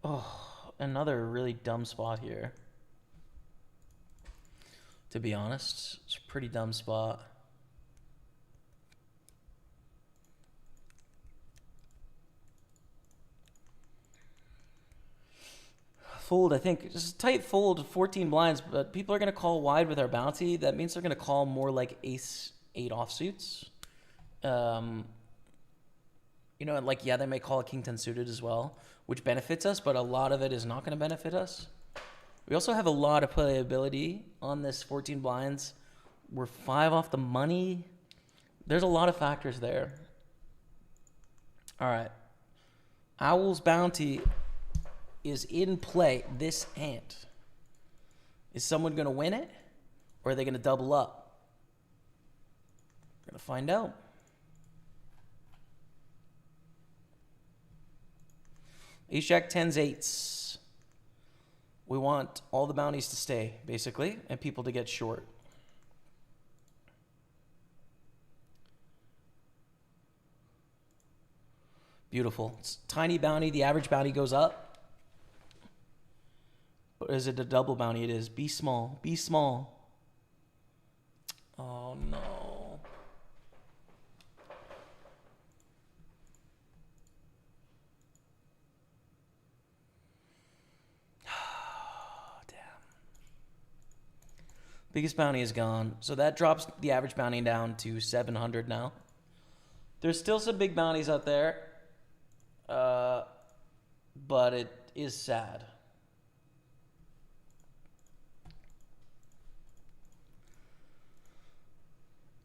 Oh, another really dumb spot here. To be honest, it's a pretty dumb spot. Fold, I think. Just tight fold, 14 blinds, but people are going to call wide with our bounty. That means they're going to call more like ace 8 offsuits. You know, like, yeah, they may call a king 10 suited as well, which benefits us, but a lot of it is not going to benefit us. We also have a lot of playability on this 14 blinds. We're 5 off the money. There's a lot of factors there. All right. Owl's bounty is in play this hand. Is someone going to win it, or are they going to double up? We're going to find out. Ace Jack 10s 8s. We want all the bounties to stay, basically, and people to get short. Beautiful. It's tiny bounty. The average bounty goes up. But is it a double bounty? It is. Be small. Be small. Oh, no. Damn. Biggest bounty is gone. So that drops the average bounty down to 700 now. There's still some big bounties out there. But it is sad.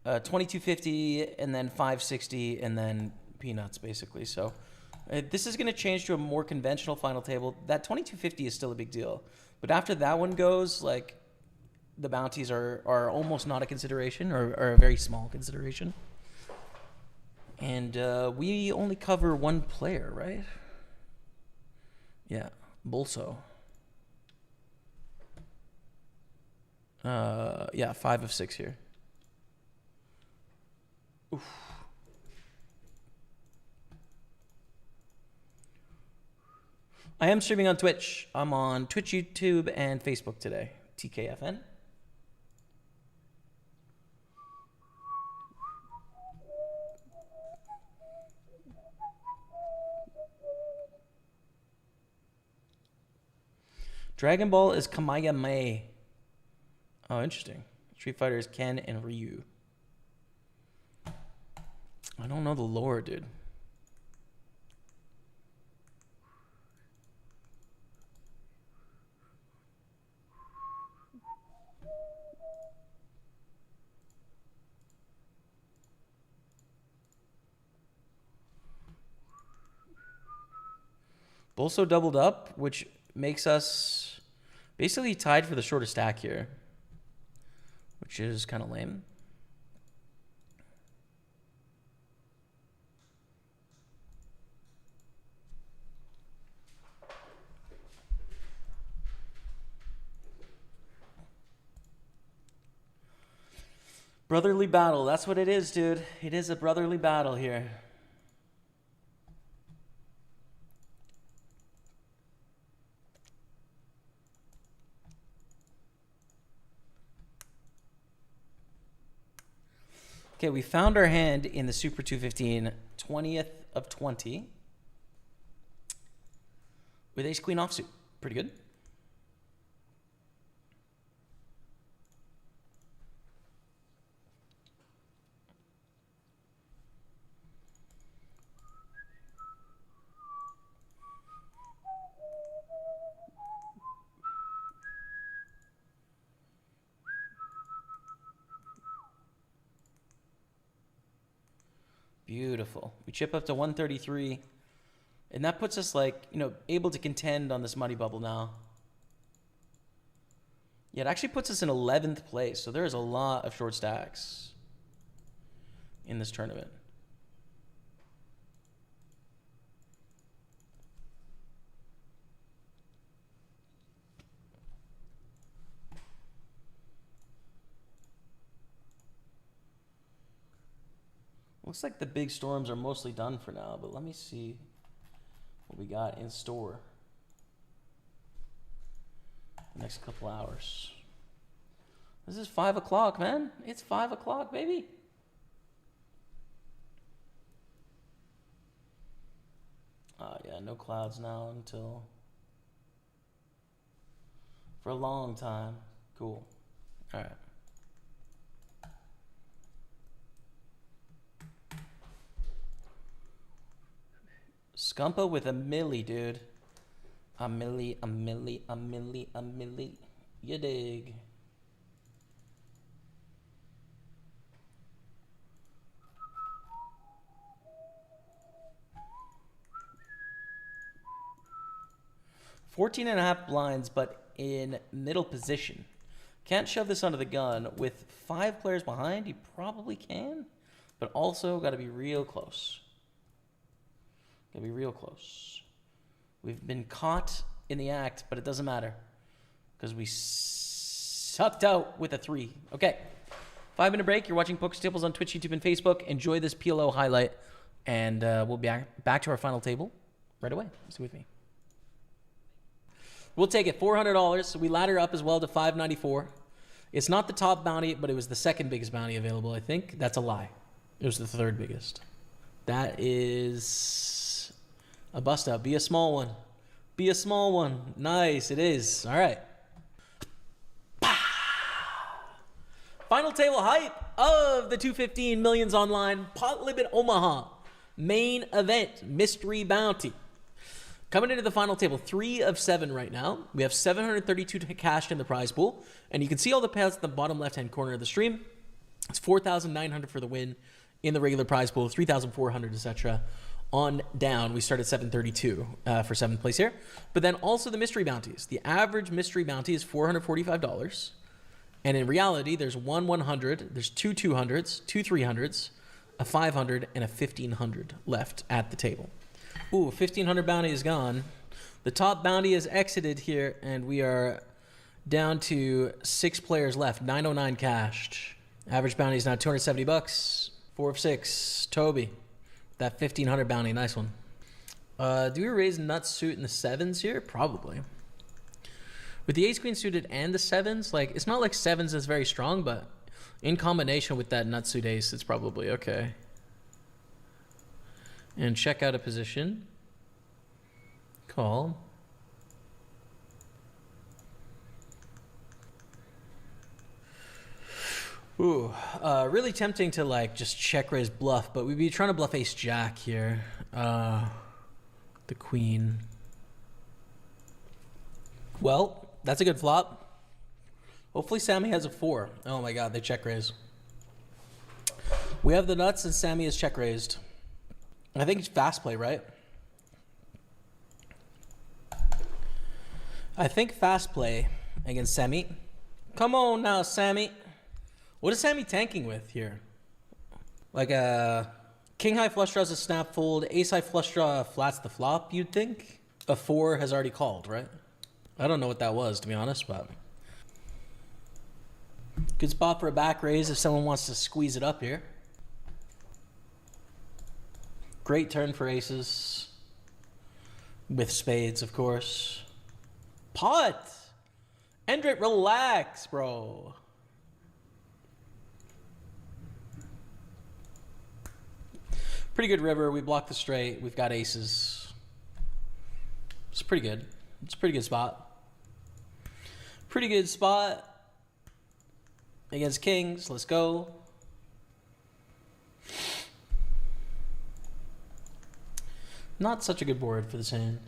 $22.50 and then $5.60 and then peanuts, basically. So this is going to change to a more conventional final table. That $22.50 is still a big deal. But after that one goes, like, the bounties are almost not a consideration or a very small consideration. And we only cover one player, right? Yeah, Bolso. Yeah, 5 of 6 here. Oof. I am streaming on Twitch. I'm on Twitch, YouTube, and Facebook today. TKFN. Dragon Ball is Kamehameha. Oh, interesting. Street Fighter is Ken and Ryu. I don't know the lore, dude. Bolso doubled up, which makes us basically tied for the shortest stack here, which is kind of lame. Brotherly battle. That's what it is, dude. It is a brotherly battle here. Okay, we found our hand in the Super 215, 20th of 20. With ace queen offsuit. Pretty good. Beautiful. We chip up to 133. And that puts us, like, you know, able to contend on this money bubble now. Yeah, it actually puts us in 11th place. So there's a lot of short stacks in this tournament. Looks like the big storms are mostly done for now, but let me see what we got in store the next couple hours. This is 5 o'clock, man. It's 5 o'clock, baby. Yeah, no clouds now until for a long time. Cool. All right. Scumpa with a milli, dude. A milli, a milli, a milli, a milli. You dig. $14.5 blinds, but in middle position. Can't shove this under the gun. With 5 players behind, you probably can, but also got to be real close. Gotta be real close. We've been caught in the act, but it doesn't matter. because we sucked out with a 3. Okay. 5-minute break. You're watching Pokerstaples on Twitch, YouTube, and Facebook. Enjoy this PLO highlight, and we'll be back to our final table right away. Stay with me. We'll take it. $400. So we ladder up as well to $594. It's not the top bounty, but it was the second biggest bounty available, I think. That's a lie. It was the third biggest. That is a bust out. Be a small one. Be a small one. Nice. It is. All right. Final table hype of the 215 Millions Online Pot Limit Omaha main event mystery bounty. Coming into the final table, 3 of 7 right now. We have 732 cashed in the prize pool, and you can see all the payouts at the bottom left-hand corner of the stream. It's 4,900 for the win in the regular prize pool, 3,400, etc. On down, we start at 732 for 7th place here. But then also the mystery bounties. The average mystery bounty is $445. And in reality, there's 1 100, there's 2 200s, 2 300s, a 500, and a 1,500 left at the table. Ooh, 1,500 bounty is gone. The top bounty is exited here, and we are down to 6 players left, 909 cashed. Average bounty is now $270. 4 of 6, Toby. That 1,500 bounty, nice one. Do we raise nut suit in the 7s here? Probably. With the ace queen suited and the 7s, like, it's not like 7s is very strong, but in combination with that nut suit ace, it's probably okay. And check out a position. Call. Ooh, really tempting to like just check raise bluff, but we'd be trying to bluff ace jack here. The queen. Well, that's a good flop. Hopefully Sammy has a 4. Oh my god, they check raise. We have the nuts and Sammy is check raised. I think it's fast play, right? I think fast play against Sammy. Come on now, Sammy. What is Sammy tanking with here? Like a king high flush draws a snap fold, ace high flush draw flats the flop, you'd think? A 4 has already called, right? I don't know what that was, to be honest, but good spot for a back raise if someone wants to squeeze it up here. Great turn for aces. With spades, of course. Pot! Endrit, relax, bro. Pretty good river. We block the straight. We've got aces. It's pretty good. It's a pretty good spot. Pretty good spot against kings. Let's go. Not such a good board for this hand.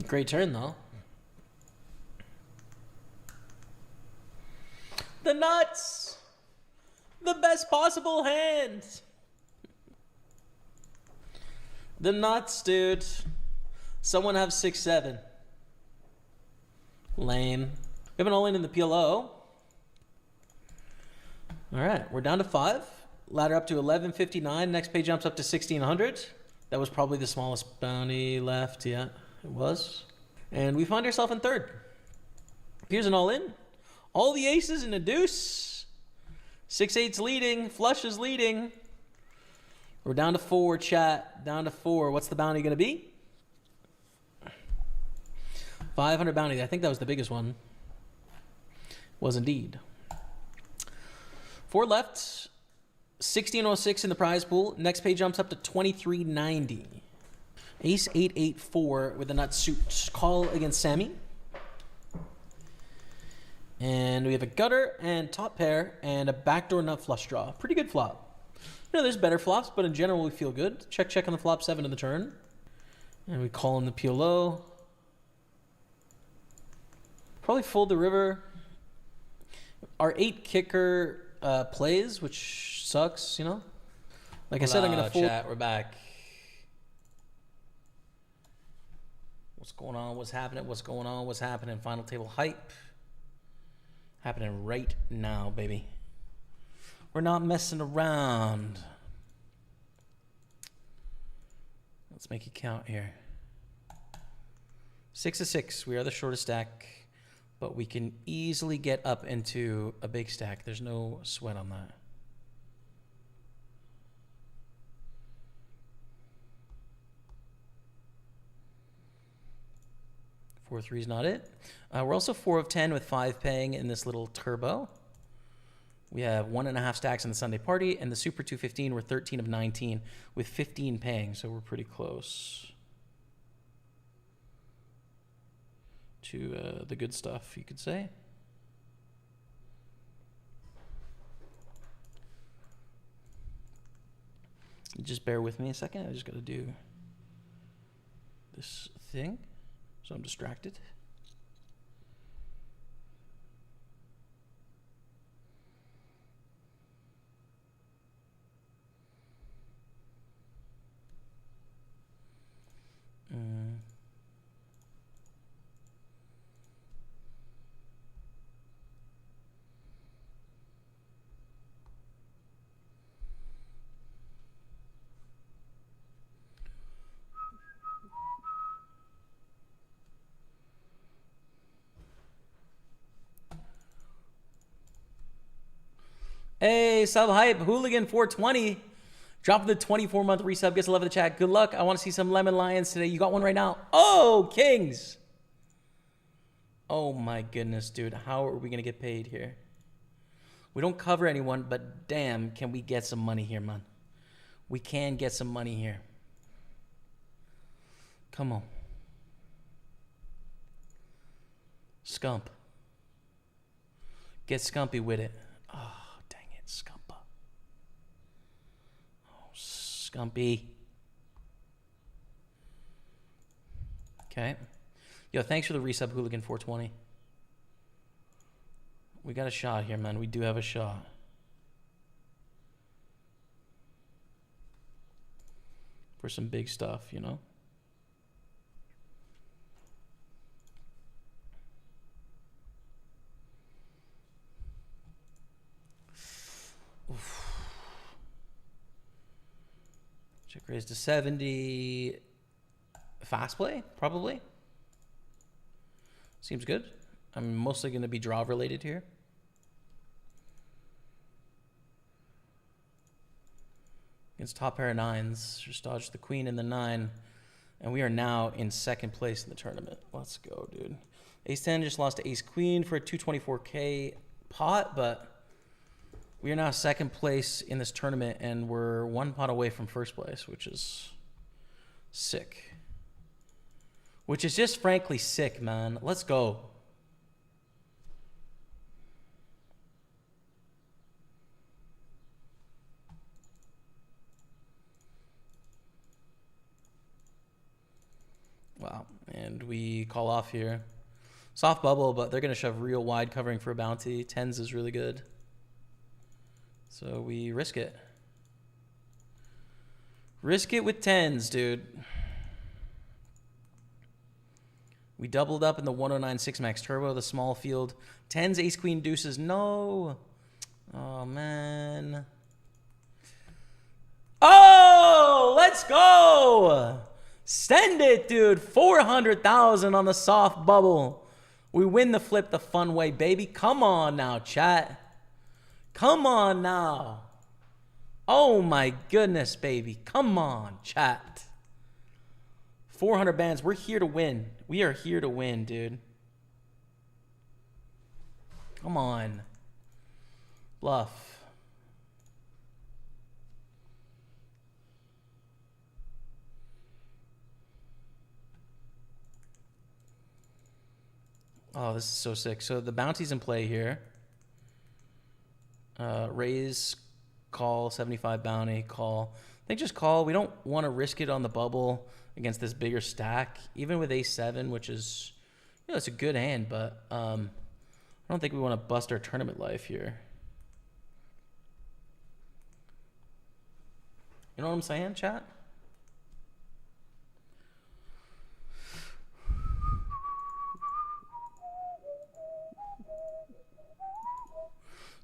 Great turn, though. The nuts! The best possible hand! The nuts, dude. Someone have 6-7. Lame. We have an all-in the PLO. All right, we're down to 5. Ladder up to 1159. Next page jumps up to 1600. That was probably the smallest bounty left. Yeah, it was. And we find ourselves in 3rd. Here's an all-in. All the aces and a deuce. 6-8's leading. Flush is leading. We're down to 4, chat. Down to 4. What's the bounty going to be? 500 bounty. I think that was the biggest one. Was indeed. 4 left. 1606 in the prize pool. Next page jumps up to 2390. Ace 884 with a nut suit. Call against Sammy. And we have a gutter and top pair and a backdoor nut flush draw. Pretty good flop. You know, there's better flops, but in general we feel good. Check on the flop 7 in the turn. And we call in the PLO. Probably fold the river. Our 8 kicker plays, which sucks, you know. Like I said, I'm going to fold. Chat, we're back. What's going on? What's happening? What's going on? What's happening? Final table hype. Happening right now, baby. We're not messing around. Let's make it count here. 6-6. We are the shortest stack, but we can easily get up into a big stack. There's no sweat on that. Four three is not it. We're also 4 of 10 with 5 paying in this little turbo. We have 1.5 stacks in the Sunday party, and the Super 215, we're 13 of 19 with 15 paying, so we're pretty close to the good stuff, you could say. Just bear with me a second. I just got to do this thing, so I'm distracted. Hey, sub hype, hooligan 420. Drop the 24-month resub. Gets 11 the chat. Good luck. I want to see some lemon lions today. You got one right now. Oh, kings. Oh my goodness, dude. How are we gonna get paid here? We don't cover anyone, but damn, can we get some money here, man? We can get some money here. Come on. Scump. Get scumpy with it. Oh, dang it, Scumpa. Oh, Scumpy. Okay. Yo, thanks for the resub, Hooligan 420. We got a shot here, man. We do have a shot. For some big stuff, you know? Oof. Check raise to 70. Fast play, probably. Seems good. I'm mostly going to be draw related here. Against top pair of nines. Just dodge the queen and the 9. And we are now in second place in the tournament. Let's go, dude. Ace 10 just lost to ace queen for a 224K pot, but we are now second place in this tournament, and we're 1 pot away from first place, which is sick. Which is just frankly sick, man. Let's go. Wow. And we call off here. Soft bubble, but they're going to shove real wide covering for a bounty. 10s is really good. So we risk it. Risk it with 10s, dude. We doubled up in the 109 6 max turbo, the small field. 10s, ace, queen, deuces. No. Oh, man. Oh, let's go. Send it, dude. 400,000 on the soft bubble. We win the flip the fun way, baby. Come on now, chat. Come on now. Oh, my goodness, baby. Come on, chat. 400 bands. We're here to win. We are here to win, dude. Come on. Bluff. Oh, this is so sick. So the bounty's in play here. Raise, call, 75 bounty, call. I think just call. We don't want to risk it on the bubble against this bigger stack, even with ace 7, which is, you know, it's a good hand, but I don't think we want to bust our tournament life here. You know what I'm saying, chat?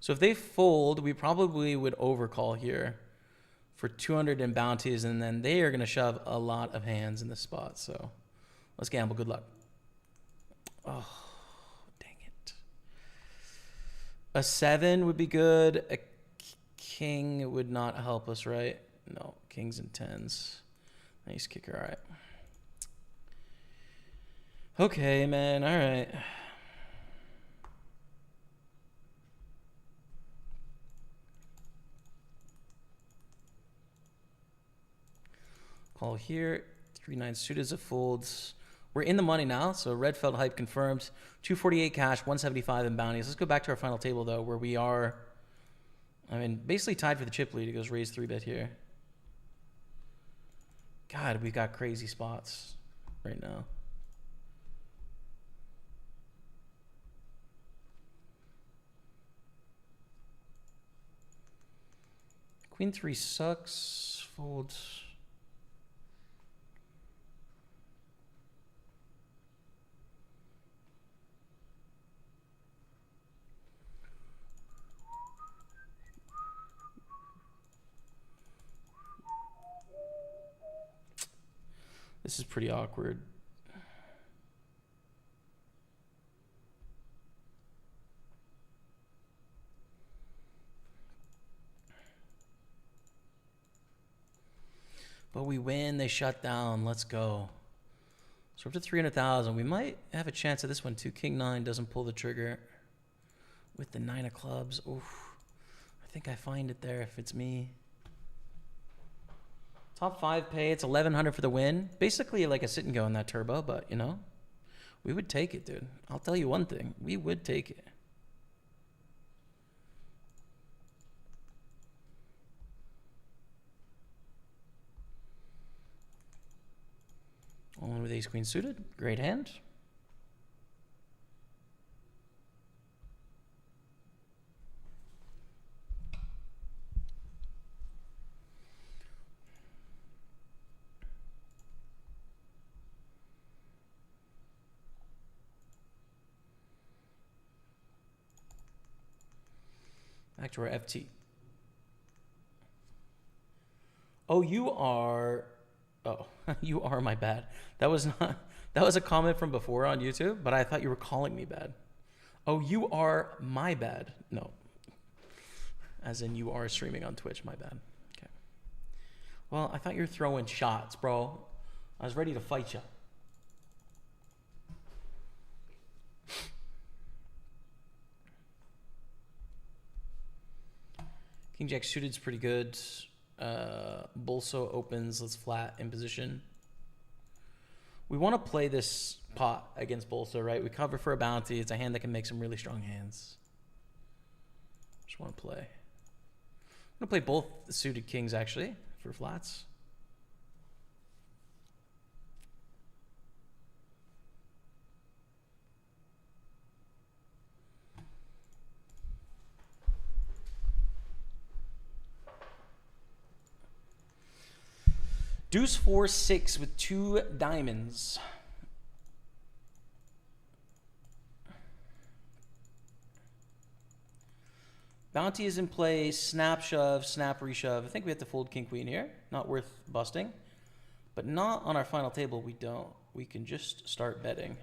So if they fold, we probably would overcall here for 200 in bounties, and then they are going to shove a lot of hands in this spot. So let's gamble. Good luck. Oh, dang it. A 7 would be good. A king would not help us, right? No, kings and 10s. Nice kicker, all right. Okay, man, all right. Call here. 3-9 suited as a folds. We're in the money now, so red felt hype confirmed. 248 cash, 175 in bounties. Let's go back to our final table, though, where we are, I mean, basically tied for the chip lead. It goes raise 3-bet here. God, we've got crazy spots right now. Queen 3 sucks. Folds. This is pretty awkward. But we win, they shut down. Let's go. So we're up to 300,000. We might have a chance at this one too. King 9 doesn't pull the trigger with the 9 of clubs. Oof. I think I find it there if it's me. Top 5 pay. It's 1,100 for the win. Basically like a sit and go in that turbo, but you know, we would take it, dude. I'll tell you one thing. We would take it. Only with ace queen suited. Great hand. Back to our FT. Oh, you are... Oh, you are my bad. That was not... That was a comment from before on YouTube, but I thought you were calling me bad. Oh, you are my bad. No. As in you are streaming on Twitch, my bad. Okay. Well, I thought you were throwing shots, bro. I was ready to fight you. King Jack suited's pretty good. Bolso opens. Let's flat in position. We want to play this pot against Bolso, right? We cover for a bounty. It's a hand that can make some really strong hands. Just want to play. I'm going to play both the suited kings, actually, for flats. Deuce 4-6 with 2 diamonds. Bounty is in play. Snap shove, snap reshove. I think we have to fold king queen here. Not worth busting. But not on our final table. We don't. We can just start betting.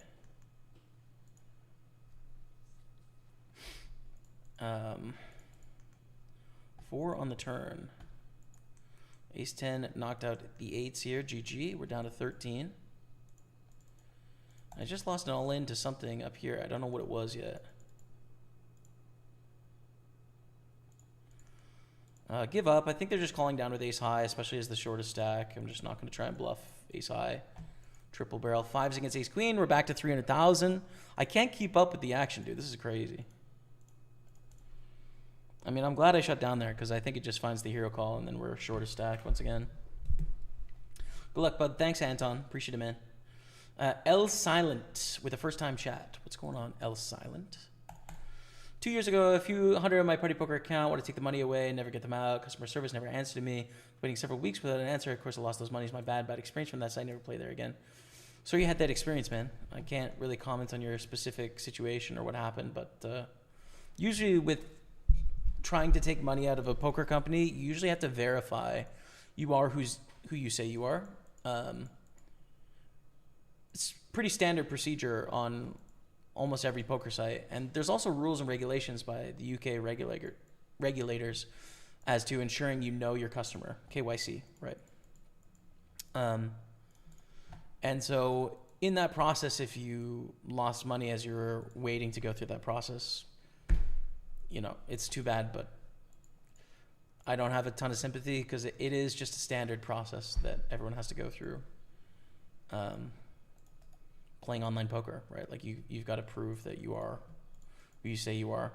4 on the turn. Ace 10 knocked out the 8s here. GG. We're down to 13. I just lost an all-in to something up here. I don't know what it was yet. Give up. I think they're just calling down with ace high, especially as the shortest stack. I'm just not going to try and bluff ace high. Triple barrel. 5s against ace queen. We're back to 300,000. I can't keep up with the action, dude. This is crazy. I mean, I'm glad I shut down there because I think it just finds the hero call and then we're shortest stacked once again. Good luck, bud. Thanks, Anton. Appreciate it, man. L Silent with a first-time chat. What's going on, L Silent? 2 years ago, a few hundred on my PartyPoker account. Want to take the money away and never get them out. Customer service never answered me. Waiting several weeks without an answer. Of course, I lost those monies. My bad experience from that site. Never play there again. So you had that experience, man. I can't really comment on your specific situation or what happened, but usually with trying to take money out of a poker company, you usually have to verify you are who you say you are. It's pretty standard procedure on almost every poker site. And there's also rules and regulations by the UK regulators as to ensuring you know your customer, KYC, right? And so in that process, if you lost money as you were waiting to go through that process, you know, it's too bad, but I don't have a ton of sympathy because it is just a standard process that everyone has to go through. Playing online poker, right? Like you've got to prove that you are who you say you are.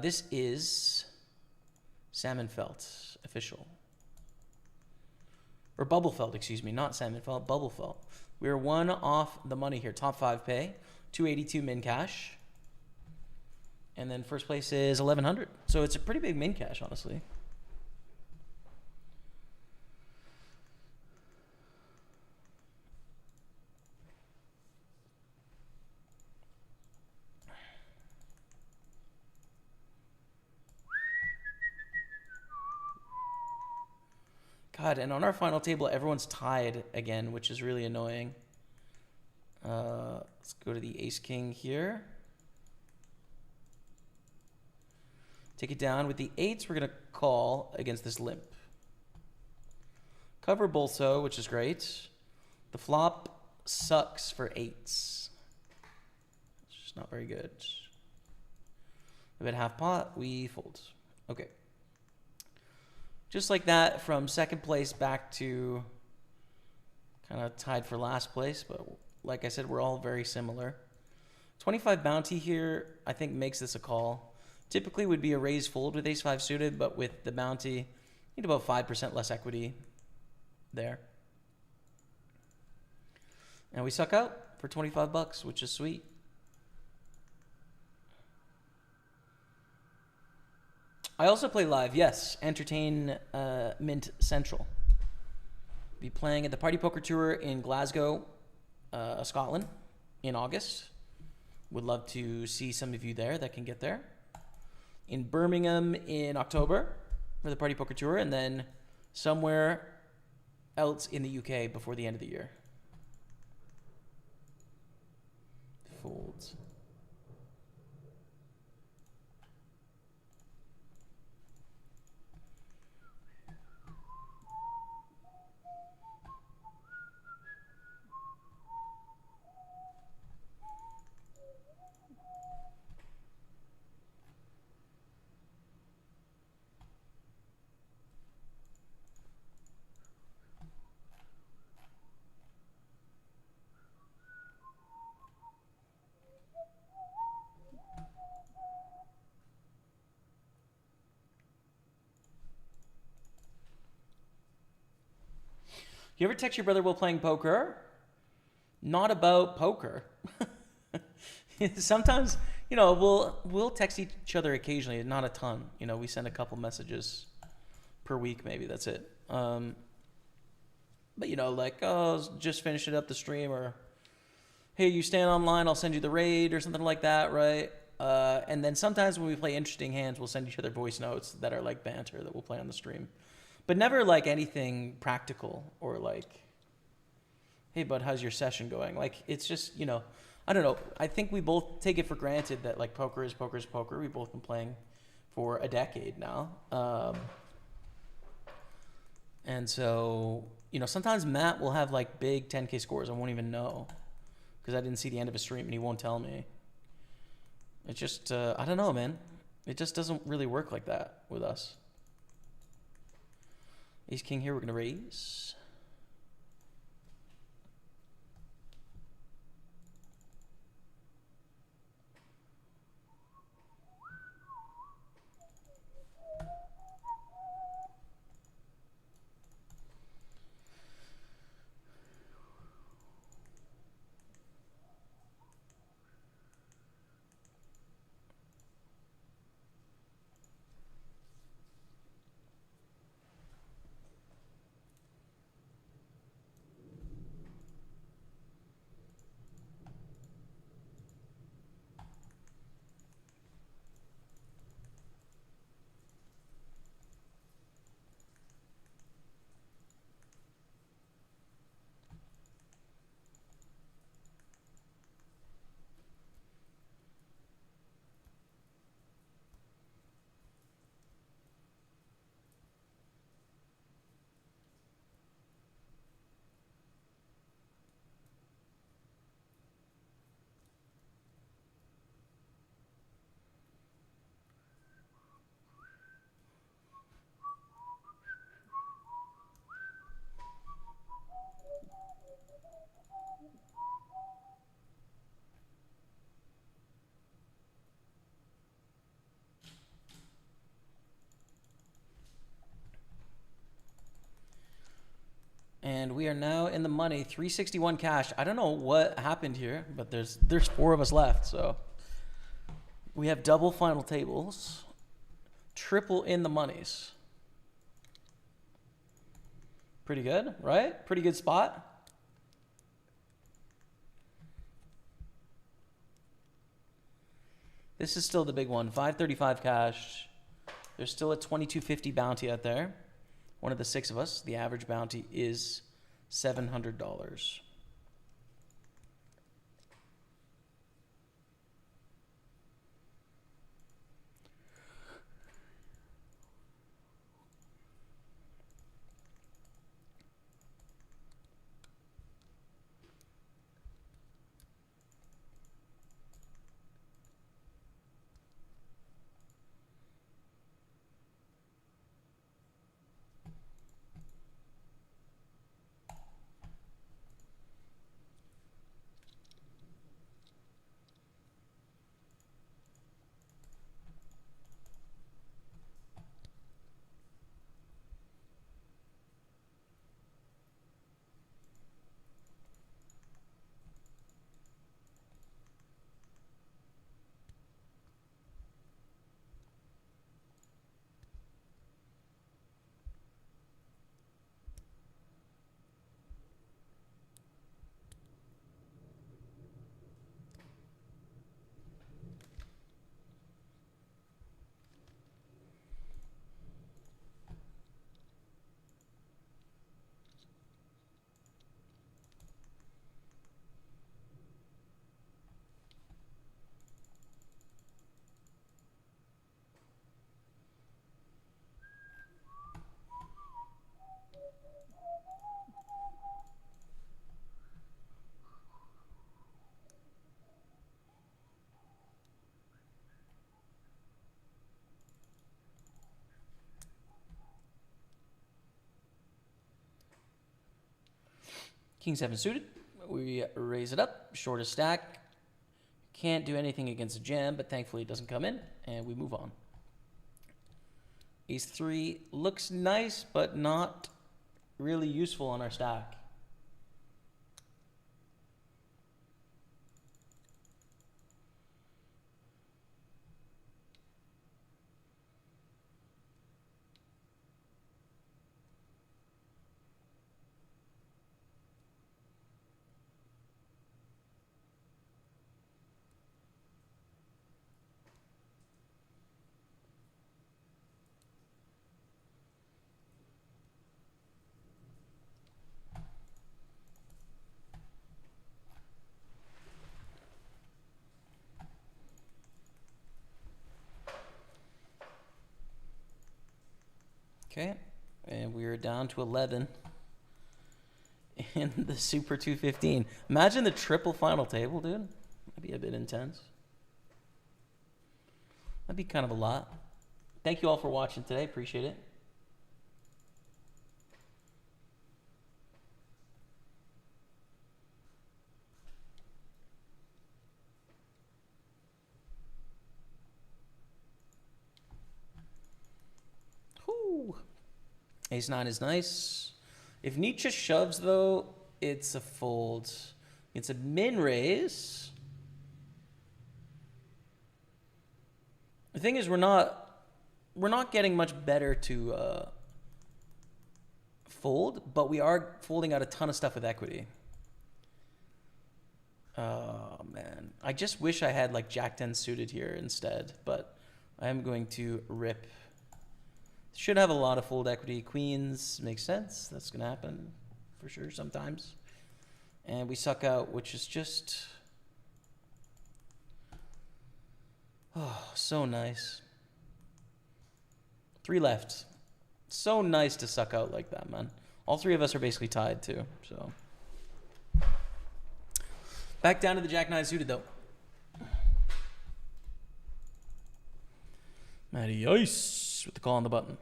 This is Salmonfelt official. Or Bubblefelt, excuse me, not Salmonfelt, Bubblefelt. We're one off the money here. Top 5 pay, 282 min cash. And then first place is 1100. So it's a pretty big min cash, honestly. God, and on our final table, everyone's tied again, which is really annoying. Let's go to the ace king here. Take it down. With the eights, we're going to call against this limp. Cover bolso, which is great. The flop sucks for eights. It's just not very good. We bet half pot, we fold. Okay. Just like that, from second place back to kind of tied for last place. But like I said, we're all very similar. 25 bounty here, I think, makes this a call. Typically would be a raise fold with ace-5 suited, but with the bounty, need about 5% less equity there. And we suck out for 25 bucks, which is sweet. I also play live, yes. Entertain Mint Central. Be playing at the Party Poker Tour in Glasgow, Scotland, in August. Would love to see some of you there that can get there. In Birmingham in October for the Party Poker Tour, and then somewhere else in the UK before the end of the year. Folds. You ever text your brother while playing poker? Not about poker. Sometimes, you know, we'll text each other occasionally, not a ton. You know, we send a couple messages per week, maybe. That's it. But you know, like, oh, just finishing up the stream, or hey, you stand online, I'll send you the raid, or something like that, right? And then sometimes when we play interesting hands, we'll send each other voice notes that are like banter that we'll play on the stream. But never like anything practical or like, hey, bud, how's your session going? Like, it's just, you know, I don't know. I think we both take it for granted that like poker is poker is poker. We've both been playing for a decade now. And so, you know, sometimes Matt will have like big 10K scores. I won't even know because I didn't see the end of a stream and he won't tell me. It's just, I don't know, man. It just doesn't really work like that with us. Ace king here, we're going to raise. And we are now in the money, 361 cash. I don't know what happened here, but there's 4 of us left, so we have double final tables, triple in the monies. Pretty good, right? Pretty good spot. This is still the big one, 535 cash. There's still a 2250 bounty out there. One of the 6 of us, the average bounty is $700. King 7 suited. We raise it up. Shortest stack. Can't do anything against a jam, but thankfully it doesn't come in, and we move on. Ace 3 looks nice, but not really useful on our stack. Okay, and we're down to 11 in the Super 215. Imagine the triple final table, dude. That'd be a bit intense. That'd be kind of a lot. Thank you all for watching today. Appreciate it. Whew. Ace 9 is nice. If Nietzsche shoves, though, it's a fold. It's a min raise. The thing is, we're not getting much better to fold, but we are folding out a ton of stuff with equity. Oh man, I just wish I had like Jack 10 suited here instead, but I am going to rip. Should have a lot of fold equity. Queens makes sense. That's gonna happen for sure sometimes. And we suck out, which is just, oh, so nice. 3 left. So nice to suck out like that, man. All 3 of us are basically tied too, so. Back down to the Jack 9 suited though. Matty Ice with the call on the button.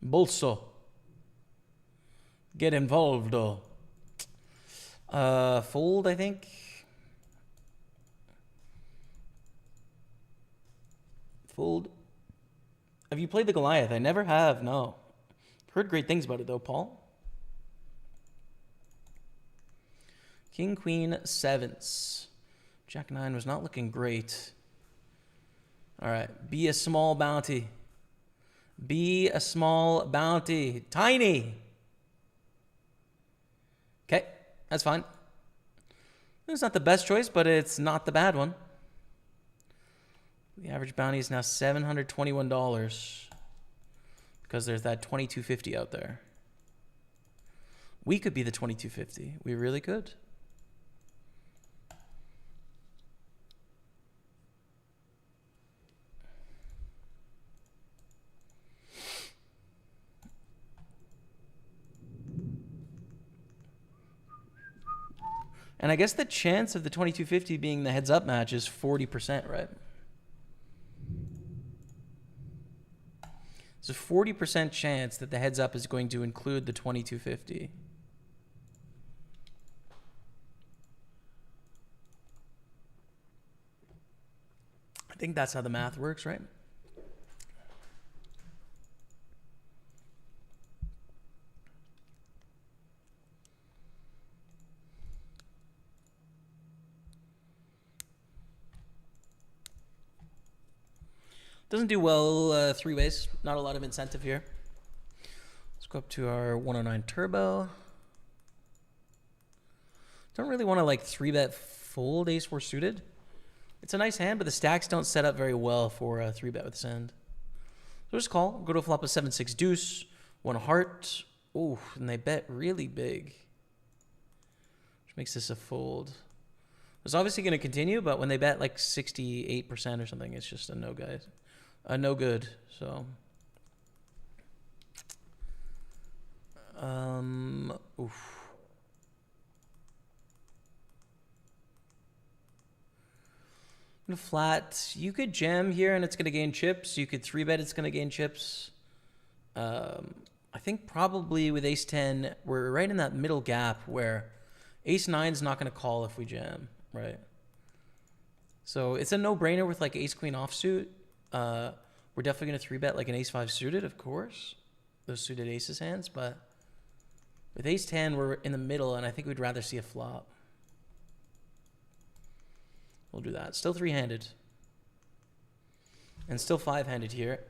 Bolso. Get involved, though. Fold, I think. Fold. Have you played the Goliath? I never have, no. Heard great things about it, though, Paul. King, queen, sevens. Jack 9 was not looking great. All right. Be a small bounty. Be a small bounty. Tiny. Okay. That's fine. It's not the best choice, but it's not the bad one. The average bounty is now $721 because there's that $22.50 out there. We could be the $22.50. We really could. And I guess the chance of the 22.50 being the heads up match is 40%, right? There's a 40% chance that the heads up is going to include the 22.50. I think that's how the math works, right? Doesn't do well three ways. Not a lot of incentive here. Let's go up to our 109 turbo. Don't really want to like 3-bet fold ace 4 suited. It's a nice hand, but the stacks don't set up very well for a 3-bet with this hand. So just call. Go to a flop of 7-6 deuce. 1 heart. Ooh, and they bet really big. Which makes this a fold. It's obviously going to continue, but when they bet like 68% or something, it's just a no, guys. No good. So, oof. Flat. You could jam here and it's going to gain chips. You could 3-bet. It's going to gain chips. I think probably with ace 10, we're right in that middle gap where ace 9 is not going to call if we jam, right? So it's a no-brainer with like ace queen offsuit. We're definitely going to 3-bet like an ace 5 suited, of course. Those suited aces hands, but with ace 10, we're in the middle, and I think we'd rather see a flop. We'll do that. Still 3-handed. And still 5-handed here.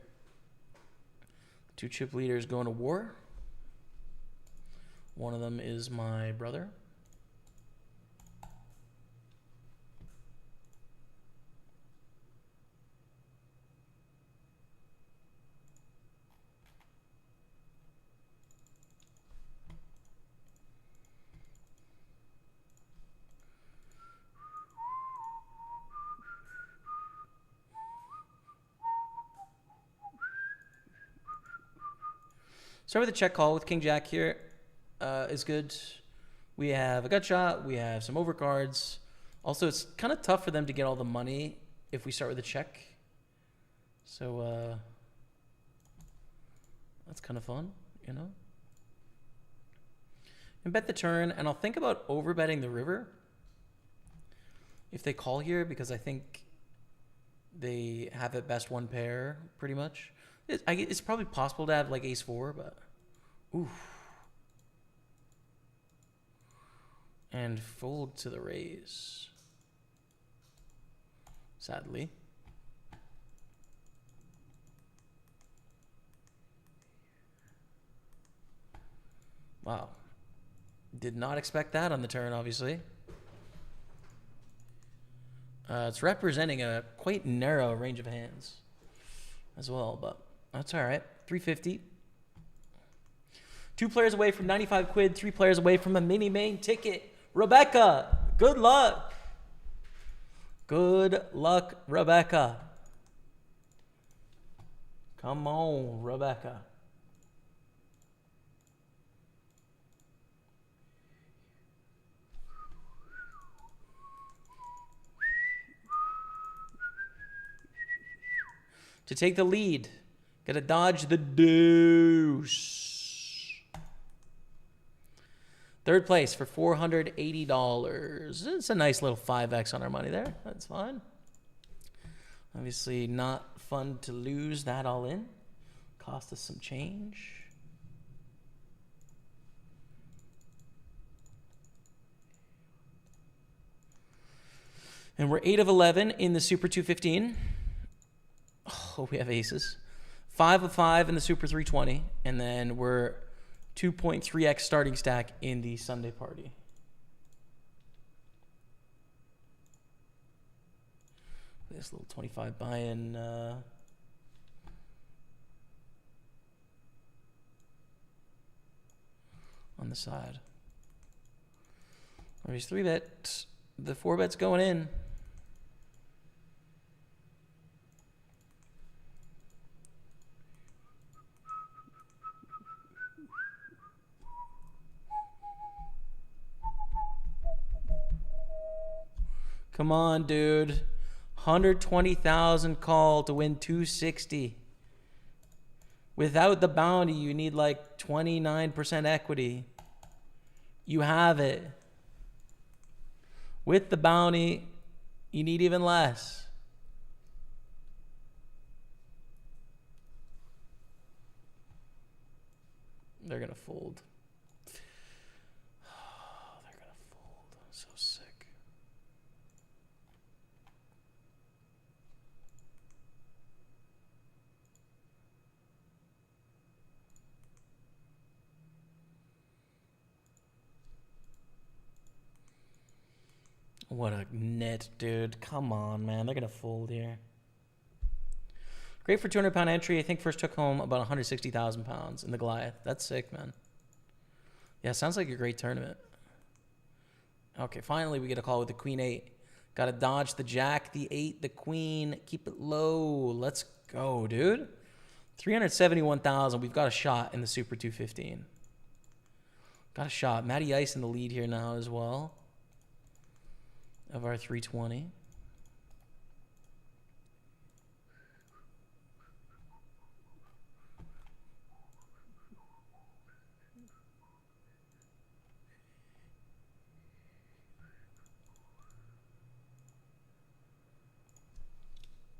2 chip leaders going to war. One of them is my brother. Start with a check call with King Jack here. Is good. We have a gut shot. We have some overcards. Also, it's kind of tough for them to get all the money if we start with a check. So that's kind of fun, you know. And bet the turn, and I'll think about overbetting the river if they call here, because I think they have at best one pair pretty much. It's probably possible to have like ace 4, but oof. And fold to the raise. Sadly. Wow. Did not expect that on the turn, obviously. It's representing a quite narrow range of hands as well, but that's all right. 350. 2 players away from 95 quid. 3 players away from a mini main ticket. Rebecca, good luck. Good luck, Rebecca. Come on, Rebecca. To take the lead, gotta dodge the deuce. Third place for $480. It's a nice little 5x on our money there. That's fine. Obviously not fun to lose that all in. Cost us some change. And we're 8 of 11 in the Super 215. Oh, we have aces. 5 of 5 in the Super 320. And then we're 2.3x starting stack in the Sunday party. This little 25 buy-in. On the side. There's 3 bet. The 4 bet's going in. Come on, dude. 120,000 call to win 260. Without the bounty, you need like 29% equity. You have it. With the bounty, you need even less. They're going to fold. Oh, they're going to fold. So sick. What a net, dude. Come on, man. They're going to fold here. Great for 200-pound entry. I think first took home about 160,000 pounds in the Goliath. That's sick, man. Yeah, sounds like a great tournament. Okay, finally we get a call with the Queen 8. Got to dodge the Jack, the 8, the Queen. Keep it low. Let's go, dude. 371,000. We've got a shot in the Super 215. Got a shot. Matty Ice in the lead here now as well. Of our 320.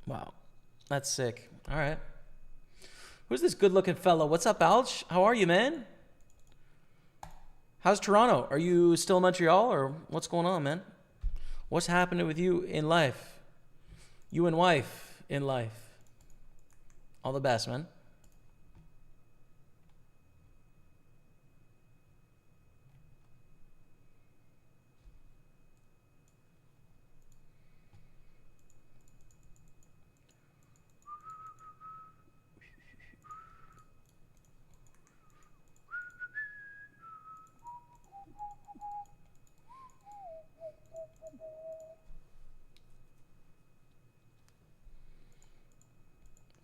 Wow. That's sick. All right. Who's this good-looking fellow? What's up, Alch? How are you, man? How's Toronto? Are you still in Montreal, or what's going on, man? What's happening with you in life? You and wife in life. All the best, man.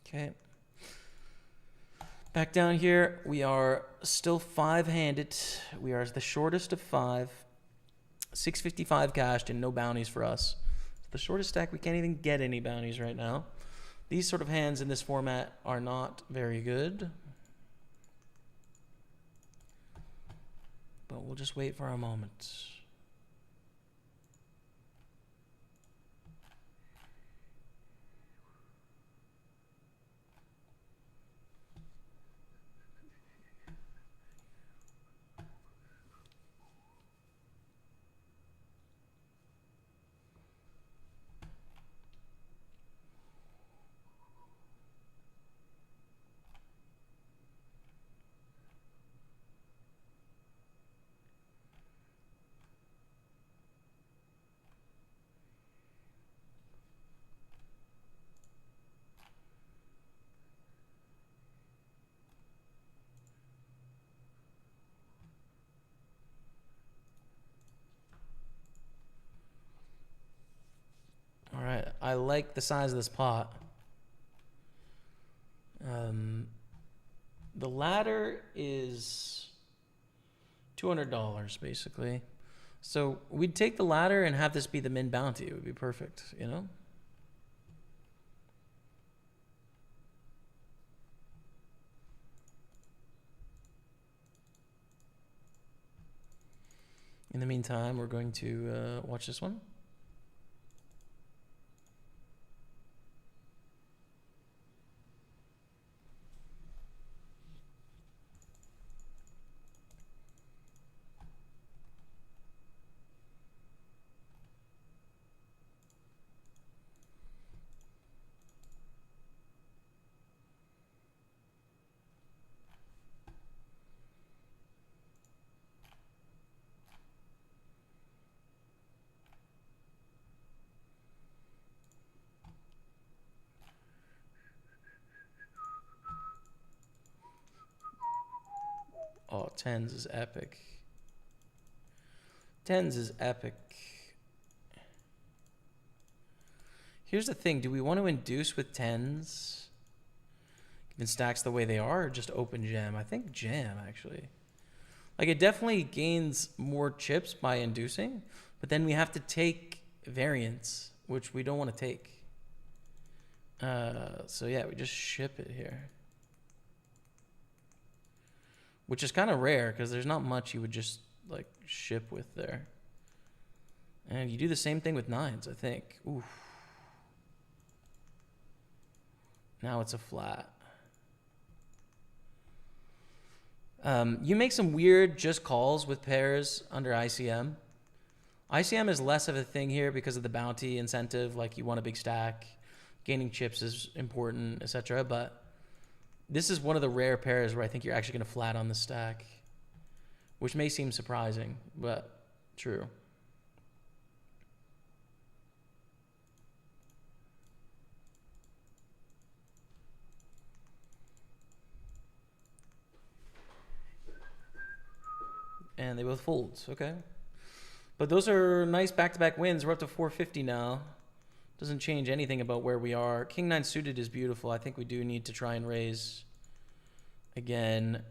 Okay. Back down here, we are still 5-handed. We are the shortest of 5. 655 cashed and no bounties for us. The shortest stack, we can't even get any bounties right now. These sort of hands in this format are not very good. But we'll just wait for our moment. All right, I like the size of this pot. The ladder is $200 basically. So we'd take the ladder and have this be the min bounty. It would be perfect, you know? In the meantime, we're going to watch this one. Oh, tens is epic. Tens is epic. Here's the thing. Do we want to induce with tens? Given stacks the way they are, or just open jam? I think jam, actually. Like, it definitely gains more chips by inducing, but then we have to take variance, which we don't want to take. So yeah, we just ship it here. Which is kind of rare, because there's not much you would just, like, ship with there. And you do the same thing with nines, I think. Oof. Now it's a flat. You make some weird just calls with pairs under ICM. ICM is less of a thing here because of the bounty incentive. Like, you want a big stack. Gaining chips is important, etc. But this is one of the rare pairs where I think you're actually going to flat on the stack, which may seem surprising, but true. And they both fold. Okay. But those are nice back-to-back wins. We're up to 450 now. Doesn't change anything about where we are. King 9 suited is beautiful. I think we do need to try and raise again.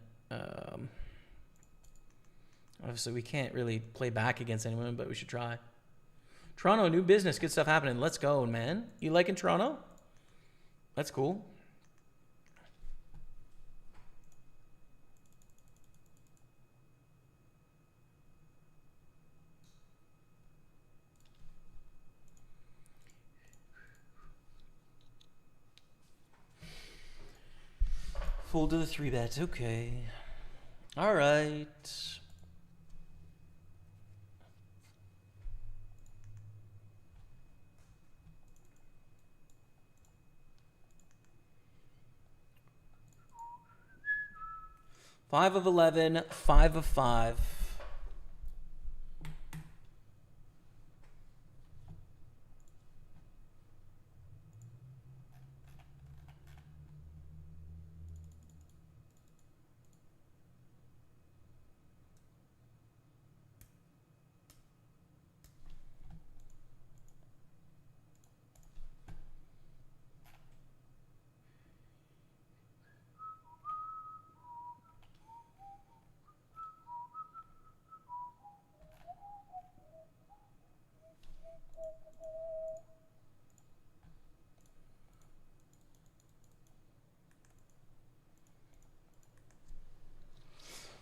Obviously, we can't really play back against anyone, but we should try. Toronto, new business. Good stuff happening. Let's go, man. You liking Toronto? That's cool. Fold to the 3 bets. Okay. All right. Five of 11, 5 of 5.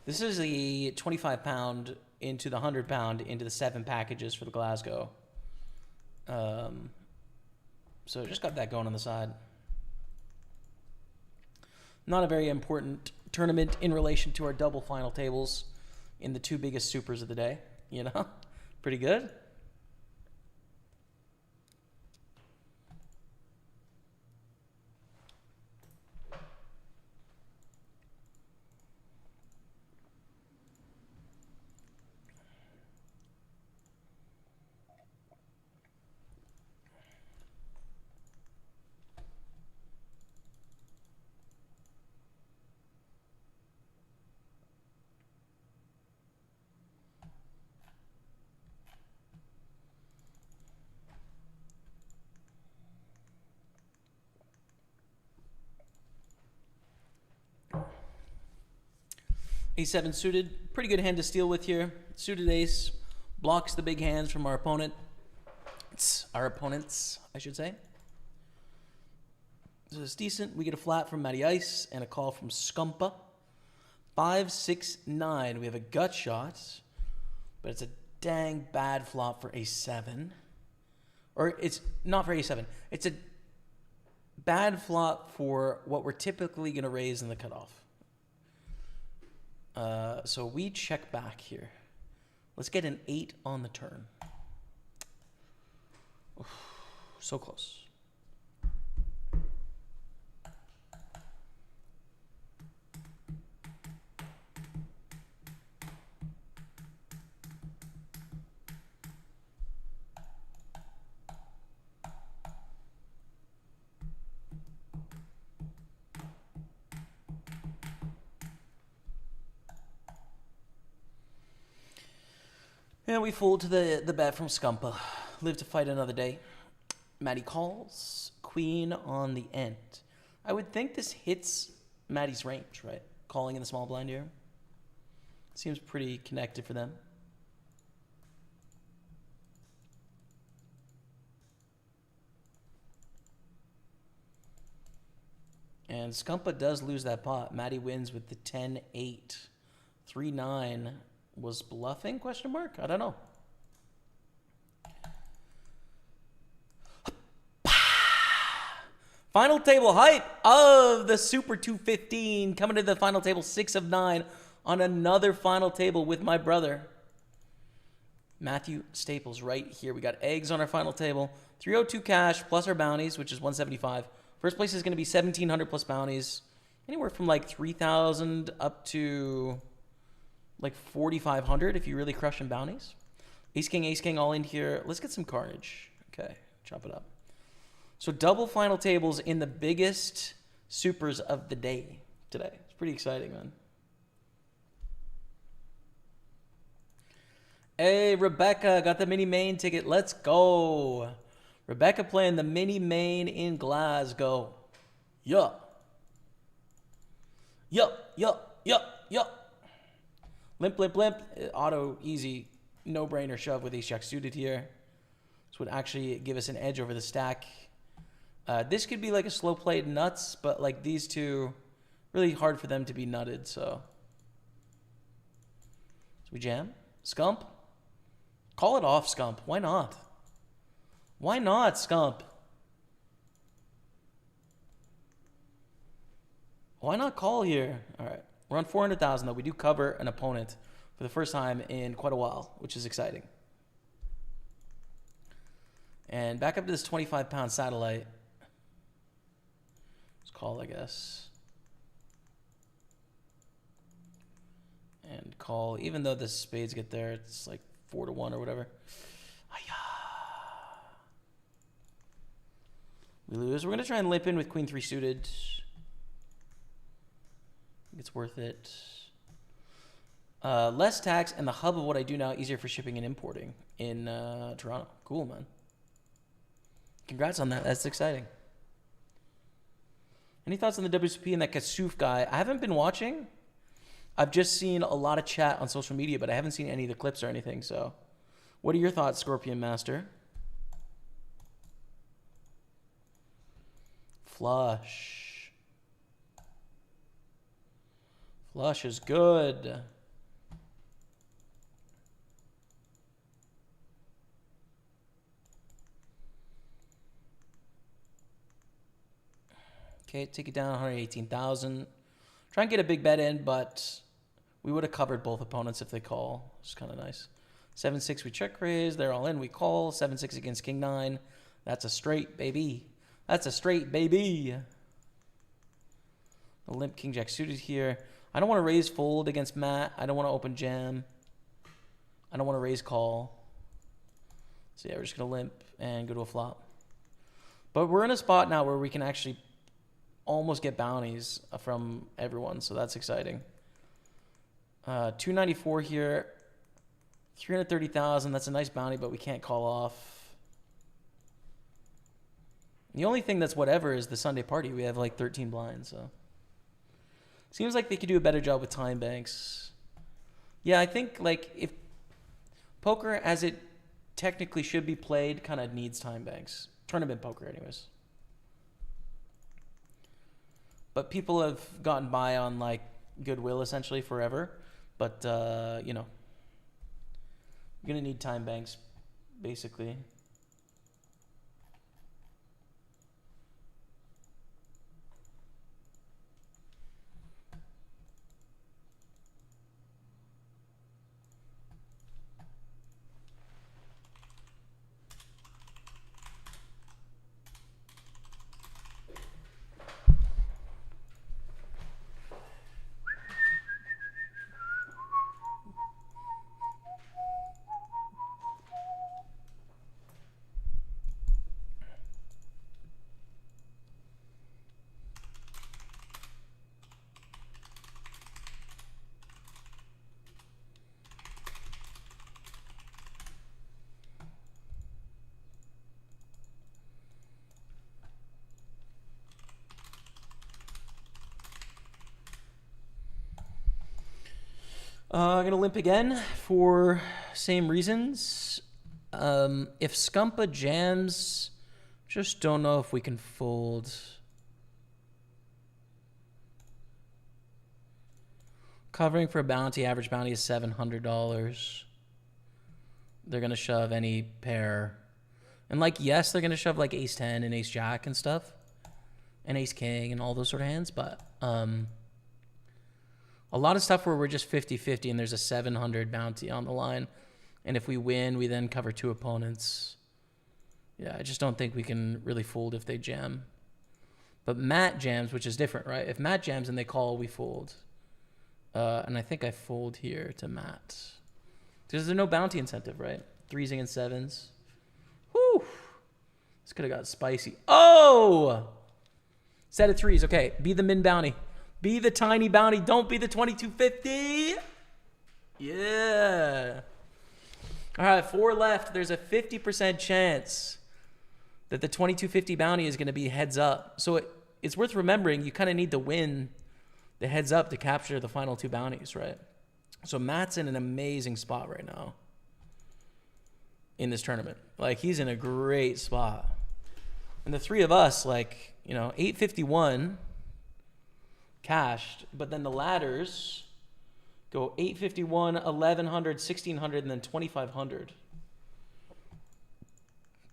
This is the 25 pound into the 100 pound into the 7 packages for the Glasgow. So just got that going on the side. Not a very important tournament in relation to our double final tables in the 2 biggest supers of the day. You know, pretty good. A7 suited, pretty good hand to steal with here. Suited ace blocks the big hands from our opponent. It's our opponents, I should say. So it's decent. We get a flat from Matty Ice and a call from Scumpa. 5, 6, 9. We have a gut shot, but it's a dang bad flop for A7. Or it's not for A7. It's a bad flop for what we're typically going to raise in the cutoff. So we check back here. Let's get an 8 on the turn. Oof, so close. And we fold to the bet from Scumpa. Live to fight another day. Matty calls. Queen on the end. I would think this hits Matty's range, right? Calling in the small blind here. Seems pretty connected for them. And Scumpa does lose that pot. Matty wins with the 10-8. 3-9 was bluffing, question mark? I don't know. Final table hype of the Super 215. Coming to the final table, 6 of 9 on another final table with my brother, Matthew Staples, right here. We got eggs on our final table. 302 cash plus our bounties, which is 175. First place is going to be 1,700 plus bounties. Anywhere from like 3,000 up to like 4,500 if you really crush in bounties. Ace, king all in here. Let's get some carnage. Okay, chop it up. So double final tables in the biggest supers of the day today. It's pretty exciting, man. Hey, Rebecca, got the mini main ticket. Let's go. Rebecca playing the mini main in Glasgow. Yup. Limp. Auto, easy, no-brainer shove with ace-jack suited here. This would actually give us an edge over the stack. This could be like a slow played nuts, but like these two, really hard for them to be nutted, so we jam. Scump. Call it off, Scump. Why not? Why not, Scump? Why not call here? All right. We're on 400,000, though. We do cover an opponent for the first time in quite a while, which is exciting. And back up to this 25-pound satellite. Let's call, I guess. And call, even though the spades get there, it's like 4-1 or whatever. We lose. We're going to try and limp in with queen 3 suited. I think it's worth it. Less tax and the hub of what I do now, easier for shipping and importing in Toronto. Cool, man. Congrats on that. That's exciting. Any thoughts on the WCP and that Kasuf guy? I haven't been watching. I've just seen a lot of chat on social media, but I haven't seen any of the clips or anything. So what are your thoughts, Scorpion Master? Flush. Flush is good. Okay, take it down 118,000. Try and get a big bet in, but we would have covered both opponents if they call. It's kind of nice. 7-6 we check raise. They're all in. We call. 7-6 against king 9. That's a straight, baby. That's a straight, baby. The limp king jack suited here. I don't want to raise fold against Matt. I don't want to open jam. I don't want to raise call. So yeah, we're just going to limp and go to a flop. But we're in a spot now where we can actually almost get bounties from everyone, so that's exciting. 294 here. 330,000. That's a nice bounty, but we can't call off. The only thing that's whatever is the Sunday party. We have like 13 blinds, so seems like they could do a better job with time banks. Yeah, I think like if poker as it technically should be played kind of needs time banks. Tournament poker anyways. But people have gotten by on like goodwill essentially forever. But you know, you're gonna need time banks basically. I'm going to limp again for same reasons. If Scumpa jams, just don't know if we can fold. Covering for a bounty, average bounty is $700. They're going to shove any pair. And, like, yes, they're going to shove, like, ace-10 and ace-jack and stuff. And ace-king and all those sort of hands. But a lot of stuff where we're just 50-50 and there's a 700 bounty on the line. And if we win, we then cover two opponents. Yeah, I just don't think we can really fold if they jam. But Matt jams, which is different, right? If Matt jams and they call, we fold. And I think I fold here to Matt. Because there's no bounty incentive, right? 3s against 7s. Whew. This could have got spicy. Oh! Set of 3s. Okay, be the min bounty. Be the tiny bounty. Don't be the 2250. Yeah. All right, 4 left. There's a 50% chance that the 2250 bounty is going to be heads up. So it's worth remembering you kind of need to win the heads up to capture the final 2 bounties, right? So Matt's in an amazing spot right now in this tournament. Like, he's in a great spot. And the 3 of us, like, you know, 851 cashed, but then the ladders go 851, 1100, 1600, and then 2500.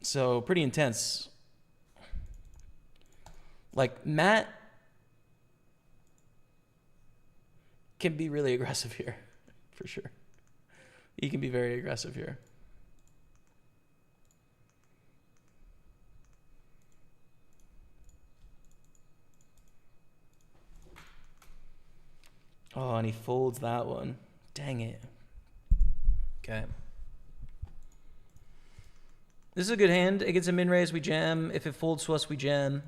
So pretty intense. Like, Matt can be really aggressive here, for sure. He can be very aggressive here. Oh, and he folds that one. Dang it. Okay. This is a good hand. It gets a min raise, we jam. If it folds to us, we jam.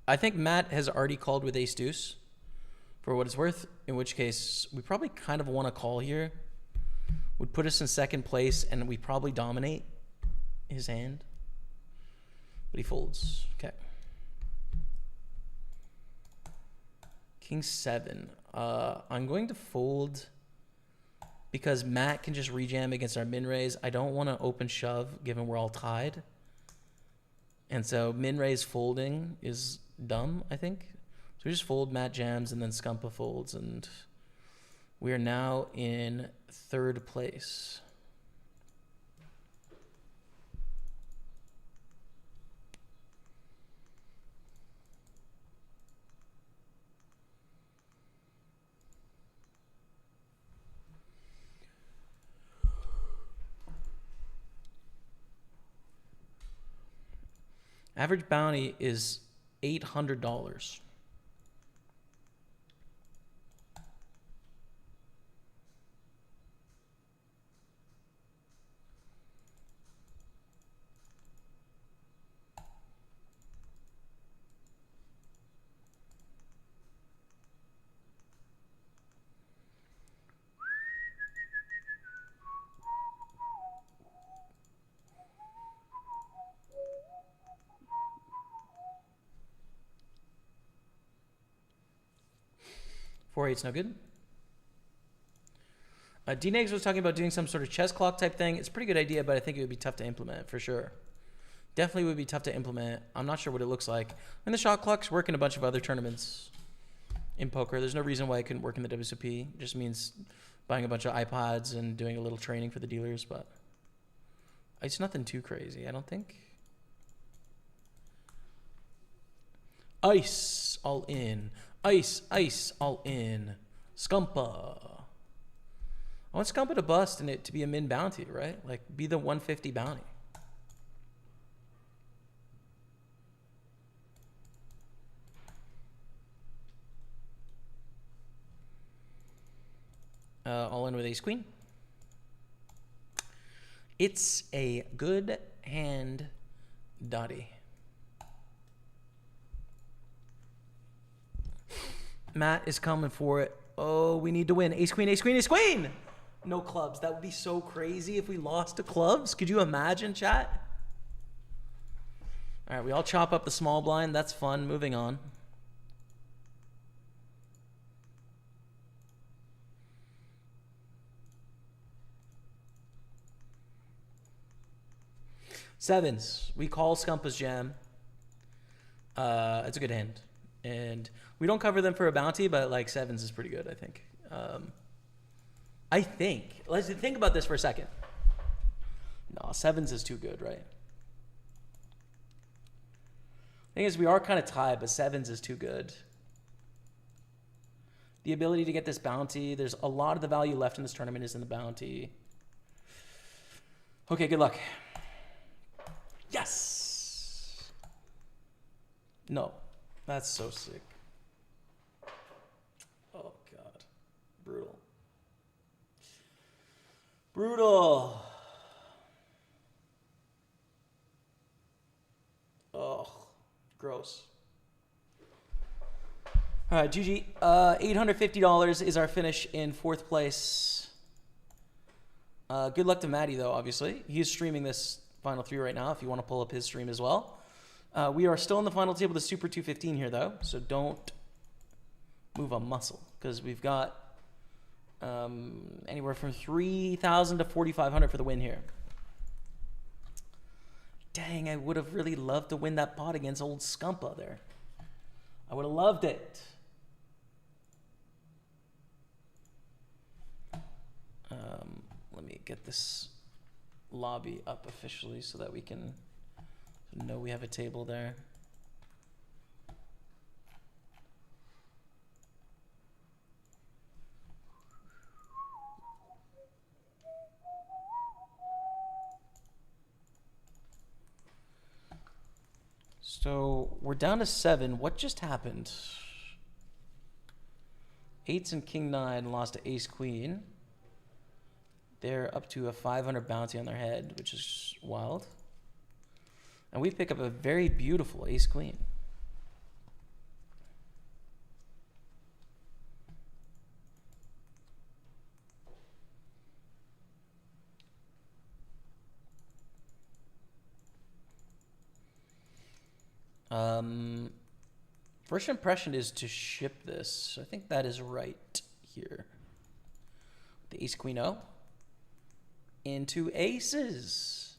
I think Matt has already called with ace deuce for what it's worth, in which case we probably kind of want to call here. Would put us in second place, and we probably dominate his hand. But he folds. Okay. King 7. I'm going to fold because Matt can just rejam against our min raise. I don't want to open shove given we're all tied. And so min raise folding is dumb, I think. So we just fold, Matt jams, and then Scumpa folds, and we are now in 3rd place. Average bounty is $800. Four eight's no good. D-Negs was talking about doing some sort of chess clock type thing. It's a pretty good idea, but I think it would be tough to implement for sure. Definitely would be tough to implement. I'm not sure what it looks like. And the shot clocks work in a bunch of other tournaments in poker. There's no reason why it couldn't work in the WSOP. It just means buying a bunch of iPods and doing a little training for the dealers, but it's nothing too crazy, I don't think. Ice, all in. Ice, ice, all in. Scumpa. I want Scumpa to bust and it to be a min bounty, right? Like, be the 150 bounty. All in with ace queen. It's a good hand, Dottie. Matt is coming for it. Oh, we need to win. Ace, queen, ace, queen, ace, queen. No clubs. That would be so crazy if we lost to clubs. Could you imagine, chat? All right, we all chop up the small blind. That's fun. Moving on. Sevens. We call Scumpa's jam. It's a good hand. And we don't cover them for a bounty, but like sevens is pretty good, I think. Let's think about this for a second. No, sevens is too good, right? Thing is, we are kind of tied, but sevens is too good. The ability to get this bounty, there's a lot of the value left in this tournament is in the bounty. Okay, good luck. Yes! No, that's so sick. Oh, God. Brutal. Brutal. Oh, gross. All right, GG. $850 is our finish in 4th place. Good luck to Maddie, though, obviously. He's streaming this Final 3 right now if you want to pull up his stream as well. We are still in the final table with the Super 215 here, though, so don't move a muscle because we've got anywhere from 3,000 to 4,500 for the win here. Dang, I would have really loved to win that pot against old Scumpa there. I would have loved it. Let me get this lobby up officially so that we can know we have a table there. So we're down to 7. What just happened? 8s and king 9 lost to ace queen. They're up to a 500 bounty on their head, which is wild. And we pick up a very beautiful ace queen. First impression is to ship this. I think that is right here. The ace queen O into aces.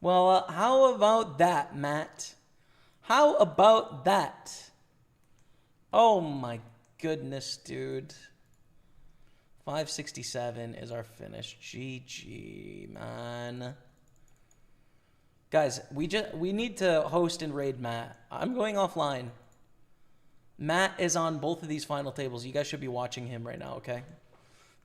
Well, how about that, Matt? How about that? Oh my goodness, dude. 567 is our finish. GG, man. Guys, we need to host and raid Matt. I'm going offline. Matt is on both of these final tables. You guys should be watching him right now, okay?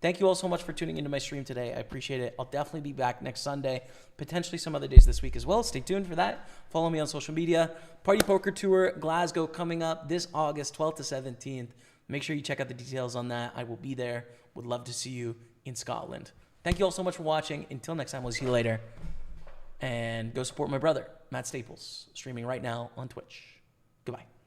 Thank you all so much for tuning into my stream today. I appreciate it. I'll definitely be back next Sunday, potentially some other days this week as well. Stay tuned for that. Follow me on social media. Party Poker Tour, Glasgow, coming up this August 12th to 17th. Make sure you check out the details on that. I will be there. Would love to see you in Scotland. Thank you all so much for watching. Until next time, we'll see you later. And go support my brother, Matt Staples, streaming right now on Twitch. Goodbye.